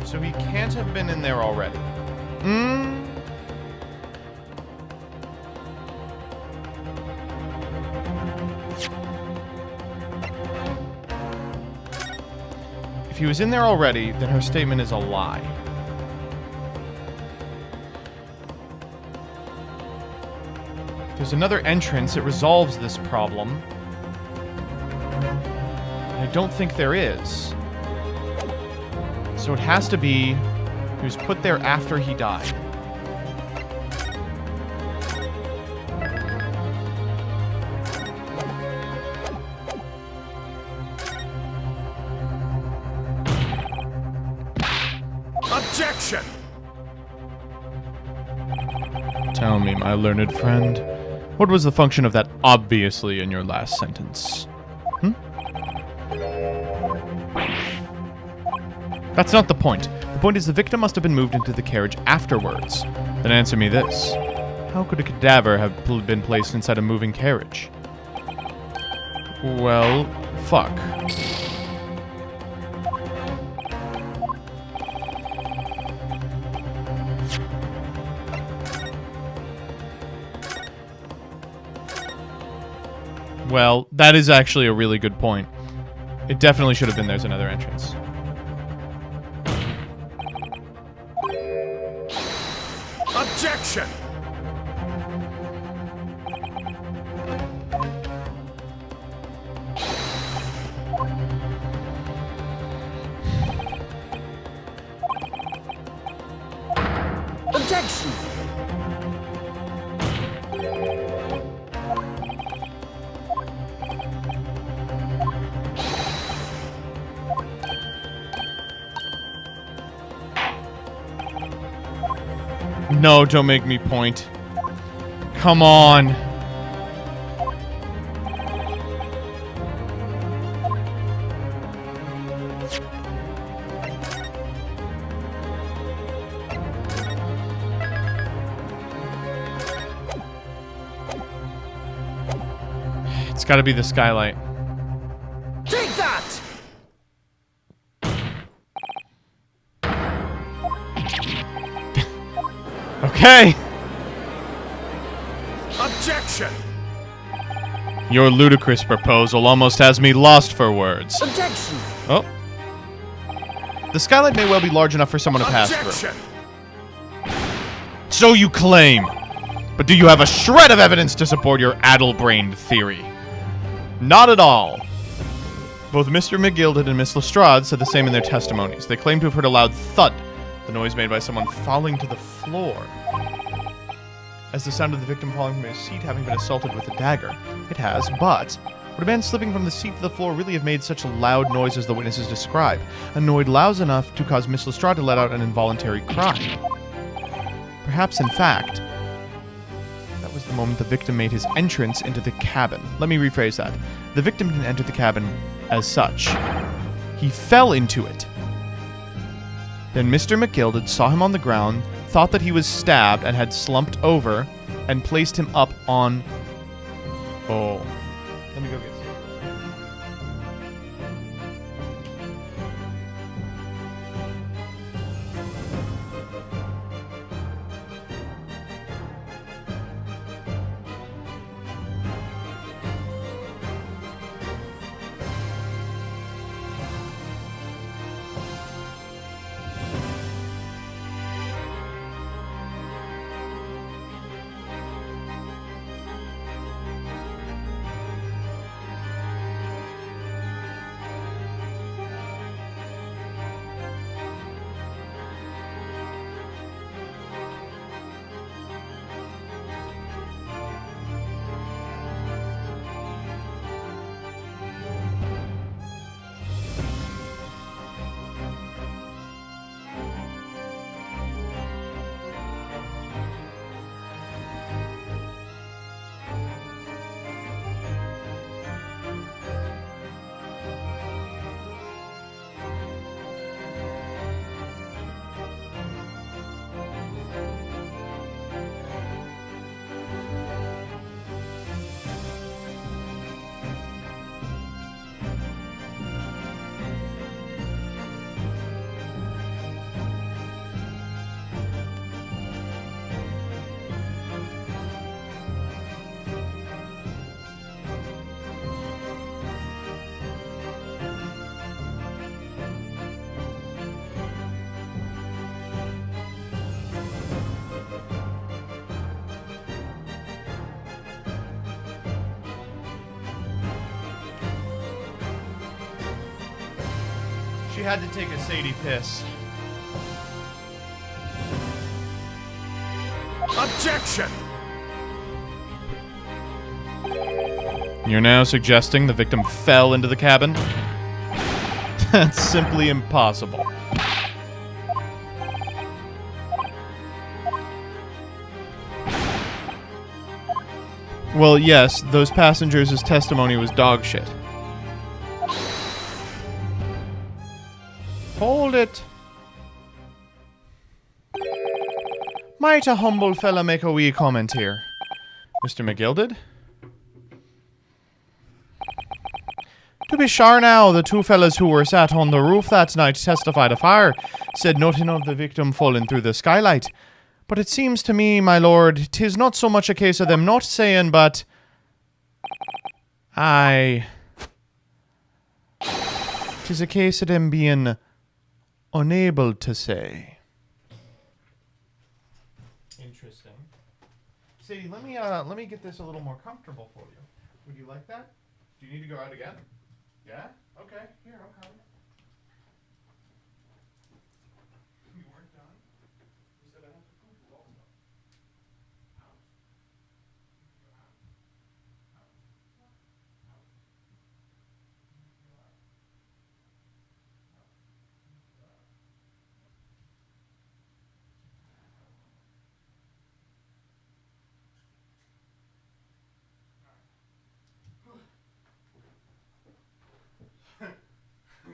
So he can't have been in there already. If he was in there already, then her statement is a lie. If there's another entrance, it resolves this problem. And I don't think there is. So it has to be he was put there after he died. Objection! Tell me, my learned friend, what was the function of that obviously in your last sentence? That's not the point. The point is the victim must have been moved into the carriage afterwards. Then answer me this. How could a cadaver have been placed inside a moving carriage? Well, fuck. Well, that is actually a really good point. It definitely should have been there's another entrance. Objection! Objection! No, don't make me point. Come on. It's gotta be the skylight. Take that! Okay. Objection! Your ludicrous proposal almost has me lost for words. Objection! Oh. The skylight may well be large enough for someone to pass Objection! through. So you claim. But do you have a shred of evidence to support your addle-brained theory? Not at all. Both Mr. McGilded and Miss Lestrade said the same in their testimonies. They claimed to have heard a loud thud, the noise made by someone falling to the floor. As the sound of the victim falling from his seat having been assaulted with a dagger. It has, but would a man slipping from the seat to the floor really have made such a loud noise as the witnesses describe? A noise loud enough to cause Miss Lestrade to let out an involuntary cry. Perhaps, in fact, that was the moment the victim made his entrance into the cabin. Let me rephrase that. The victim didn't enter the cabin as such. He fell into it. Then Mr. McGilded saw him on the ground, thought that he was stabbed and had slumped over, and placed him up on... Oh. Let me go get some. She had to take a Sadie piss. Objection! You're now suggesting the victim fell into the cabin? That's simply impossible. Well, yes, those passengers' testimony was dog shit. Hold it. Might a humble fella make a wee comment here? Mr. McGilded? To be sure now, the two fellas who were sat on the roof that night testified of fire, said nothing of the victim falling through the skylight. But it seems to me, my lord, 'tis not so much a case of them not saying, but... aye. 'Tis a case of them being unable to say. Interesting. See, let me get this a little more comfortable for you. Would you like that? Do you need to go out again? Yeah? Okay. Here, I'm coming. You weren't done? You said I have to prove you also.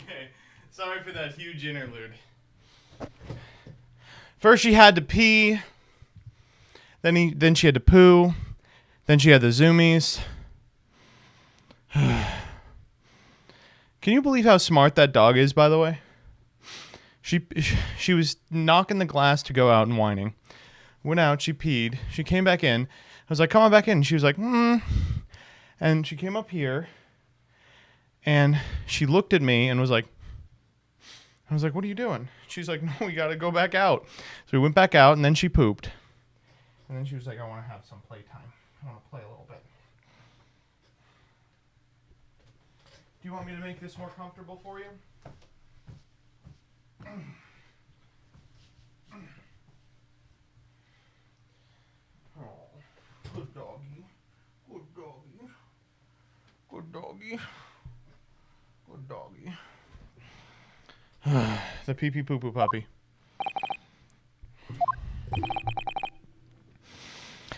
Okay, sorry for that huge interlude. First she had to pee, then she had to poo, then she had the zoomies. Can you believe how smart that dog is, by the way? She was knocking the glass to go out and whining. Went out, she peed, she came back in. I was like, come on back in. She was like, And she came up here. And she looked at me and was like, I was like, what are you doing? She's like, no, we got to go back out. So we went back out, and then she pooped. And then she was like, I want to have some playtime. I want to play a little bit. Do you want me to make this more comfortable for you? Oh, good doggy. Good doggy. Good doggy. Good doggy. The pee-pee poo-poo puppy.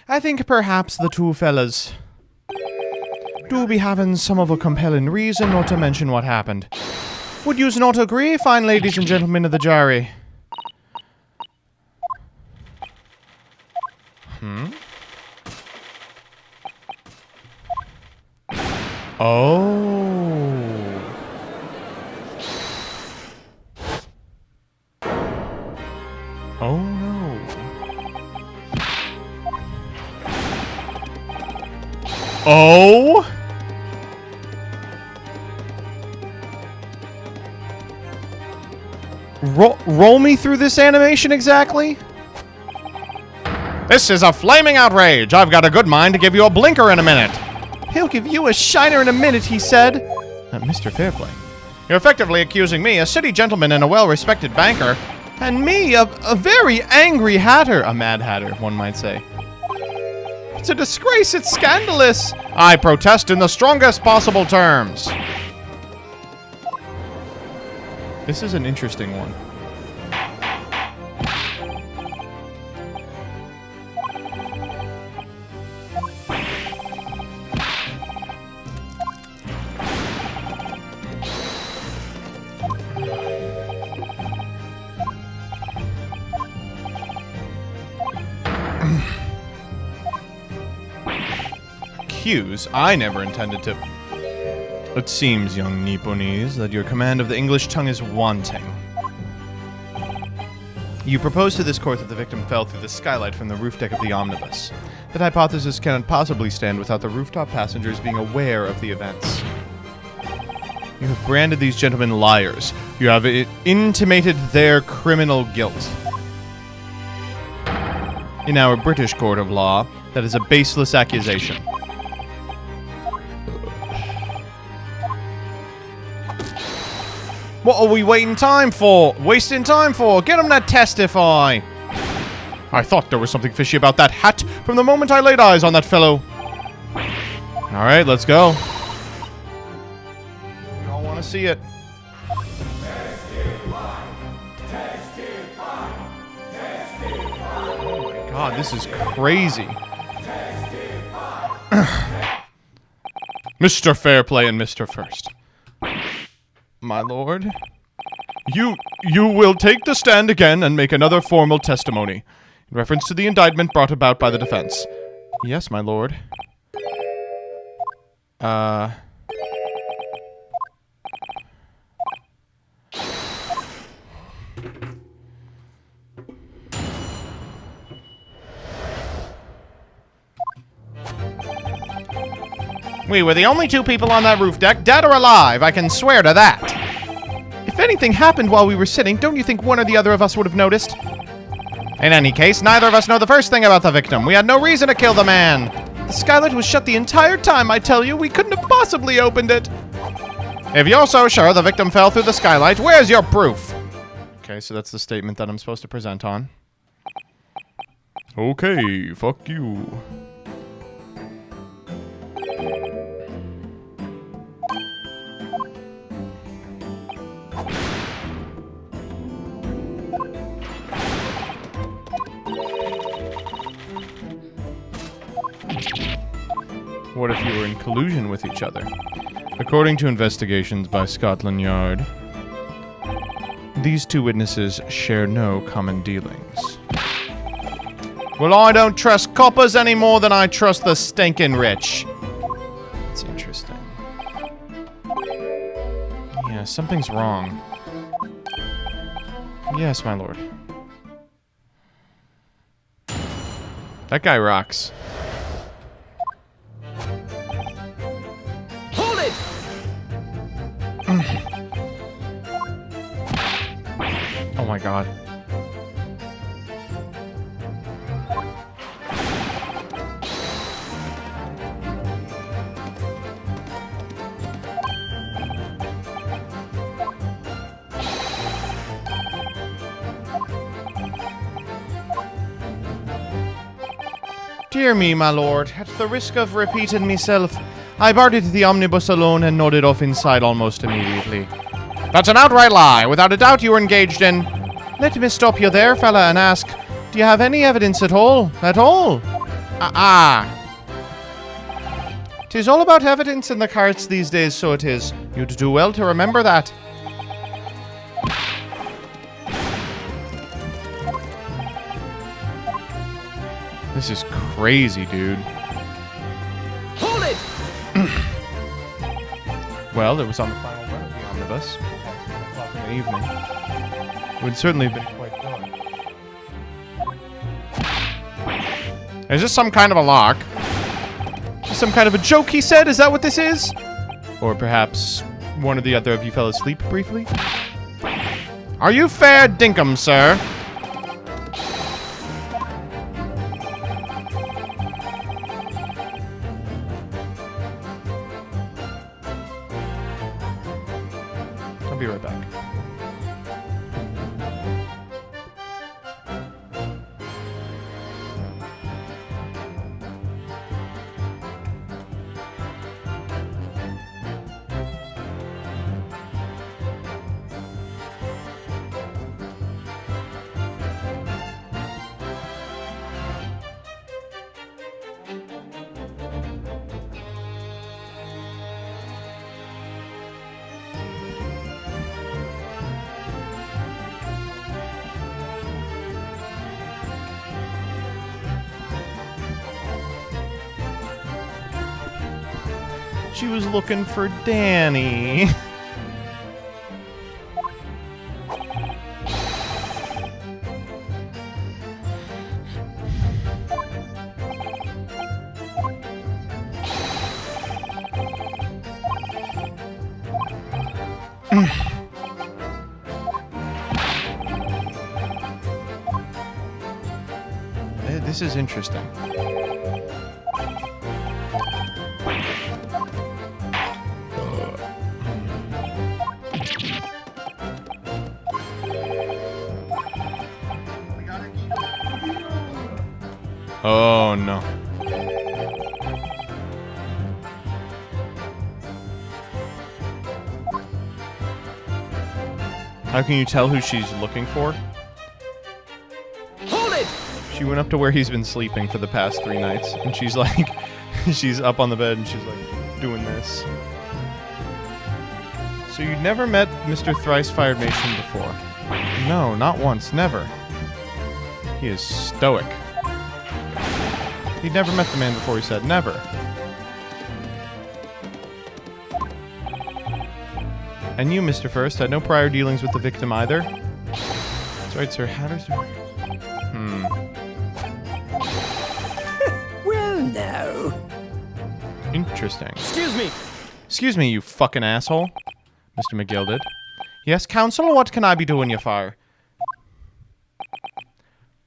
I think perhaps the two fellas do be having some of a compelling reason not to mention what happened. Would yous not agree, fine ladies and gentlemen of the jury? Oh. Oh no. Oh? Roll me through this animation exactly? This is a flaming outrage. I've got a good mind to give you a blinker in a minute. He'll give you a shiner in a minute, he said. Mr. Fairplay. You're effectively accusing me, a city gentleman and a well-respected banker, and me, a very angry hatter. A mad hatter, one might say. It's a disgrace. It's scandalous. I protest in the strongest possible terms. This is an interesting one. I never intended to. It seems, young Nipponese, that your command of the English tongue is wanting. You propose to this court that the victim fell through the skylight from the roof deck of the omnibus. That hypothesis cannot possibly stand without the rooftop passengers being aware of the events. You have branded these gentlemen liars. You have intimated their criminal guilt. In our British court of law, that is a baseless accusation. What are we waiting time for? Wasting time for? Get them to testify! I thought there was something fishy about that hat from the moment I laid eyes on that fellow. Alright, let's go. We all want to see it. Oh my god, this is crazy. Mr. Fairplay and Mr. First. My lord? You will take the stand again and make another formal testimony. In reference to the indictment brought about by the defense. Yes, my lord. We were the only two people on that roof deck, dead or alive, I can swear to that. If anything happened while we were sitting, don't you think one or the other of us would have noticed? In any case, neither of us know the first thing about the victim. We had no reason to kill the man. The skylight was shut the entire time, I tell you. We couldn't have possibly opened it. If you're so sure the victim fell through the skylight, where's your proof? Okay, so that's the statement that I'm supposed to present on. Okay, fuck you. What if you were in collusion with each other? According to investigations by Scotland Yard, these two witnesses share no common dealings. Well, I don't trust coppers any more than I trust the stinking rich. That's interesting. Yeah, something's wrong. Yes, my lord. That guy rocks. Hold it! Oh my god. Dear me, my lord, at the risk of repeating myself, I boarded the omnibus alone and nodded off inside almost immediately. That's an outright lie. Without a doubt you were engaged in... Let me stop you there, fella, and ask, do you have any evidence at all? At all? Tis all about evidence in the carts these days, so it is. You'd do well to remember that. This is crazy, dude. Hold it! Well, it was on the final run of the omnibus. 10 o'clock in the evening. It would certainly have been quite dark. Is this some kind of a lark? Some kind of a joke, he said? Is that what this is? Or perhaps one or the other of you fell asleep briefly? Are you fair dinkum, sir? I'll be right back. She was looking for Danny. This is interesting. Oh no. How can you tell who she's looking for? Hold it! She went up to where he's been sleeping for the past 3 nights, and she's like, She's up on the bed and she's like doing this. So you never met Mr. Thrice-Fired Mason before? No, not once, never. He is stoic. He'd never met the man before, he said. Never. And you, Mr. First, had no prior dealings with the victim either? That's right, sir. How does... Well, no. Interesting. Excuse me. Excuse me, you fucking asshole. Mr. McGilded. Yes, counsel, what can I be doing you for?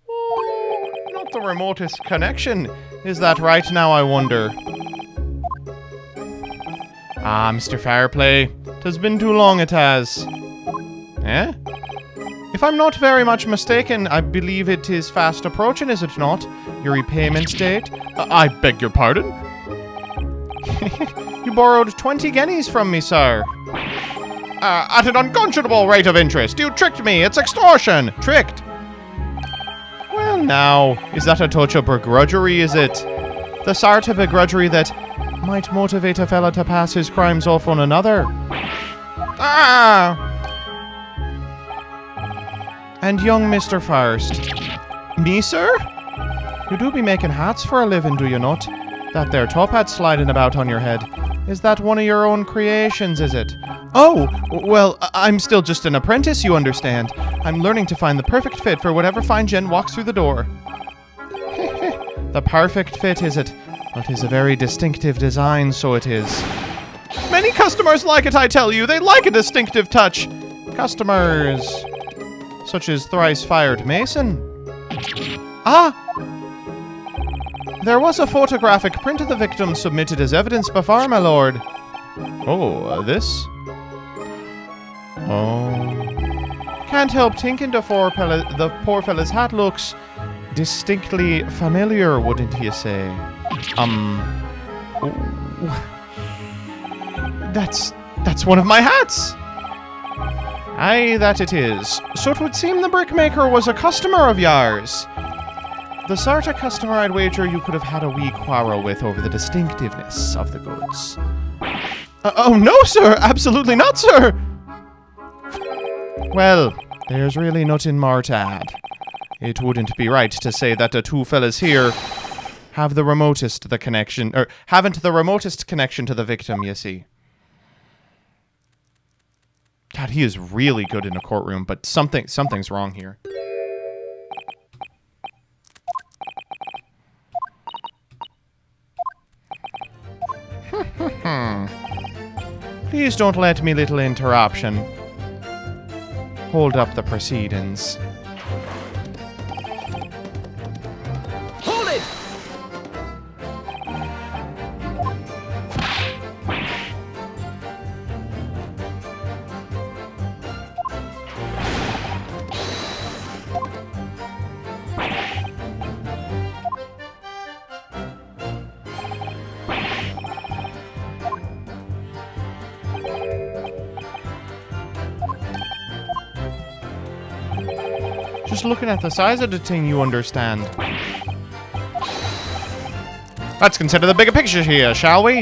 Oh, not the remotest connection. Is that right now, I wonder? Ah, Mr. Fireplay. 'Tis been too long, it has. Eh? If I'm not very much mistaken, I believe it is fast approaching, is it not? Your repayment date? I beg your pardon? You borrowed 20 guineas from me, sir. At an unconscionable rate of interest. You tricked me. It's extortion. Tricked. Well, now, is that a touch of begrudgery, is it? The sort of begrudgery that might motivate a fella to pass his crimes off on another. Ah! And young Mr. First. Me, sir? You do be making hats for a living, do you not? That there top hat sliding about on your head. Is that one of your own creations, is it? Oh, well, I'm still just an apprentice, you understand. I'm learning to find the perfect fit for whatever fine gent walks through the door. The perfect fit, is it? Well, 'tis a very distinctive design, so it is. Many customers like it, I tell you. They like a distinctive touch. Customers... such as Thrice-Fired Mason. Ah! There was a photographic print of the victim submitted as evidence before, my lord. Oh, this? Oh. Can't help thinking the poor fella's hat looks distinctly familiar, wouldn't you say? That's one of my hats! Aye, that it is. So it would seem the brickmaker was a customer of yours. The sort of customer I'd wager you could have had a wee quarrel with over the distinctiveness of the goods. Oh, no, sir! Absolutely not, sir! Well, there's really nothing more to add. It wouldn't be right to say that the two fellas here have the remotest connection, or haven't the remotest connection to the victim, you see. God, he is really good in a courtroom, but something's wrong here. Please don't let me little interruption hold up the proceedings. Hold it! Just looking at the size of the thing, you understand. Let's consider the bigger picture here, shall we?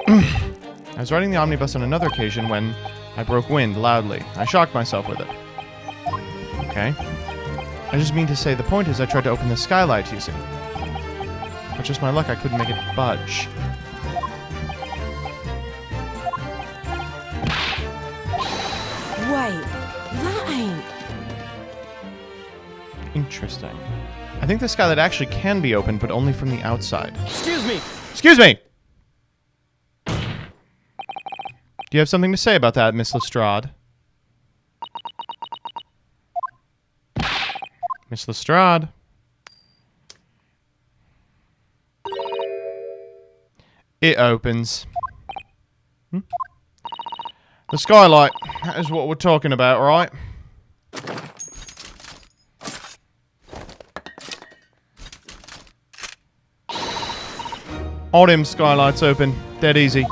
I was riding the omnibus on another occasion when I broke wind loudly. I shocked myself with it. Okay. I just mean to say, the point is I tried to open the skylight, you see. But just my luck, I couldn't make it budge. Wait, that ain't... Interesting. I think the skylight actually can be opened, but only from the outside. Excuse me! Excuse me! Do you have something to say about that, Miss Lestrade? Miss Lestrade? It opens. The skylight. That is what we're talking about, right? All them skylights open. Dead easy.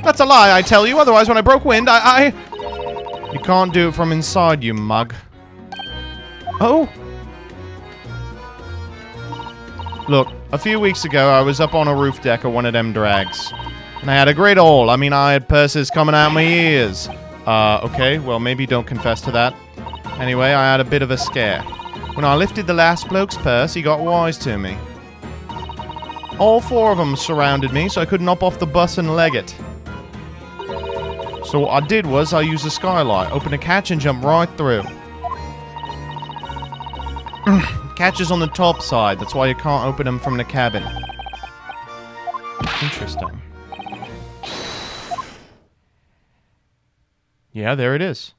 That's a lie, I tell you. Otherwise, when I broke wind, You can't do it from inside, you mug. Oh? Look, a few weeks ago, I was up on a roof deck of one of them drags. And I had a great haul. I mean, I had purses coming out my ears. Okay, well, maybe don't confess to that. Anyway, I had a bit of a scare. When I lifted the last bloke's purse, he got wise to me. All 4 of them surrounded me, so I couldn't hop off the bus and leg it. So what I did was I used a skylight, opened a catch and jumped right through. Catch is on the top side, that's why you can't open them from the cabin. Interesting. Yeah, there it is.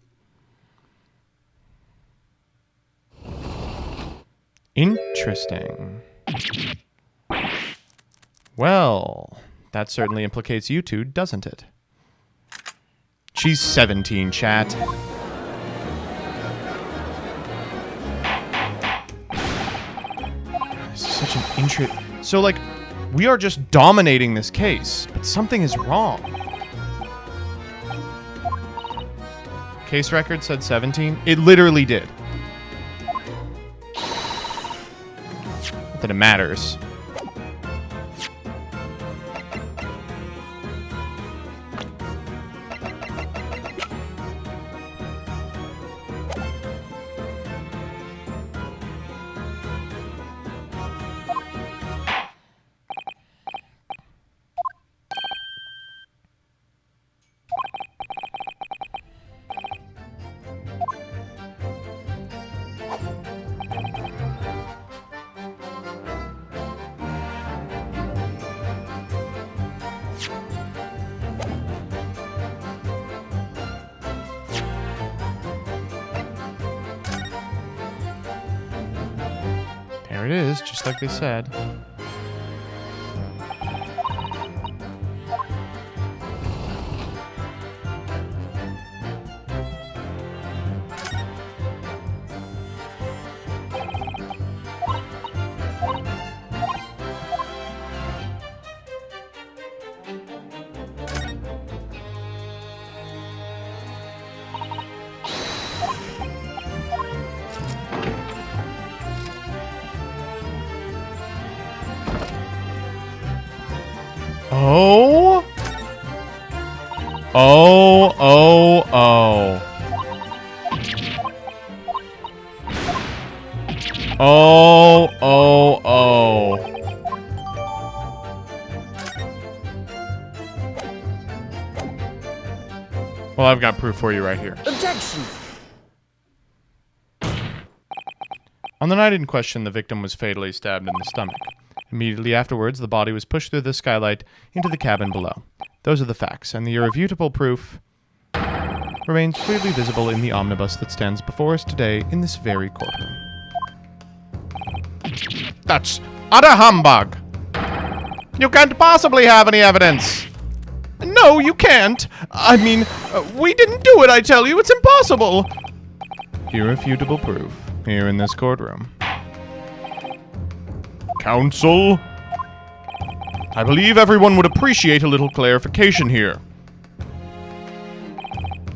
Interesting. Well, that certainly implicates you two, doesn't it? She's 17, chat. This is such an So, like, we are just dominating this case, but something is wrong. Case record said 17. It literally did. Not that it matters. There it is, just like they said. Oh. Oh, oh, oh. Oh, oh, oh. Well, I've got proof for you right here. Objection! On the night in question, the victim was fatally stabbed in the stomach. Immediately afterwards, the body was pushed through the skylight into the cabin below. Those are the facts, and the irrefutable proof remains clearly visible in the omnibus that stands before us today in this very courtroom. That's utter humbug! You can't possibly have any evidence! No, you can't! I mean, we didn't do it, I tell you! It's impossible! Irrefutable proof here in this courtroom. Counsel? I believe everyone would appreciate a little clarification here.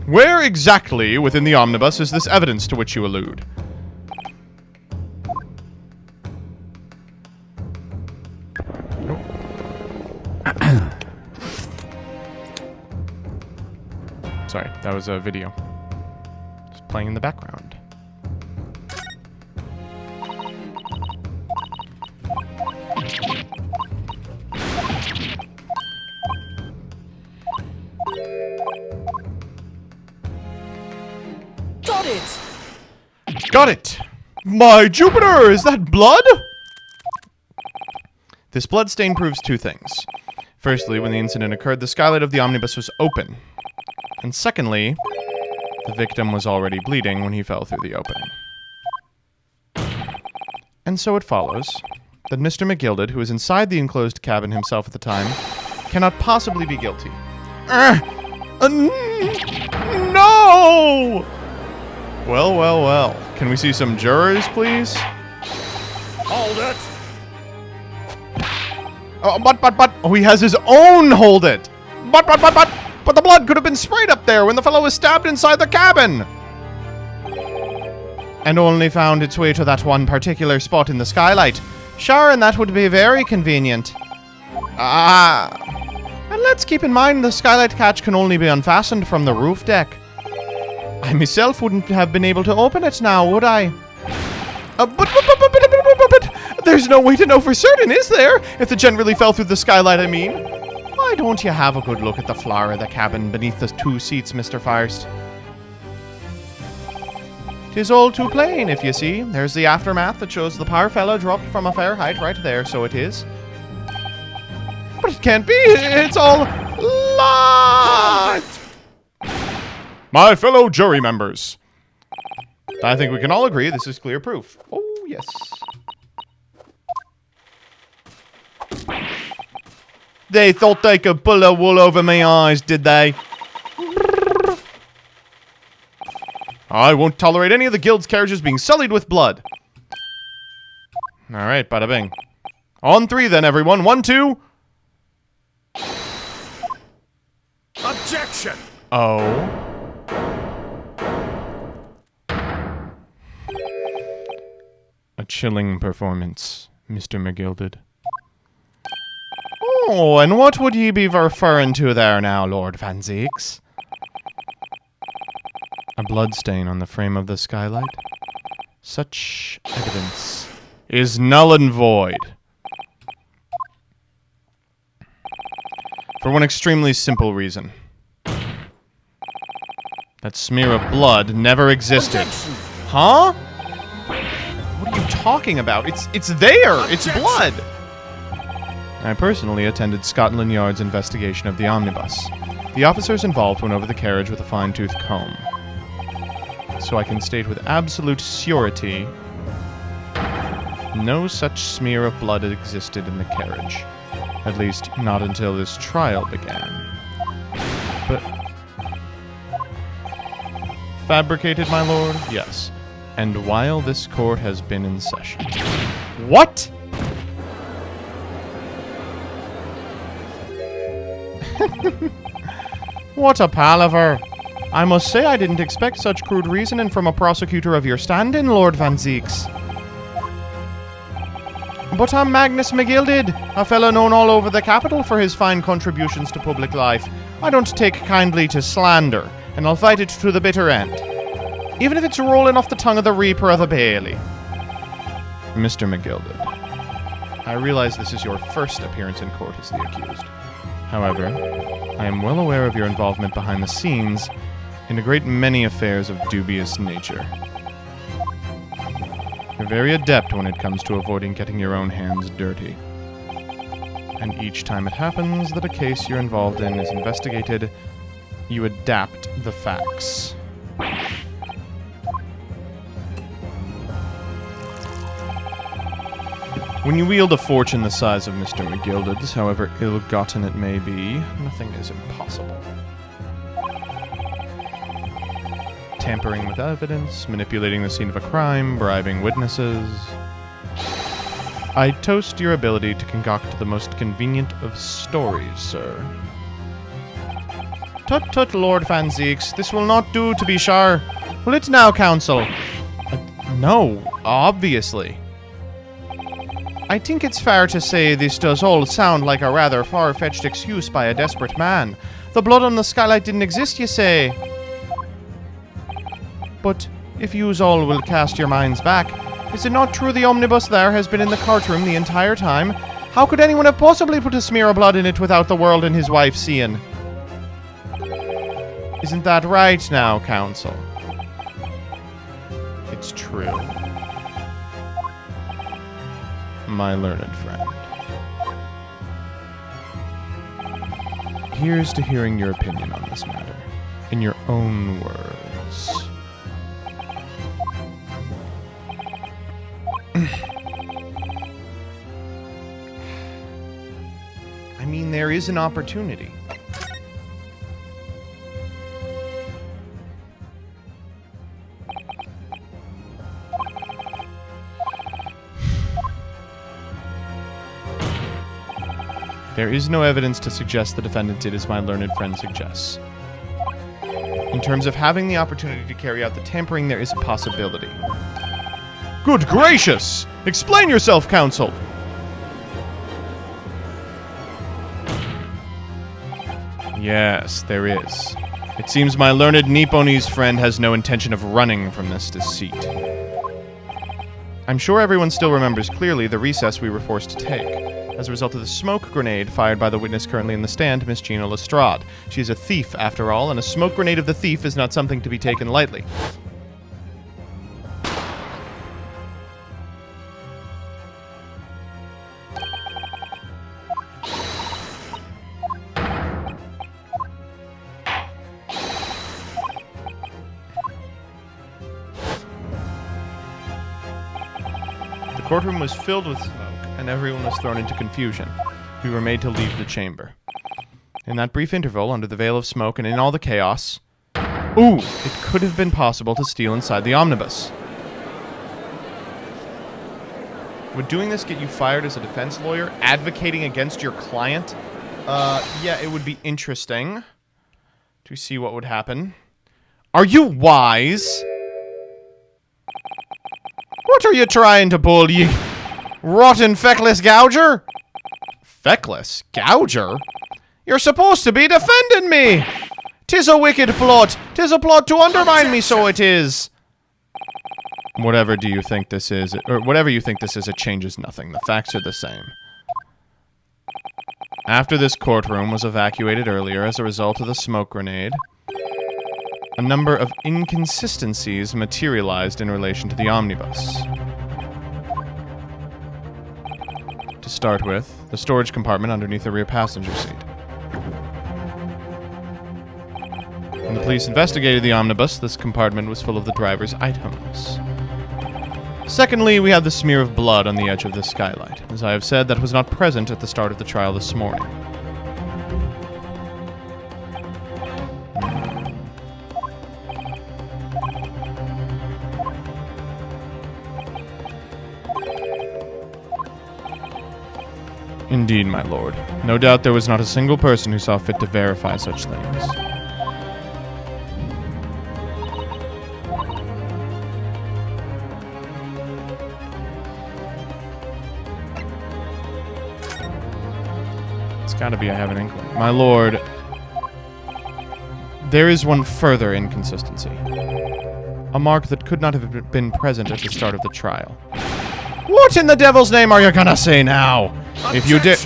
Where exactly within the omnibus is this evidence to which you allude? Sorry, that was a video. Just playing in the background. Got it! Got it! My Jupiter, is that blood? This blood stain proves two things. Firstly, when the incident occurred, the skylight of the omnibus was open. And secondly, the victim was already bleeding when he fell through the opening. And so it follows that Mr. McGilded, who was inside the enclosed cabin himself at the time, cannot possibly be guilty. No! Well, well, well. Can we see some jurors, please? Hold it! Oh, but. Oh, he has his own hold it! But the blood could have been sprayed up there when the fellow was stabbed inside the cabin! And only found its way to that one particular spot in the skylight. Sure, and that would be very convenient. And let's keep in mind the skylight catch can only be unfastened from the roof deck. I myself wouldn't have been able to open it now, would I? But there's no way to know for certain, is there? If the gent really fell through the skylight, I mean. Why don't you have a good look at the floor of the cabin beneath the 2 seats, Mr. First? 'Tis all too plain, if you see. There's the aftermath that shows the poor fellow dropped from a fair height right there, so it is. But it can't be. It's all lies. My fellow jury members, I think we can all agree this is clear proof. Oh, yes. They thought they could pull the wool over my eyes, did they? I won't tolerate any of the guild's carriages being sullied with blood. Alright, bada bing. On 3 then, everyone. 1, 2... Objection! Oh. A chilling performance, Mr. McGilded. Oh, and what would ye be referring to there now, Lord Van Zieks? A bloodstain on the frame of the skylight? Such evidence is null and void. For one extremely simple reason. That smear of blood never existed. Huh? What are you talking about? It's there! It's blood! I personally attended Scotland Yard's investigation of the omnibus. The officers involved went over the carriage with a fine-tooth comb. So I can state with absolute surety, no such smear of blood existed in the carriage. At least, not until this trial began. But... Fabricated, my lord? Yes. And while this court has been in session. What?! What a palaver! I must say I didn't expect such crude reasoning from a prosecutor of your standing, Lord Van Zieks. But I'm Magnus McGilded, a fellow known all over the capital for his fine contributions to public life. I don't take kindly to slander, and I'll fight it to the bitter end. Even if it's rolling off the tongue of the Reaper of the Bailey. Mr. McGilded, I realize this is your first appearance in court as the accused. However, I am well aware of your involvement behind the scenes in a great many affairs of dubious nature. You're very adept when it comes to avoiding getting your own hands dirty. And each time it happens that a case you're involved in is investigated, you adapt the facts. When you wield a fortune the size of Mr. McGilded's, however ill-gotten it may be, nothing is impossible. Tampering with evidence, manipulating the scene of a crime, bribing witnesses. I toast your ability to concoct the most convenient of stories, sir. Tut-tut, Lord Van Zieks, this will not do, to be sure. Will it now, counsel? No, obviously. I think it's fair to say this does all sound like a rather far-fetched excuse by a desperate man. The blood on the skylight didn't exist, you say? But if yous all will cast your minds back, is it not true the omnibus there has been in the courtroom the entire time? How could anyone have possibly put a smear of blood in it without the world and his wife seeing? Isn't that right now, counsel? It's true. My learned friend. Here's to hearing your opinion on this matter, in your own words. I mean, there is an opportunity. There is no evidence to suggest the defendant did as my learned friend suggests. In terms of having the opportunity to carry out the tampering, there is a possibility. Good gracious! Explain yourself, counsel! Yes, there is. It seems my learned Nipponese friend has no intention of running from this deceit. I'm sure everyone still remembers clearly the recess we were forced to take, as a result of the smoke grenade fired by the witness currently in the stand, Miss Gina Lestrade. She is a thief, after all, and a smoke grenade of the thief is not something to be taken lightly. The courtroom was filled with smoke, and everyone was thrown into confusion. We were made to leave the chamber. In that brief interval, under the veil of smoke and in all the chaos... Ooh! It could have been possible to steal inside the omnibus. Would doing this get you fired as a defense lawyer, advocating against your client? Yeah, it would be interesting to see what would happen. Are you wise? What are you trying to pull, ye rotten feckless gouger? Feckless gouger? You're supposed to be defending me! 'Tis a wicked plot! 'Tis a plot to undermine me, so it is! Whatever do you think this is, or whatever you think this is, it changes nothing. The facts are the same. After this courtroom was evacuated earlier as a result of the smoke grenade, a number of inconsistencies materialized in relation to the omnibus. To start with, the storage compartment underneath the rear passenger seat. When the police investigated the omnibus, this compartment was full of the driver's items. Secondly, we had the smear of blood on the edge of the skylight. As I have said, that was not present at the start of the trial this morning. Indeed, my lord. No doubt there was not a single person who saw fit to verify such things. It's gotta be I have an inkling. My lord, there is one further inconsistency. A mark that could not have been present at the start of the trial. What in the devil's name are you gonna say now? If you did...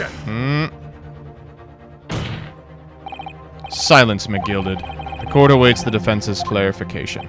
Silence, McGilded. The court awaits the defense's clarification.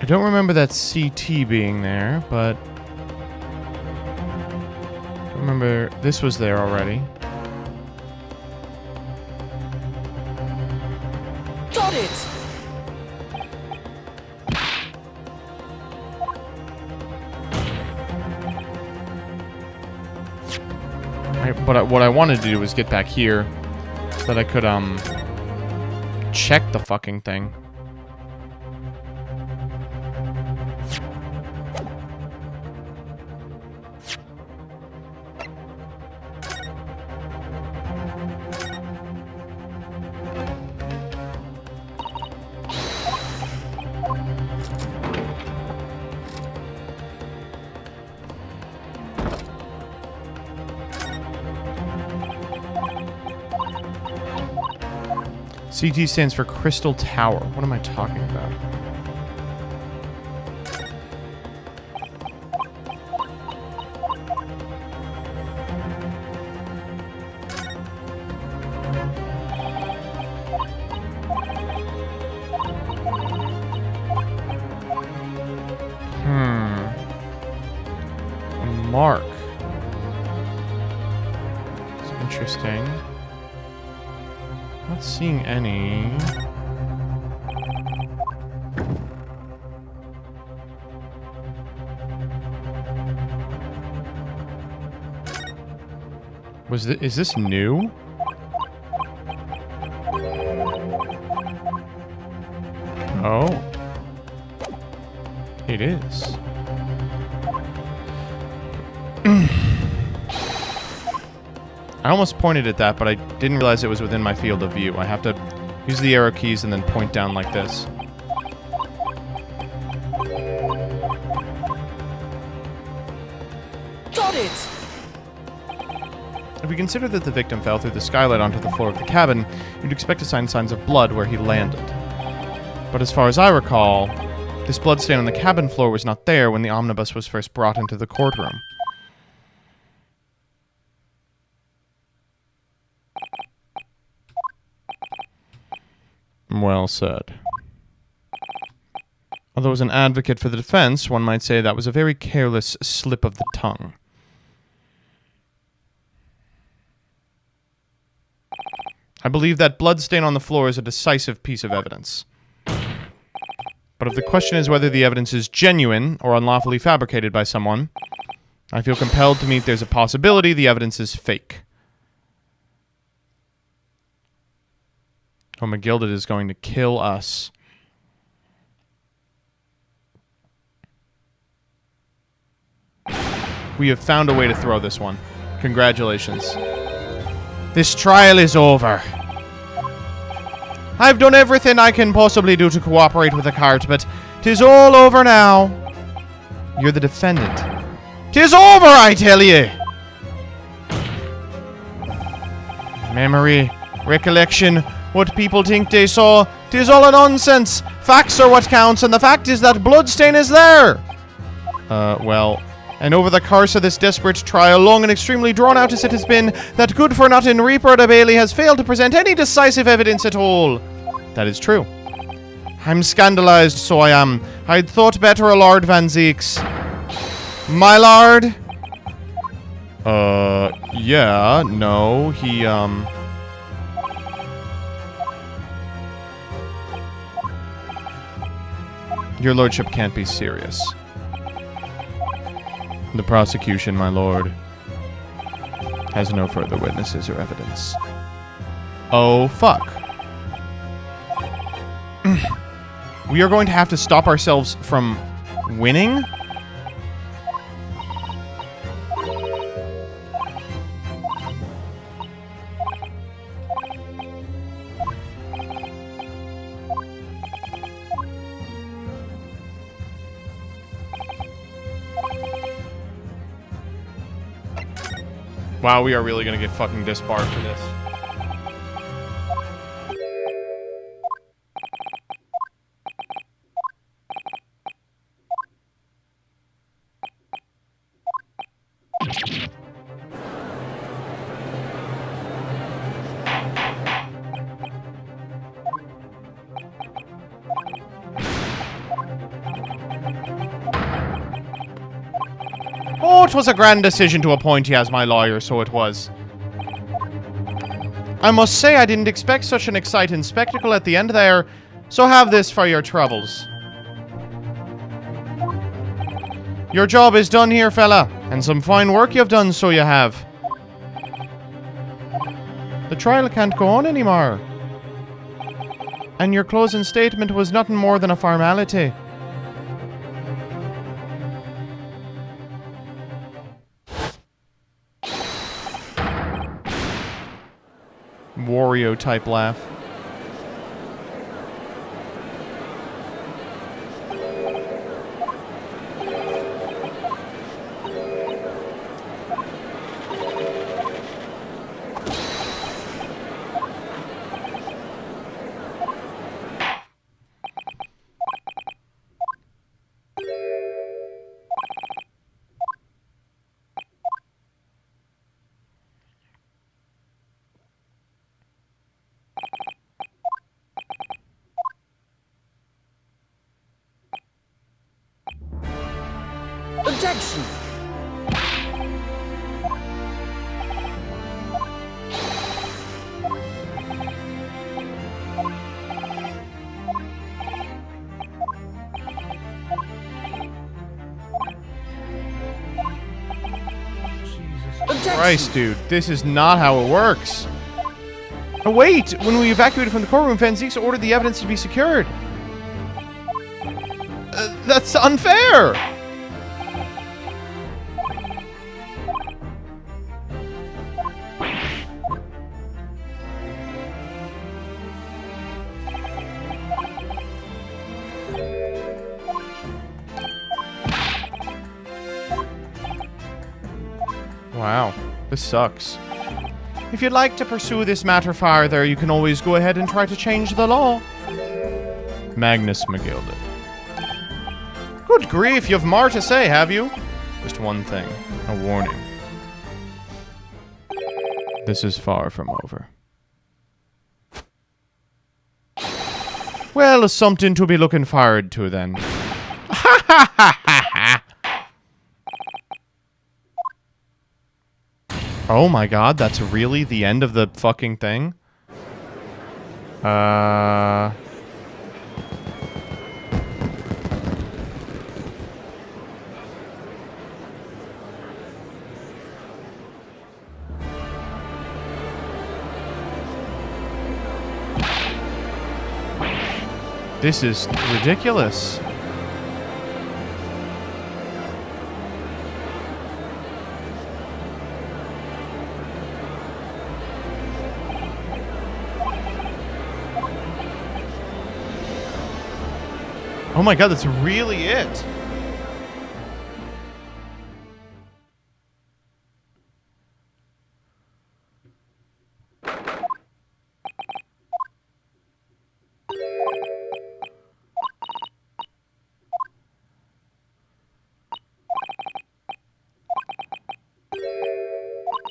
I don't remember that CT being there, but... I remember this was there already. Got it! What I wanted to do was get back here so that I could, check the fucking thing. CT stands for Crystal Tower. What am I talking about? A mark. It's interesting. Not seeing any. Is this new? Oh. It is. I almost pointed at that, but I didn't realize it was within my field of view. I have to use the arrow keys and then point down like this. Got it! If we consider that the victim fell through the skylight onto the floor of the cabin, you'd expect to find signs of blood where he landed. But as far as I recall, this bloodstain on the cabin floor was not there when the omnibus was first brought into the courtroom. Well said. Although as an advocate for the defense, one might say that was a very careless slip of the tongue. I believe that bloodstain on the floor is a decisive piece of evidence. But if the question is whether the evidence is genuine or unlawfully fabricated by someone, I feel compelled to meet there's a possibility the evidence is fake. Oh, McGilded is going to kill us. We have found a way to throw this one. Congratulations. This trial is over. I've done everything I can possibly do to cooperate with the cart, but 'tis all over now. You're the defendant. 'Tis over, I tell ye! Memory, recollection, what people think they saw, 'tis all a nonsense. Facts are what counts, and the fact is that bloodstain is there. Well, and over the course of this desperate trial, long and extremely drawn out as it has been, that good-for-nothing Reaper de Bailey has failed to present any decisive evidence at all. That is true. I'm scandalized, so I am. I'd thought better of Lord Van Zeeks. My lord? Yeah, no, he, Your lordship can't be serious. The prosecution, my lord, has no further witnesses or evidence. Oh, fuck. We are going to have to stop ourselves from winning? Wow, we are really gonna get fucking disbarred for this. Oh, it was a grand decision to appoint you as my lawyer, so it was. I must say I didn't expect such an exciting spectacle at the end there, so have this for your troubles. Your job is done here, fella, and some fine work you've done, so you have. The trial can't go on anymore. And your closing statement was nothing more than a formality. Wario-type laugh. Objection! Christ, dude, this is not how it works. Oh, wait! When we evacuated from the courtroom, Van Zieks ordered the evidence to be secured. That's unfair! Wow, this sucks. If you'd like to pursue this matter farther, you can always go ahead and try to change the law. Magnus McGilded. Good grief, you've more to say, have you? Just one thing. A warning. This is far from over. Well, something to be looking forward to, then. Ha ha ha ha ha! Oh my god, that's really the end of the fucking thing? This is ridiculous. Oh my god, that's really it.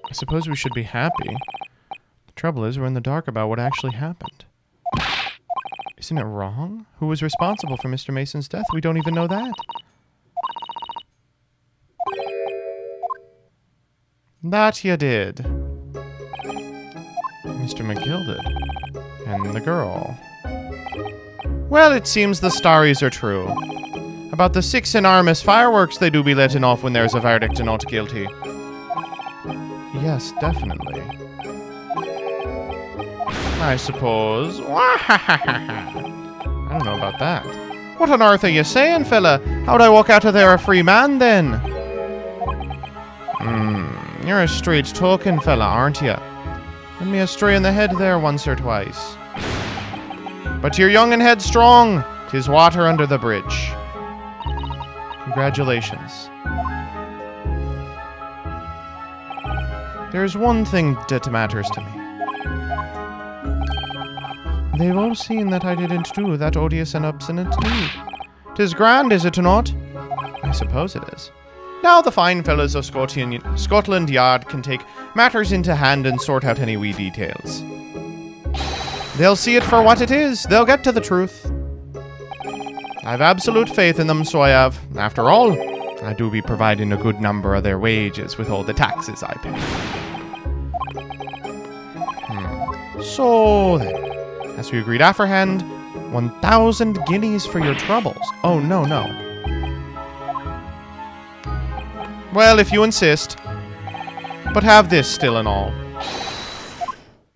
I suppose we should be happy. The trouble is, we're in the dark about what actually happened. Isn't it wrong? Who was responsible for Mr. Mason's death? We don't even know that. That you did. Mr. McGilded. And the girl. Well, it seems the stories are true. About the 6 enormous fireworks they do be letting off when there's a verdict and not guilty. Yes, definitely. I suppose. I don't know about that. What on earth are you saying, fella? How'd I walk out of there a free man, then? You're a straight-talking fella, aren't you? Led me astray in the head there once or twice. But you're young and headstrong. 'Tis water under the bridge. Congratulations. There's one thing that matters to me. They've all seen that I didn't do that odious and obstinate deed. 'Tis grand, is it not? I suppose it is. Now the fine fellows of Scotland Yard can take matters into hand and sort out any wee details. They'll see it for what it is. They'll get to the truth. I've absolute faith in them, so I have. After all, I do be providing a good number of their wages with all the taxes I pay. So then, as we agreed aforehand, 1,000 guineas for your troubles. Oh, no, no. Well, if you insist. But have this still and all.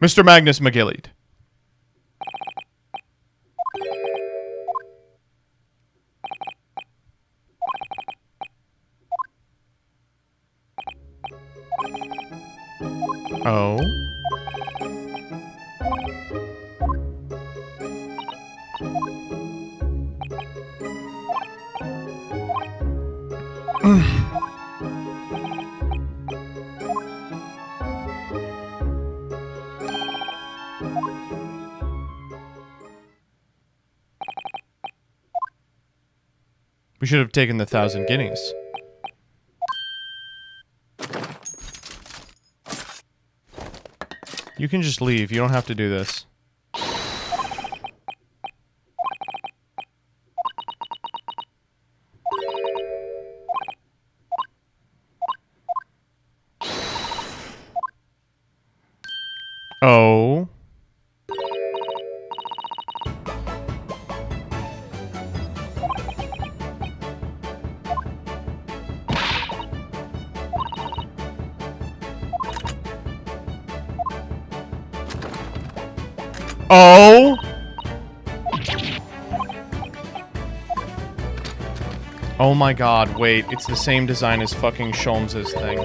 Mr. Magnus McGilded. Oh? We should have taken the 1,000 guineas. You can just leave. You don't have to do this. Oh. Oh. Oh my god, wait, it's the same design as fucking Sholmes's thing.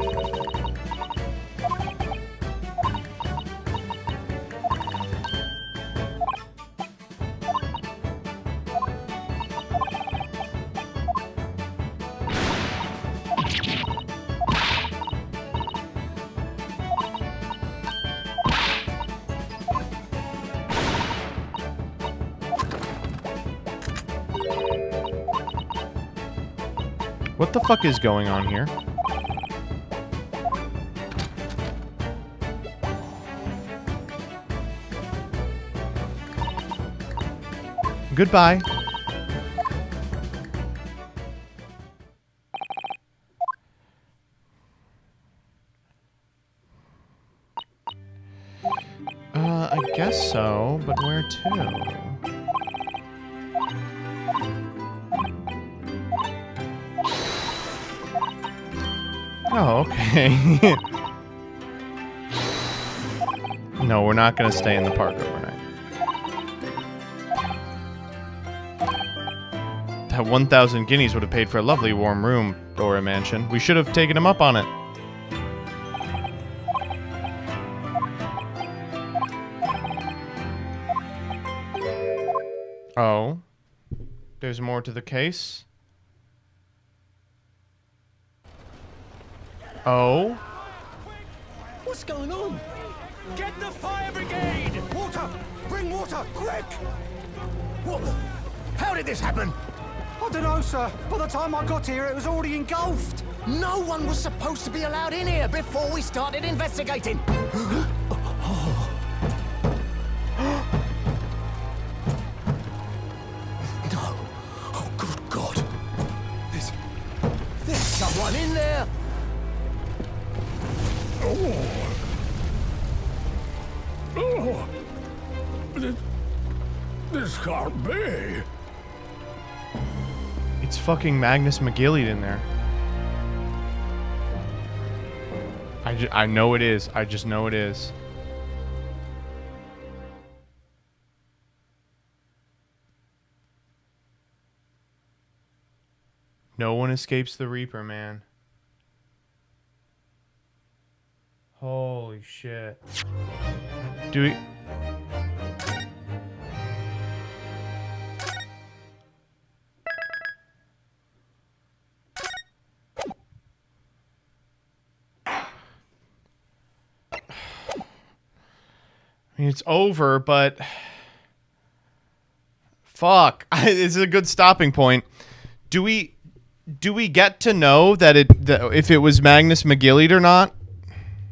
What the fuck is going on here? Goodbye. I guess so, but where to? Oh, okay. No, we're not gonna stay in the park overnight. That 1,000 guineas would have paid for a lovely warm room, Dora Mansion. We should have taken him up on it. Oh. There's more to the case? Oh? What's going on? Get the fire brigade! Water! Bring water, quick! What the? How did this happen? I don't know, sir. By the time I got here, it was already engulfed. No one was supposed to be allowed in here before we started investigating. No. Oh, good God. There's someone in there. Oh, this can't be. It's fucking Magnus McGilded in there. I know it is. I just know it is. No one escapes the Reaper, man. Holy shit. Do we... I mean, it's over, but... Fuck. This is a good stopping point. Do we get to know that if it was Magnus McGilded or not?